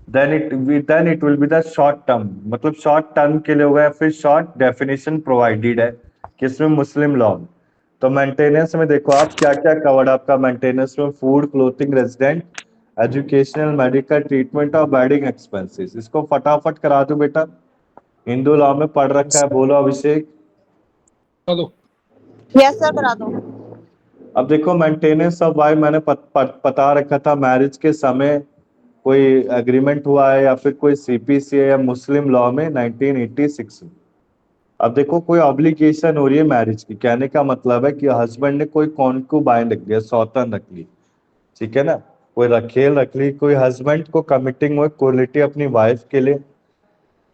then it will be the short term, मतलब शॉर्ट टर्म के लिए होगा, या फिर शॉर्ट डेफिनेशन प्रोवाइडेड है किसमें, मुस्लिम लॉ में। तो मेंटेनेंस में देखो आप क्या क्या कवर्ड, आपका मेंटेनेंस में food, clothing, resident, educational, medical treatment और वेडिंग एक्सपेंसेस। इसको फटाफट करा दो बेटा, हिंदू लॉ में पढ़ रखा है, बोलो अभिषेक। दो यस सर करा दो। अब देखो, मेंटेनेंस ऑफ वाइफ मैंने बता रखा था, मैरिज के समय कोई एग्रीमेंट हुआ है, या फिर कोई सीपीसी है, या मुस्लिम लॉ में 1986 में। अब देखो, कोई ऑब्लिगेशन हो रही है मैरिज की, कहने का मतलब है कि हस्बैंड ने कोई कॉन्कुबाइन रख दिया, सौतन रख ली, ठीक है ना, कोई रखेल रख ली, कोई हस्बैंड को कमिटिंग हो क्वालिटी अपनी वाइफ के लिए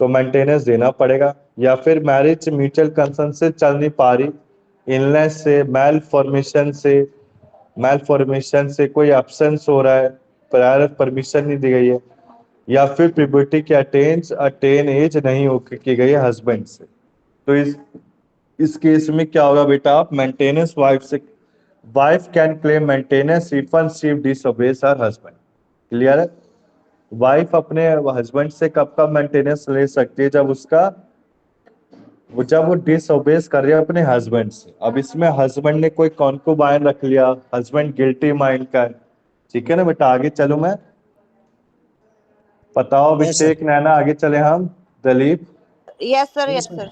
तो मेंटेनेंस देना पड़ेगा, या फिर मैरिज म्यूचुअल कंसर्न से चल नहीं पा रही, इलनेस से, मेल फॉर्मेशन से कोई एब्सेंस हो रहा है, प्रायर परमिशन नहीं दी गई है, या फिर प्यूबर्टी की अटेन एज नहीं हो की गई है हस्बैंड से, तो इस केस में क्या होगा बेटा, आप maintenance wife can claim maintenance even she डिसओबेज her husband. Clear है? वाइफ अपने हस्बैंड से कब कब मेंटेनेंस ले सकती है, जब वो डिसओबेज कर रही है अपने हस्बैंड से। अब इसमें हस्बैंड ने कोई कॉन्कुबाइन रख लिया, हस्बैंड गिल्टी माइंड का है, ठीक है ना बेटा, आगे चलूं मैं, बताओ Yes, sir. अभिषेक, नैना, आगे चले हम, Dalip. Yes sir, Yes, yes sir. Sir.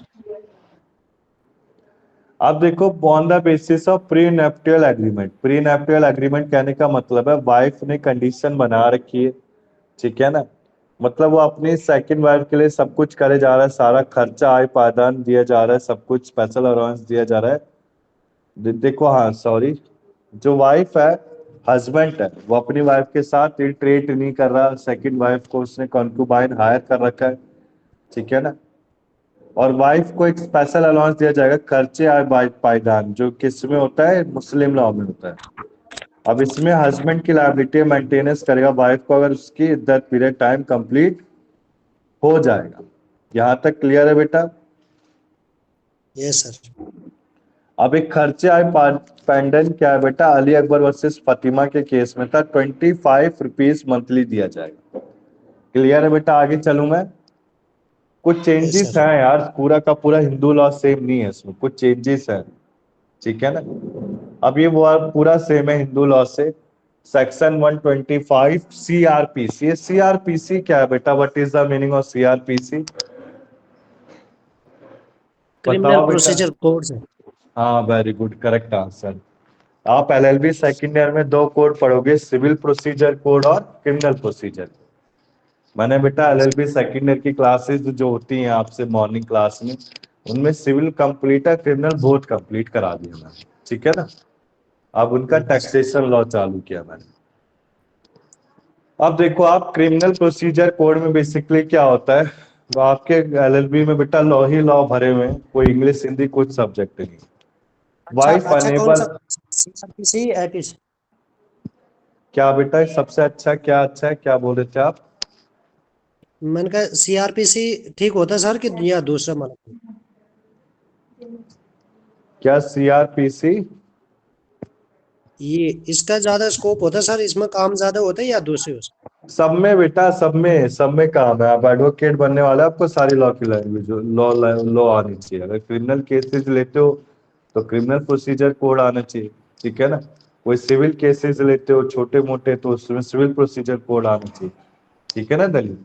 अब देखो, on the basis of prenuptial agreement, prenuptial agreement कहने का मतलब है वाइफ ने कंडीशन बना रखी है, ठीक है ना, मतलब वो अपनी सेकंड वाइफ के लिए सब कुछ करे जा रहा है, सारा खर्चा आय पायदान दिया जा रहा है, सब कुछ स्पेशल अलाउंस दिया जा रहा है। देखो, हाँ सॉरी, जो वाइफ है, हस्बैंड है, वो अपनी वाइफ के साथ ट्रेट नहीं कर रहा, सेकंड वाइफ को उसने कॉन्कुबाइन हायर कर रखा है, ठीक है ना, और वाइफ को एक स्पेशल अलाउंस दिया जाएगा, खर्चे आय पायदान, जो किस में होता है, मुस्लिम लॉ में होता है। अब इसमें हस्बैंड की लायबिलिटी मेंटेनेंस करेगा वाइफ को, अगर उसकी इद्दत पीरियड टाइम कंप्लीट हो जाएगा। यहां तक क्लियर है बेटा? Yes, sir. अब एक खर्चे आय पेंडेंट क्या है बेटा, अली अकबर वर्सेस फातिमा के केस में था 25 रुपीज मंथली दिया जाएगा। क्लियर है बेटा? आगे चलूं मैं, कुछ चेंजेस sir. हैं यार, पूरा का पूरा हिंदू लॉ सेम नहीं है, इसमें कुछ चेंजेस है, ठीक है ना। अब ये वो पूरा सेम है हिंदू लॉ से। सेक्शन 125 सीआरपीसी, ये सीआरपीसी क्या है बेटा, what is the meaning of CrPC? Criminal बताओ बेटा। प्रोसीजर कोड से। हाँ, वेरी गुड, करेक्ट आंसर। आप एलएलबी सेकंड ईयर में दो कोड पढ़ोगे, सिविल प्रोसीजर कोड और क्रिमिनल प्रोसीजर। मैंने बेटा एलएलबी सेकंड ईयर की क्लासेस जो होती हैं आपसे मॉर्निंग क्लास में, उनमें सिविल कंप्लीट है, क्रिमिनल बोथ कंप्लीट करा दिया मैंने, ठीक है ना। अब उनका टैक्सेशन लॉ चालू किया मैंने। अब देखो, आप क्रिमिनल प्रोसीजर कोड में बेसिकली क्या होता है, तो आपके एलएलबी में बेटा लॉ ही लॉ भरे हुए हैं, कोई इंग्लिश हिंदी कुछ सब्जेक्ट नहीं। वाइफ अच्छा, कौन अनेबल, सा सीआरपीसी एपीसी? क्या बेटा सबसे अच्छा, क्या अच्छा है, क्या बोल रहे थे आप? मैंने कहा सीआरपीसी ठीक होता है सर कि या दूसरा मतलब? क्या सीआरपीसी? ये इसका ज्यादा स्कोप होता है सर, इसमें काम ज्यादा होता है या दूसरे उसमें? सब में बेटा, सब में काम है। आप एडवोकेट बनने वाले, आपको सारी लॉ की लैंग्वेज लॉ आनी चाहिए। अगर क्रिमिनल केसेस लेते हो तो क्रिमिनल प्रोसीजर कोड आना चाहिए, ठीक है ना। कोई सिविल केसेस लेते हो छोटे मोटे, तो उसमें सिविल प्रोसीजर कोड आना चाहिए, ठीक है ना दलील।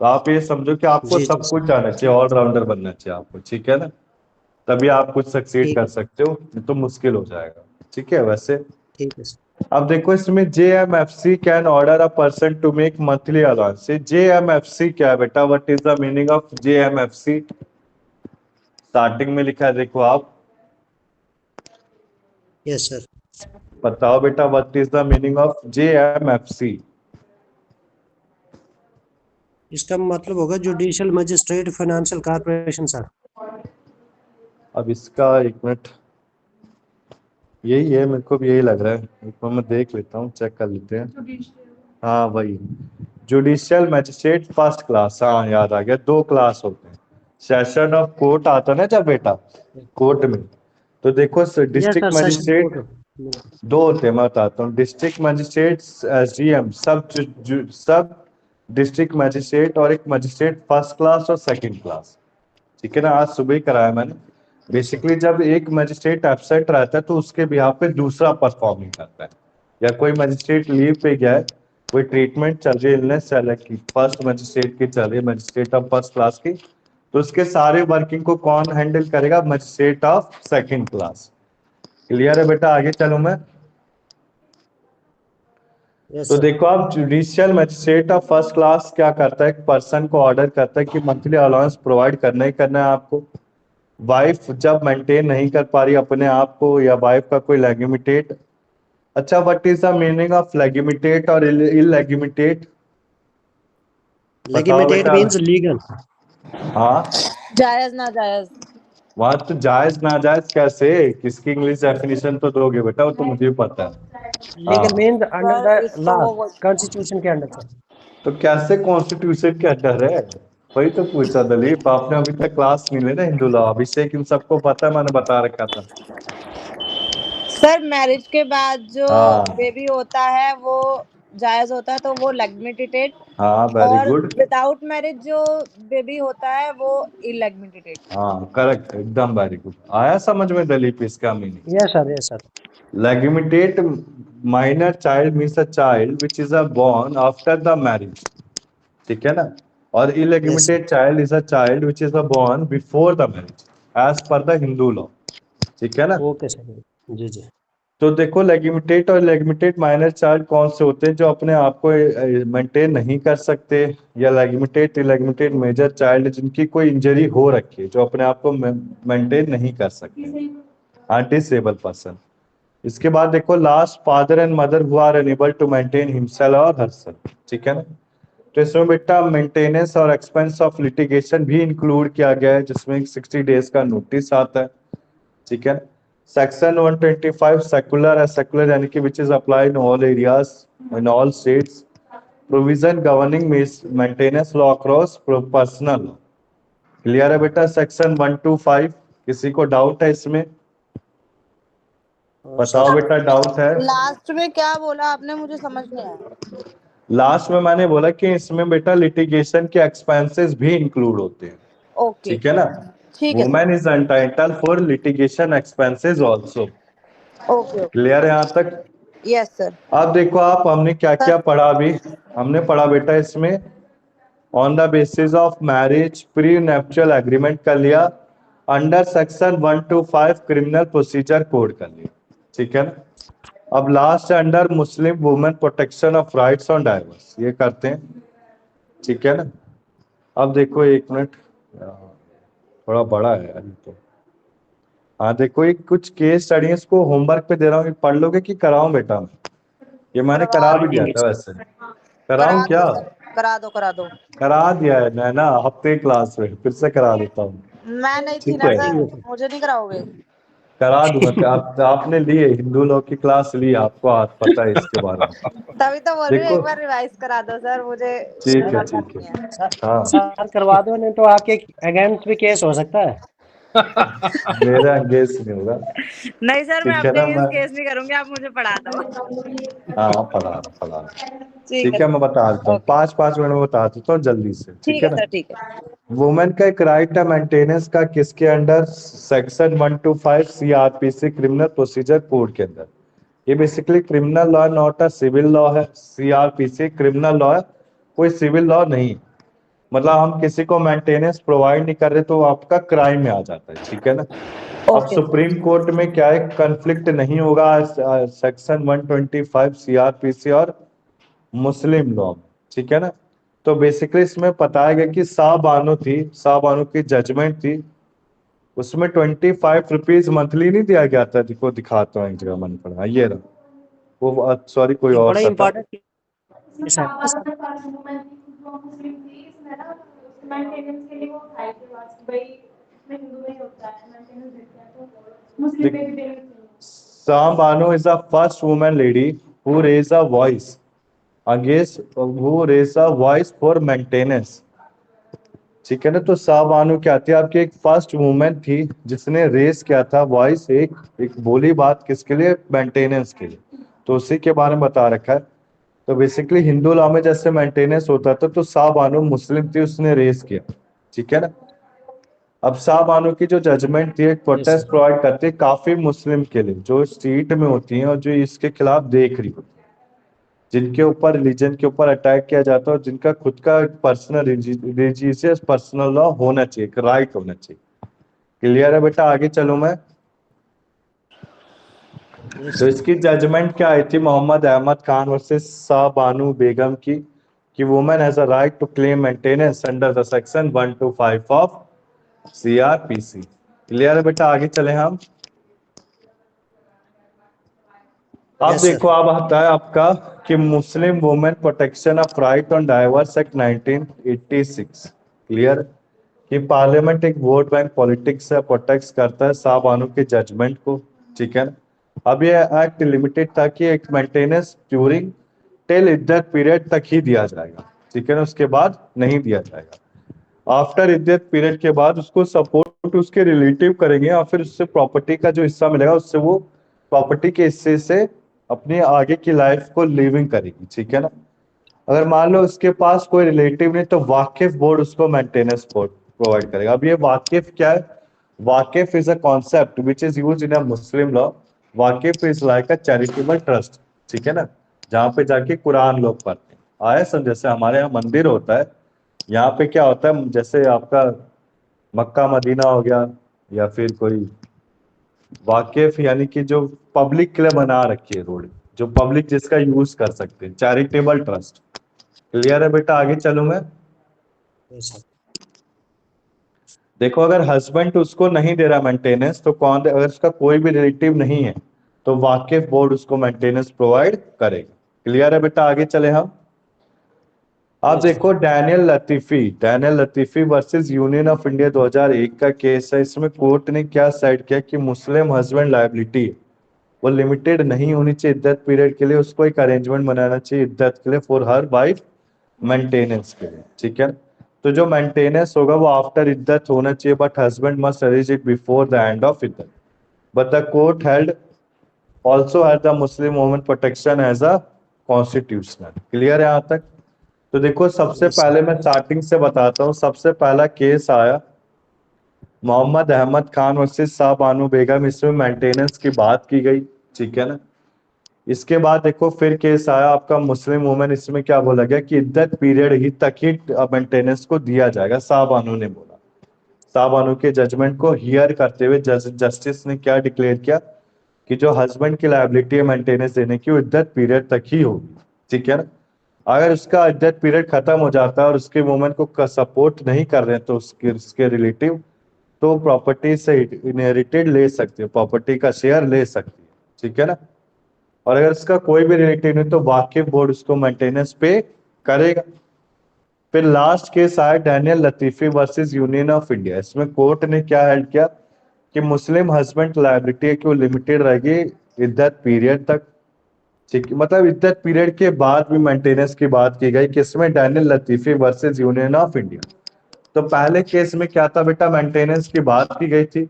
तो आप ये समझो कि आपको जी सब जी कुछ आना चाहिए, ऑलराउंडर बनना चाहिए आपको, ठीक है ना, तभी आप कुछ सक्सीड ठीक कर सकते हो, नहीं तो मुश्किल हो जाएगा, ठीक है। वैसे ठीक है सर। अब देखो, इसमें JMFC can order a person to make monthly allowance. JMFC क्या है बेटा, what is the meaning of JMFC? Starting में लिखा है, देखो आप, यस सर। बताओ बेटा what is the meaning of JMFC? इसका मतलब होगा judicial magistrate financial corporation sir. अब इसका एक मिनट, यही है, मेरे को भी यही लग रहा है, एक बार मैं देख लेता हूँ, चेक कर लेते हैं। हाँ वही, जुडिशियल मजिस्ट्रेट फर्स्ट क्लास, हाँ याद आ गया, 2 क्लास होते हैं। सेशन ऑफ कोर्ट आता है ना जब बेटा कोर्ट में, तो देखो yes district sir, session magistrate court. 2 होते हैं, मैं बताता हूँ। डिस्ट्रिक्ट मजिस्ट्रेट, SDM, सब डिस्ट्रिक्ट मजिस्ट्रेट, और एक मजिस्ट्रेट फर्स्ट क्लास और सेकंड क्लास, ठीक है ना। आज सुबह ही कराया मैंने। बेसिकली जब एक मजिस्ट्रेट एब्सेंट रहता है तो उसके बिहाफ पे दूसरा परफॉर्मिंग करता है, या कोई मजिस्ट्रेट लीव पे गया है, कोई ट्रीटमेंट चल रही है, इलनेस चल रही है, फर्स्ट मजिस्ट्रेट की चल रही है, मजिस्ट्रेट ऑफ फर्स्ट क्लास की, तो उसके सारे वर्किंग को कौन हैंडल करेगा, magistrate of second class. Clear है बेटा? आगे चलूं मैं, यस तो सर। देखो आप, judicial magistrate of first class क्या करता है, एक पर्सन को ऑर्डर करता है कि मंथली अलाउंस प्रोवाइड करना ही करना है आपको। वाइफ जब मेंटेन नहीं कर पा रही अपने आप को, या वाइफ का कोई लेगिमिटेट अच्छा, what is the meaning of legitimate और इलेगिमिटेट? बताओ लेगिमिटेट बेटा। Means legal. हाँ, जायज ना जायज। वहां तो जायज नाजायज कैसे, किसकी इंग्लिश डेफिनेशन तो दोगे बेटा, वो तो मुझे भी पता है। लीगल हाँ, मींस अंडर सर द इसको लॉ, वो कॉन्स्टिट्यूशन के अंडर से। तो कैसे कॉन्स्टिट्यूशन के अंडर है? वही तो पूछा दलीप, आपने अभी तक क्लास नहीं ले ना हिंदू लॉ। अभिषेक इन सबको पता है, मैंने बता रखा था। सर मैरिज के बाद जो हाँ बेबी होता है वो जायज होता है तो वो लेग्मिटेटेड, हाँ, वेरी और गुड। विदाउट मैरिज जो बेबी होता है वो इलेग्मिटेटेड। हाँ करेक्ट, एकदम वेरी गुड। आया समझ में दलीप इसका meaning? Yes sir, yes sir. Legitimate minor child means a child which is a born after the marriage, ठीक है ना। और yes sir. Illegitimate child is a child which is a born before the marriage as per the Hindu law, ठीक है ना। Okay sir. जी जी। तो देखो, लेगिमिटेट और लेगिमिटेट माइनर चाइल्ड कौन से होते हैं? जो अपने आप को मेंटेन नहीं कर सकते, या लेगिमिटेट इलेगिमिटेट मेजर चाइल्ड जिनकी कोई इंजरी हो रखी है, जो अपने आप को मेंटेन नहीं कर सकते, डिसेबल पर्सन। इसके बाद देखो, last father and mother who are unable to maintain himself और हरसेल्फ, ठीक है ना। तो इसमें बेटा मेंटेनेंस और एक्सपेंस ऑफ लिटिगेशन भी इंक्लूड किया गया है, जिसमें 60 डेज का नोटिस आता है, ठीक है। सेक्शन 125 सेकुलर है, सेकुलर यानी कि which is applied in all areas in all states, provision governing maintenance law across personal. Clear है बेटा? सेक्शन 125, किसी को डाउट है इसमें? बताओ सर बेटा, डाउट है? लास्ट में क्या बोला आपने, मुझे समझ नहीं आया। लास्ट में मैंने बोला कि इसमें बेटा लिटिगेशन के एक्सपेंसेस भी इंक्लूड होते हैं, ओके ठीक है ना। ठीक है sir. Women is entitled for litigation expenses also. Okay okay clear है यहाँ तक? Yes sir. अब देखो आप, हमने क्या क्या सर पढ़ा अभी। हमने पढ़ा बेटा इसमें on the basis of marriage pre nuptial agreement कर लिया, under section 125 criminal procedure code कर लिया, ठीक है ना। अब last under Muslim women protection of rights on divorce, ये करते हैं, ठीक है ना। अब देखो एक मिनट, थोड़ा बड़ा है अभी तो। हाँ देखो, एक कुछ केस स्टडीज को होमवर्क पे दे रहा हूँ, ये पढ़ लोगे कि कराऊं बेटा? ये मैंने करवा करा भी दो दिया पढ़ेंगे था सर। वैसे। कराऊं करा दो क्या? सर, करा दो करा दो। करा दिया है नैना, हफ्ते क्लास में फिर से करा देता हूँ, मैं नहीं थी ठीक ना है। सर, पढ़ेंगे सर। मुझे नहीं कराओगे। करा दूंगा कि आपने लिए हिंदू लॉ की क्लास ली, आपको हाथ पता है इसके बारे में। तभी तो बोल रही हूँ देखो, एक बार रिवाइज करा दो सर, मुझे ठीक है पता ठीक नहीं है। है। सर हाँ, सर करवा दो, नहीं तो आपके अगेंस्ट भी केस हो सकता है। मेरा एंगेज नहीं होगा, नहीं सर, मैं ठीक है अपने ना। अगेंस्ट मैं, केस नहीं करूंगी, आप मुझे पढ़ा दो। हाँ पढ़ा पढ़ा, ठीक है ठीक है। मैं बता देता सर। हूँ, ओके 5-5 मिनट में बता देता हूँ जल्दी से, ठीक ठीक है है ना। सर ठीक है। वुमेन का एक राइट है मेंटेनेंस का, किसके under? Section 125 CRPC criminal procedure code के अंदर। ये basically criminal law, not a civil law है। सीआरपीसी क्रिमिनल लॉ है, कोई सिविल लॉ नहीं। मतलब हम किसी को मेंटेनेंस प्रोवाइड नहीं कर रहे तो आपका क्राइम में आ जाता है, ठीक है ना। अब ओके सुप्रीम कोर्ट में क्या है, कंफ्लिक्ट नहीं होगा सेक्शन 125 सीआरपीसी और मुस्लिम लॉ, ठीक है ना। तो बेसिकली इसमें बताया गया कि साबानो थी, साबानो की जजमेंट थी, उसमें 25 रुपीज मंथली नहीं दिया गया था। देखो दिखाता हूँ एक जगह, मन पड़ा ये रहा वो, सॉरी कोई ये और बड़ा सा था। इम्पोर्टेंट केस है। Sam Bano is the first woman lady who raised a voice against, who raised a voice for maintenance, ठीक है ना। तो साबानु क्या थी? आपकी एक फर्स्ट वुमेन थी जिसने रेस किया था वॉइस, एक बोली बात, किसके लिए? मेंटेनेंस के लिए। तो उसी के बारे में बता रखा है। तो बेसिकली हिंदू लॉ में जैसे मेंटेनेंस होता था, तो साबानु मुस्लिम थी, उसने रेस किया, ठीक है ना। अब साबानु की जो जजमेंट थी, एक यस प्रोटेस्ट सर। प्रोवाइड करती है काफी मुस्लिम के लिए, जो स्ट्रीट में होती हैं और जो इसके खिलाफ देख रही होती है, जिनके ऊपर रिलीजन के ऊपर अटैक किया जाता है, और जिनका खुद का पर्सनल रिलीजियस पर्सनल लॉ होना चाहिए, एक राइट होना चाहिए। क्लियर है बेटा? आगे चलूं मैं। यस तो सर। इसकी जजमेंट क्या आई थी मोहम्मद अहमद खान वर्सेस साबानु बेगम की, कि woman has a right to claim maintenance under the section 125 of CRPC. Clear है बेटा? आगे चले हम। अब Yes, sir. देखो अब आता है आपका कि मुस्लिम women protection of right on diverse act 1986। Clear कि पार्लियामेंट एक वोट बैंक पॉलिटिक्स से प्रोटेक्ट करता है साहबानों के जजमेंट को, ठीक है ना। अब ये एक्ट लिमिटेड था कि एक मेंटेनेंस ड्यूरिंग टिल इद्दत पीरियड तक ही दिया जाएगा, ठीक है ना, उसके बाद नहीं दिया जाएगा। आफ्टर इद्दत पीरियड के बाद उसको सपोर्ट उसके रिलेटिव करेंगे या फिर उससे प्रॉपर्टी का जो हिस्सा मिलेगा उससे वो प्रॉपर्टी के हिस्से से अपनी आगे की लाइफ को लिविंग करेगी, ठीक है ना। अगर मान लो उसके पास कोई रिलेटिव नहीं तो वाकिफ बोर्ड उसको मेंटेनेंस प्रोवाइड करेगा। अब ये वाकिफ क्या है? वाकिफ is a concept which is use in a Muslim law. वाकिफ is like a charitable trust, ठीक है ना, जहाँ पे जाके कुरान लोग पढ़ते हैं। आए सर, जैसे हमारे यहाँ मंदिर होता है, यहाँ पे क्या होता है, जैसे आपका मक्का मदीना हो गया या फिर कोई वाकिफ यानी कि जो पब्लिक के लिए बना रखी है रोड, जो पब्लिक जिसका यूज कर सकते हैं, चैरिटेबल ट्रस्ट। क्लियर है बेटा? आगे चलूं मैं। Yes, sir. देखो अगर हस्बैंड उसको नहीं दे रहा मेंटेनेंस तो कौन दे? अगर उसका कोई भी रिलेटिव नहीं है तो वाकिफ बोर्ड उसको मेंटेनेंस प्रोवाइड करेगा। क्लियर है बेटा? आगे चले हम। आप Yes, sir. देखो Daniel Latifi versus Union of India 2001 का केस है। इसमें कोर्ट ने क्या साइड किया कि मुस्लिम हस्बैंड लायबिलिटी वो लिमिटेड नहीं होनी चाहिए इद्दत पीरियड के लिए, उसको एक अरेंजमेंट बनाना चाहिए इद्दत के लिए फॉर हर वाइफ मेंटेनेंस के लिए, ठीक है। तो जो मेंटेनेंस होगा वो आफ्टर इद्दत होना चाहिए, but husband must arrange it before the end of इद्दत। But the court held also had the Muslim women protection as a constitutional. Clear है यहाँ तक? तो देखो सबसे Yes, sir. पहले मैं स्टार्टिंग से बताता हूँ। सबसे पहला केस आया मोहम्मद अहमद खान वर्सेस साहब बानू बेगम, इसमें मेंटेनेंस की बात की गई, ठीक है ना। इसके बाद देखो फिर केस आया आपका मुस्लिम वुमेन, इसमें क्या बोला गया कि इद्दत पीरियड ही तक ही मेंटेनेंस को दिया जाएगा। साहब बानू ने बोला, साहब बानू के जजमेंट को हियर करते हुए जस्टिस ने क्या डिक्लेयर किया कि जो हस्बैंड की लायबिलिटी है मेंटेनेंस देने की वो इद्दत पीरियड तक ही होगी, ठीक है ना। अगर उसका इद्दत पीरियड खत्म हो जाता है और उसके वुमेन को सपोर्ट नहीं कर रहे हैं तो उसके रिलेटिव तो प्रॉपर्टी से इनहेरिटेड ले सकती है, प्रॉपर्टी का शेयर ले सकती है, ठीक है ना। और अगर इसका कोई भी रिलेटिव नहीं तो वाकिफ बोर्ड उसको मेंटेनेंस पे करेगा। फिर लास्ट केस आया Daniel Latifi versus Union of India. इसमें कोर्ट ने क्या हेल्ड किया कि मुस्लिम हस्बैंड लायबिलिटी की लिमिटेड रहेगी इद्दत पीरियड तक, ठीक है। मतलब इद्दत पीरियड के बाद भी मेंटेनेंस की बात की गई किसमें? Daniel Latifi versus Union of India. तो पहले केस में क्या था बेटा? मेंटेनेंस की बात की गई थी।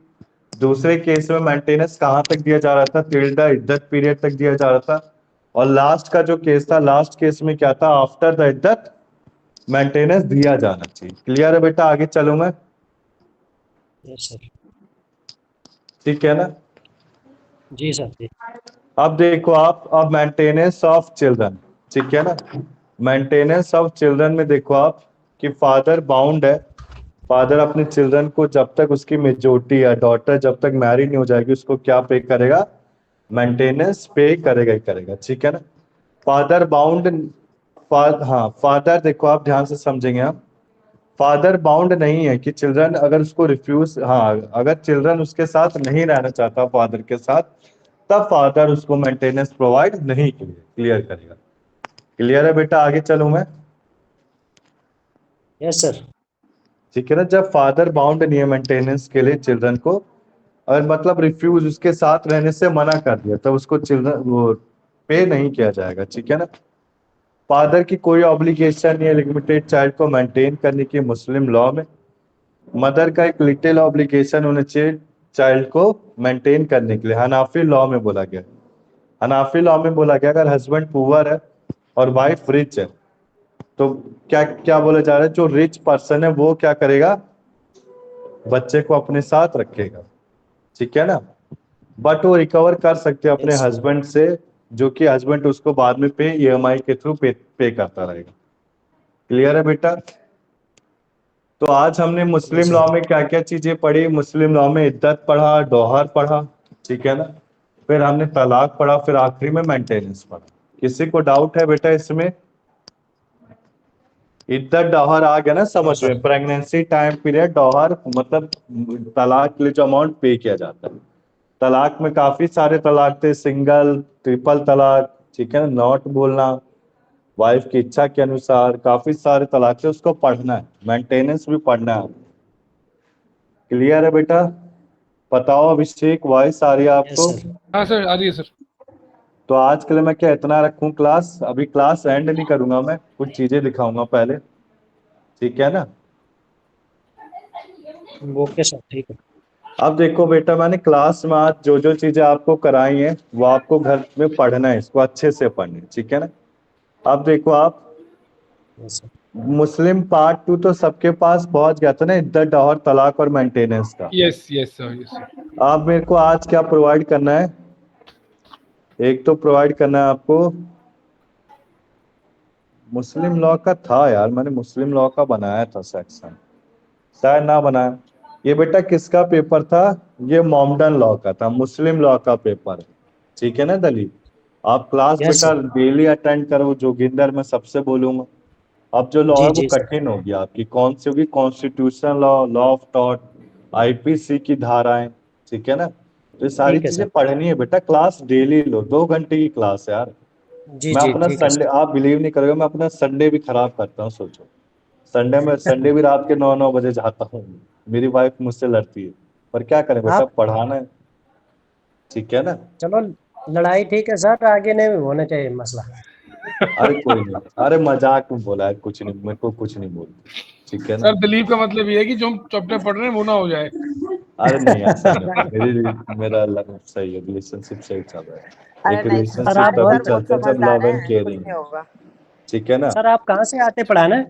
दूसरे केस में मेंटेनेंस कहां तक दिया जा रहा था? टिल द इद्दत पीरियड तक दिया जा रहा था। और लास्ट का जो केस था, लास्ट केस में क्या था? आफ्टर द इद्दत मेंटेनेंस दिया जाना चाहिए। क्लियर है बेटा? आगे चलूं मैं, Yes, sir. ठीक है ना। जी सर जी। अब देखो आप, अब मेंटेनेंस ऑफ चिल्ड्रन, ठीक है ना। मेंटेनेंस ऑफ चिल्ड्रन में देखो आप कि फादर बाउंड है, फादर अपने चिल्ड्रन को जब तक उसकी मेजोरिटी या डॉटर जब तक मैरिड नहीं हो जाएगी उसको क्या पे करेगा? मेंटेनेंस पे करेगा ही करेगा, ठीक है ना। फादर बाउंड, हाँ फादर देखो आप ध्यान से समझेंगे आप, फादर बाउंड नहीं है कि चिल्ड्रन अगर उसको रिफ्यूज, हाँ अगर चिल्ड्रन उसके साथ नहीं रहना चाहता फादर के साथ तब फादर उसको मेंटेनेंस प्रोवाइड नहीं क्लियर करेगा। क्लियर है बेटा? आगे चलूं मैं, यस सर। ठीक है ना। जब फादर बाउंड नहीं है मेंटेनेंस के लिए चिल्ड्रन को, अगर मतलब रिफ्यूज उसके साथ रहने से मना कर दिया तब उसको चिल्ड्रन वो पे नहीं किया जाएगा, ठीक है ना। फादर की कोई ऑब्लिगेशन या लिमिटेड चाइल्ड को मेंटेन करने की मुस्लिम लॉ में। मदर का एक लिटिल ऑब्लिगेशन होना चाहिए चाइल्ड को मेंटेन करने के लिए, हनाफी लॉ में बोला गया। हनाफी लॉ में बोला गया अगर हस्बैंड पुअर है और वाइफ रिच है तो क्या क्या बोला जा रहा है? जो रिच पर्सन है वो क्या करेगा? बच्चे को अपने साथ रखेगा, ठीक है ना। बट वो रिकवर कर सकते हैं अपने Yes, sir. हस्बैंड से, जो कि हस्बैंड उसको बाद में पे ईएमआई के थ्रू पे करता रहेगा। क्लियर है बेटा? तो आज हमने मुस्लिम Yes, लॉ sir. में क्या क्या चीजें पढ़ी? मुस्लिम लॉ में इद्दत पढ़ा, डोहर पढ़ा, ठीक है ना। फिर हमने तलाक पढ़ा, फिर आखिरी में मेंटेनेंस पढ़ा। किसी को डाउट है बेटा इसमें? इद्दत डोहर आ गया ना समझ Yes, sir. में? प्रेगनेंसी टाइम पीरियड डोहर मतलब तलाक के लिए जो अमाउंट पे किया जाता है। तलाक में काफी सारे तलाक थे, सिंगल, ट्रिपल तलाक, ठीक है ना, नॉट बोलना, वाइफ की इच्छा के अनुसार, काफी सारे तलाक थे, उसको पढ़ना है, मेंटेनेंस भी पढ़ना है। क्लियर है बेटा? बताओ अभिषेक, वॉइस आ रही है यस आपको? सर। हाँ सर, आ रही है सर। तो आज के लिए मैं क्या इतना रखूं क्लास? अभी क्लास एंड नहीं करूंगा, मैं कुछ चीजें दिखाऊंगा पहले, ठीक है ना? ओके सर, ठीक है। अब देखो बेटा, मैंने क्लास में आज जो जो चीजें आपको कराई हैं वो आपको घर में पढ़ना है, इसको अच्छे से पढ़ना है, ठीक है ना? अब देखो आप, यस सर। मुस्लिम पार्ट 2 तो सबके पास पहुंच गया था ना, इद्दत, डॉहर, तलाक और मेंटेनेंस का। Yes yes sir, yes sir. आप मेरे को आज क्या प्रोवाइड करना है? एक तो प्रोवाइड करना है आपको, मुस्लिम लॉ का था यार, मैंने मुस्लिम लॉ का बनाया था सेक्शन, शायद ना बनाया। ये बेटा किसका पेपर था? ये मॉमडन लॉ का था, मुस्लिम लॉ का पेपर, ठीक है ना दलीप? आप क्लास यस बेटा सर। डेली अटेंड करो, जोगिंदर मैं सबसे बोलूंगा। अब जो लॉ जी है वो जी सर। कठिन होगी आपकी, कौन सी होगी? Constitution law, law of taught, IPC की धाराएं, ठीक है ना? तो ये सारी ठीक है चीजें सर। पढ़नी है बेटा, क्लास डेली लो, 2 घंटे की क्लास है यार। जी मैं जी अपना ठीक है संडे, सर। आप बिलीव नहीं करोगे, मैं अपना संडे भी खराब करता हूँ, सोचो। संडे भी रात के 9 बजे जाता हूँ, मेरी वाइफ मुझसे लड़ती है, पर क्या करें बेटा, आप पढ़ाना है, ठीक है ना? चलो, लड़ाई ठीक है सर, आगे नहीं होना चाहिए मसला। अरे कोई नहीं, अरे मजाक में बोला है, कुछ नहीं, मेरे को कुछ नहीं बोलते, ठीक है ना? सर दिलीप का मतलब ये है कि जो हम चैप्टर पढ़ रहे हैं वो ना हो जाए। अरे नहीं, ऐसा नहीं होता, मेरा सही है, रिलेशनशिप सही चल रहा है, अरे एक नहीं सर रिलेशनशिप आप नहीं तभी सर, बहुत बहुत चलता है जब समझदार लव है, एंड कुछ केयरिंग, नहीं होगा। ठीक है ना? सर आप कहाँ से आते पढ़ाने?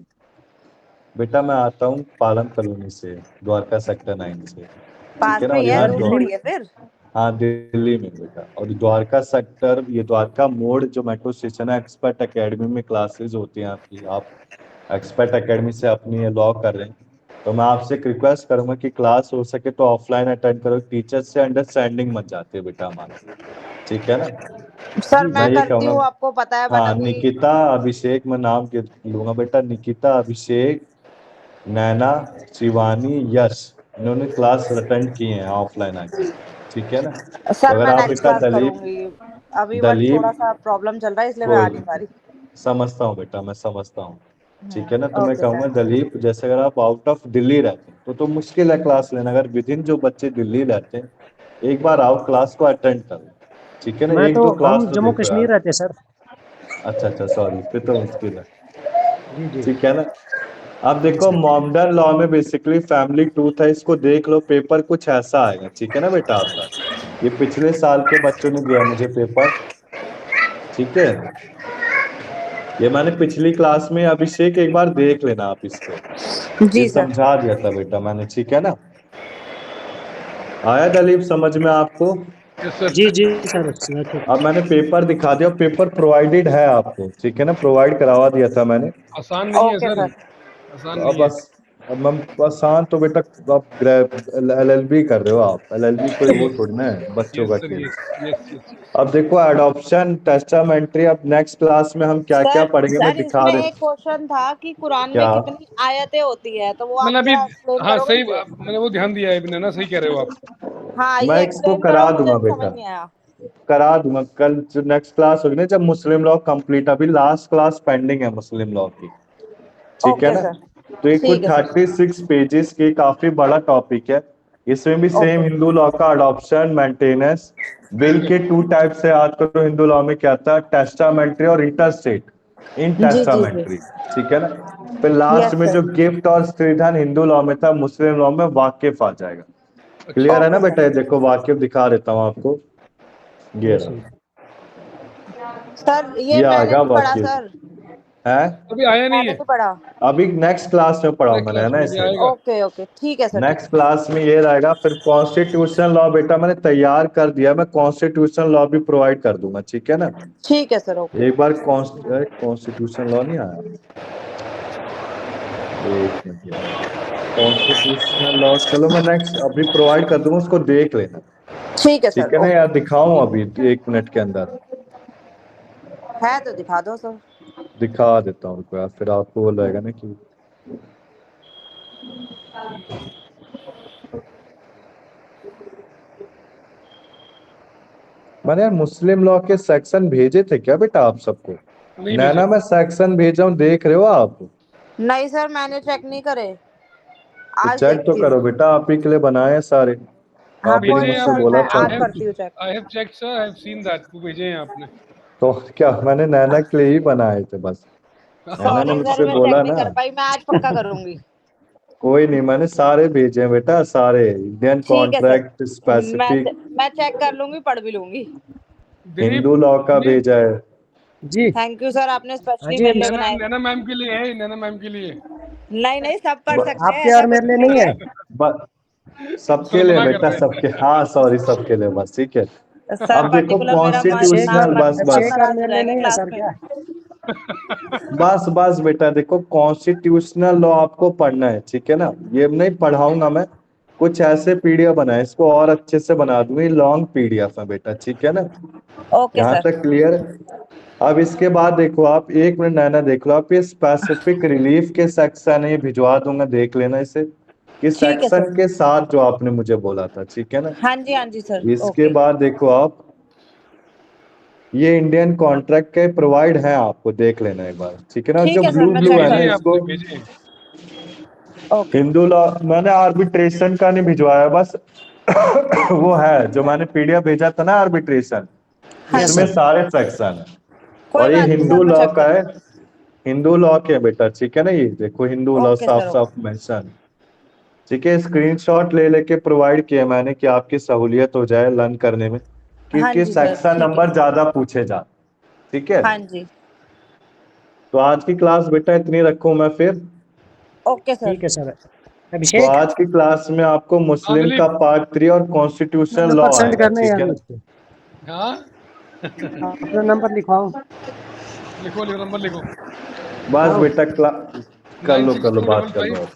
बेटा मैं आता हूँ पालम कॉलोनी से, द्वारका सेक्टर 9 से, ठीक पास है ना? में और ही है, यहाँ यार दूर दिल्ली में। थोड़ी है फिर। हाँ दिल्ली में बेटा, और द्वारका सेक्टर, ये द्वारका मोड़ जो मेट्रो स्टेशन है, एक्सपर्ट एकेडमी में क्लासेस होती हैं आपकी, आप एक्सपर्ट एकेडमी से अपनी ये लॉ कर रहे हैं, तो मैं आपसे एक रिक्वेस्ट करूंगा कि क्लास हो सके तो ऑफलाइन अटेंड करो, टीचर से अंडरस्टैंडिंग मत जाती है बेटा हमारी, ठीक है ना? सर मैं मैं ये करती हूँ, कहूंगा, आपको पता है, बट हाँ अभी निकिता अभिषेक, मैं नाम लूंगा बेटा, निकिता, अभिषेक, नैना, शिवानी, यश, इन्होंने क्लास अटेंड किए हैं ऑफलाइन आके, ठीक है ना? तो सर अगर मैं आप नेक्स्ट बेटा क्लास दलीप, करूंगी। अभी बट थोड़ा दलीप, सा प्रॉब्लम चल रहा है, इसलिए मैं आ कोई नहीं पा नहीं, रही। समझता हूँ बेटा, मैं समझता हूँ, ठीक है ना? तो मैं ओके कहूंगा सर। दलीप, जैसे अगर आप आउट ऑफ दिल्ली रहते हैं तो मुश्किल है क्लास लेना, अगर विद इन जो बच्चे दिल्ली रहते हैं, एक बार आओ क्लास को अटेंड करो, ठीक है ना? मैं एक तो दो क्लास हम तो जम्मू देखो यार। कश्मीर रहते सर। अच्छा अच्छा, सॉरी, फिर तो मुश्किल है, जी जी। ठीक है ना? अब जी देखो सर। मॉडर्न लॉ में बेसिकली फैमिली ट्रूथ है, इसको देख लो, पेपर कुछ ऐसा आएगा, ठीक है ना बेटा आपका? ये पिछले साल के बच्चों ने दिया मुझे पेपर, ठीक है? ये मैंने पिछली क्लास में, अभिषेक एक बार देख लेना आप इसको, ये जी सर। समझा दिया था बेटा मैंने, ठीक है ना? आया दलीप समझ में आपको? Yes sir. जी जी सर ठीक। अब मैंने पेपर दिखा दिया, पेपर प्रोवाइडेड है आपको, ठीक है ना? प्रोवाइड करवा दिया था मैंने। आसान नहीं है ओके सर, सर। आसान तो अब नहीं है। बस, अब हम आसान तो बेटा, आप एलएलबी कर रहे हो, आप एलएलबी कोई वो थोड़ी ना है बच्चों यस का सर, खेल। Yes yes yes yes. अब देखो अडॉप्शन, टेस्टामेंट्री, अब नेक्स्ट क्लास में हम क्या क्या सर पढ़ेंगे, मैं सर दिखा इसमें दे एक क्वेश्चन था कि कुरान में क्या? कितनी आयतें होती है, तो वो आप मैंने अभी, जरा एक्सप्लेन हाँ करोगे सही, मुझे। मैंने वो ध्यान दिया है, ना सही कह रहे हो आप। हाँ मैं ये इसको एक्सप्लेन करा करो, मुझे दूंगा अभी समझ बेटा, नहीं आया। करा दूंगा, कल जो नेक्स्ट क्लास होगी ना, जब मुस्लिम लॉ कंप्लीट, अभी लास्ट क्लास पेंडिंग है मुस्लिम लॉ की, ठीक है ओके ना? सर। तो ये कुछ ठीक है सर। 36 पेजेस की काफी बड़ा टॉपिक है, इसमें भी सेम ओके। हिंदू लॉ का अडॉप्शन, मेंटेनेंस, विल के 2 टाइप से याद करो, हिंदू लॉ में क्या था, टेस्टामेंट्री और इंटरस्टेट इन जी जी जी। टेस्टामेंट्री, ठीक है ना? फिर लास्ट यस में जो सर। गिफ्ट और स्त्रीधन हिंदू लॉ में था, मुस्लिम लॉ में वाकिफ आ जाएगा। अच्छा। क्लियर है ना ओके बेटा? सर। ये देखो वाकिफ दिखा देता हूँ आपको, ये यस रहा, सर। सर ये ये आ मैंने गया नहीं पढ़ा वाकिफ सर, है। अभी आया नहीं मैंने है, नहीं पढ़ा। अभी नेक्स्ट क्लास में पढ़ाऊं नेक्स्ट मैंने, है क्लास ना में अभी इसे? आएगा। ओके ओके ठीक है सर, ठीक नेक्स्ट है। क्लास में ये रहेगा, फिर कॉन्स्टिट्यूशन लॉ बेटा मैंने तैयार कर दिया, मैं कॉन्स्टिट्यूशन लॉ भी प्रोवाइड कर दूंगा, ठीक है ना? ठीक है सर। ओके। एक बार कॉन्स्टिट्यूशन लॉ नहीं आया, एक मिनट यार, कॉन्स्टिट्यूशनल लॉ चलो मैं नेक्स्ट अभी प्रोवाइड कर दूंगा, उसको देख लेना, ठीक है सर। ठीक है ना ओके। यार? दिखाऊं अभी 1 मिनट के अंदर? है तो दिखा दो सर। दिखा देता हूँ रुको यार, फिर आपको वो लगेगा ना कि, मैंने यार मुस्लिम लॉ के सेक्शन भेजे थे क्या बेटा आप सबको? नहीं नैना भेजे। मैं सेक्शन भेजा हूँ, देख रहे हो आप? नहीं सर, मैंने चेक नहीं करे, तो आज चेक तो देखती हूँ। करो बेटा, आप ही के लिए बनाए हैं सारे। हाँ आप ही ने कोई भेजे नहीं हैं मुझसे सर, आपने? बोला मैं था। आज करती हूँ check. I have check sir, I have seen that, वो भेजे हैं आपने। तो क्या मैंने नैना के लिए ही बनाए थे बस। नैना ने सॉरी सर, मुझसे मैं चेक बोला नहीं ना। कर पाई, मैं आज पक्का करूंगी। कोई नहीं, मैंने सारे भेजे हैं बेटा, सारे इंडियन ठीक है सर, कॉन्ट्रैक्ट स्पेसिफिक, मैं चेक कर लूंगी, पढ़ भी लूंगी। दिलीप, हिंदू लॉ का दिलीप, भेजा है। जी। थैंक यू सर, आपने हाँ स्पेशली जी मेरे लिए नैना बनाए। नैना मैम के लिए है, नैना मैम के लिए। नहीं नहीं, सब पढ़ ब, सकते हैं, आपके ऐसा और कुछ मेरे लिए नहीं नहीं है। है। ब, सबके सर लिए मना कर बेटा, रहे सबके, हाँ सॉरी, सबके लिए बस, ठीक है। सर अब देखो पर्टिकुलर मेरा अभिषेक नाम कॉन्स्टिट्यूशनल, और बस बहुत बस अभिषेक और नाराज हो मेरे लिए जाएंगे नहीं है क्लास सर में। क्या? बस बस बेटा, देखो कॉन्स्टिट्यूशनल लॉ आपको पढ़ना है, ठीक है ना? ये नहीं पढ़ाऊंगा मैं, कुछ ऐसे पीडीएफ बनाए, इसको और अच्छे से बना दूंगी, लॉन्ग पीडीएफ है बेटा, ठीक है ना? ओके यहाँ सर। तक क्लियर? अब इसके बाद देखो आप, एक मिनट नैना देख लो आप, ये स्पेसिफिक रिलीफ के सेक्शन है, ये भिजवा दूंगा, देख लेना इसे, कि ठीक है सेक्शन सर। के साथ जो आपने मुझे बोला था, ठीक है ना? हाँ जी सर। इसके ओके बाद देखो आप, ये इंडियन कॉन्ट्रैक्ट के प्रोवाइड है, आपको देख लेना एक बार, ठीक है ना? ठीक जो है सर, ब्लू मैं ब्लू चेक है भेजे ना, कर हैं इसको आपने, भेजे हैं। ओके हिंदू लॉ, मैंने आर्बिट्रेशन का नहीं भिजवाया बस। वो है जो मैंने पीडीएफ भेजा था ना, आर्बिट्रेशन, हाँ यस उसमें जी, सर। सारे सेक्शन है। कोई और ये बात नहीं सर, हिंदू मैं लॉ चेक का कर है, लूंगी। हिंदू लॉ के है बेटा, ठीक है ना? ये देखो हिंदू लॉ ओके साफ सर। साफ मेंशन, ठीक है? स्क्रीनशॉट ले लेके प्रोवाइड किया मैंने, कि आपकी सहूलियत हो जाए लर्न करने में, हाँ क्योंकि जी सर, सेक्शन ठीक है। नंबर ज्यादा पूछे जा, ठीक है? हाँ जी। तो आज की क्लास बेटा इतनी रखूं मैं फिर? Okay sir. ठीक है सर। तो अभिषेक आज की क्लास में आपको हाँ मुस्लिम का दिलीप। पार्ट 3 और कॉन्स्टिट्यूशनल लॉ नंबर सेंड आएगा, करना ठीक यार है ना? मुझको। हाँ, अपना नंबर लिखवाओ। लिखो लिखो, नंबर लिखो। बस आओ। बेटा नाइन सिक्स कर लो, टू बात डबल कर लो फाइव आप।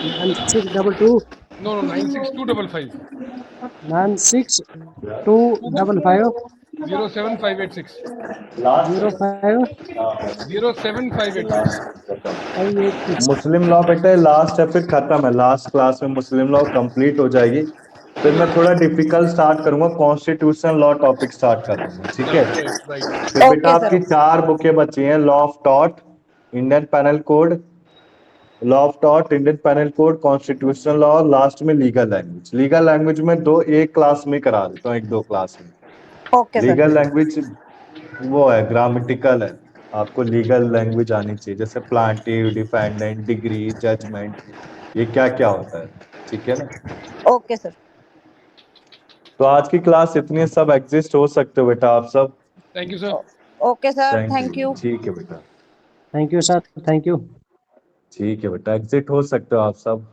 9622 no no 96255 9625 07586 last 05 07586। 586। Muslim law बेटा लास्ट है, फिर खत्म है, लास्ट क्लास में मुस्लिम लॉ कंप्लीट हो जाएगी। फिर मैं थोड़ा डिफिकल्ट स्टार्ट करूंगा, कॉन्स्टिट्यूशनल लॉ टॉपिक स्टार्ट कर दूंगा, ठीक है? Okay right. फिर बेटा ओके सर। आपकी 4 बुकें बची हैं, law of taught, Indian panel code, law of taught, Indian panel code, constitutional law, last में लीगल लैंग्वेज। लीगल लैंग्वेज में दो एक क्लास में करा देता हूँ, एक दो क्लास में। Okay sir. लीगल लैंग्वेज वो है, ग्रामेटिकल है, आपको लीगल लैंग्वेज आनी चाहिए, जैसे प्लांटिव, डिपेंडेंट, डिग्री, जजमेंट, ये क्या क्या होता है, ठीक है ना? Okay sir. तो आज की क्लास इतनी, सब एग्जिस्ट हो सकते हो बेटा आप सब। Thank you sir. Okay sir, thank thank you, you. ठीक है बेटा, thank you sir, thank you. ठीक है बेटा, एग्जिट हो सकते हो आप सब,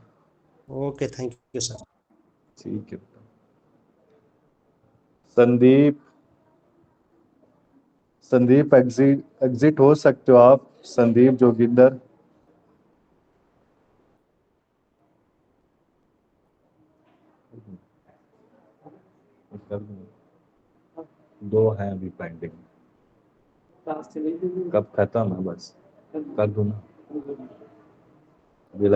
ओके, थैंक यू सर। ठीक है बेटा। संदीप, संदीप एग्जिट एग्जिट हो सकते हो आप, संदीप जोगिंदर। दो हैं अभी पेंडिंग, कब खत्म है बस कर दूं ना, अभी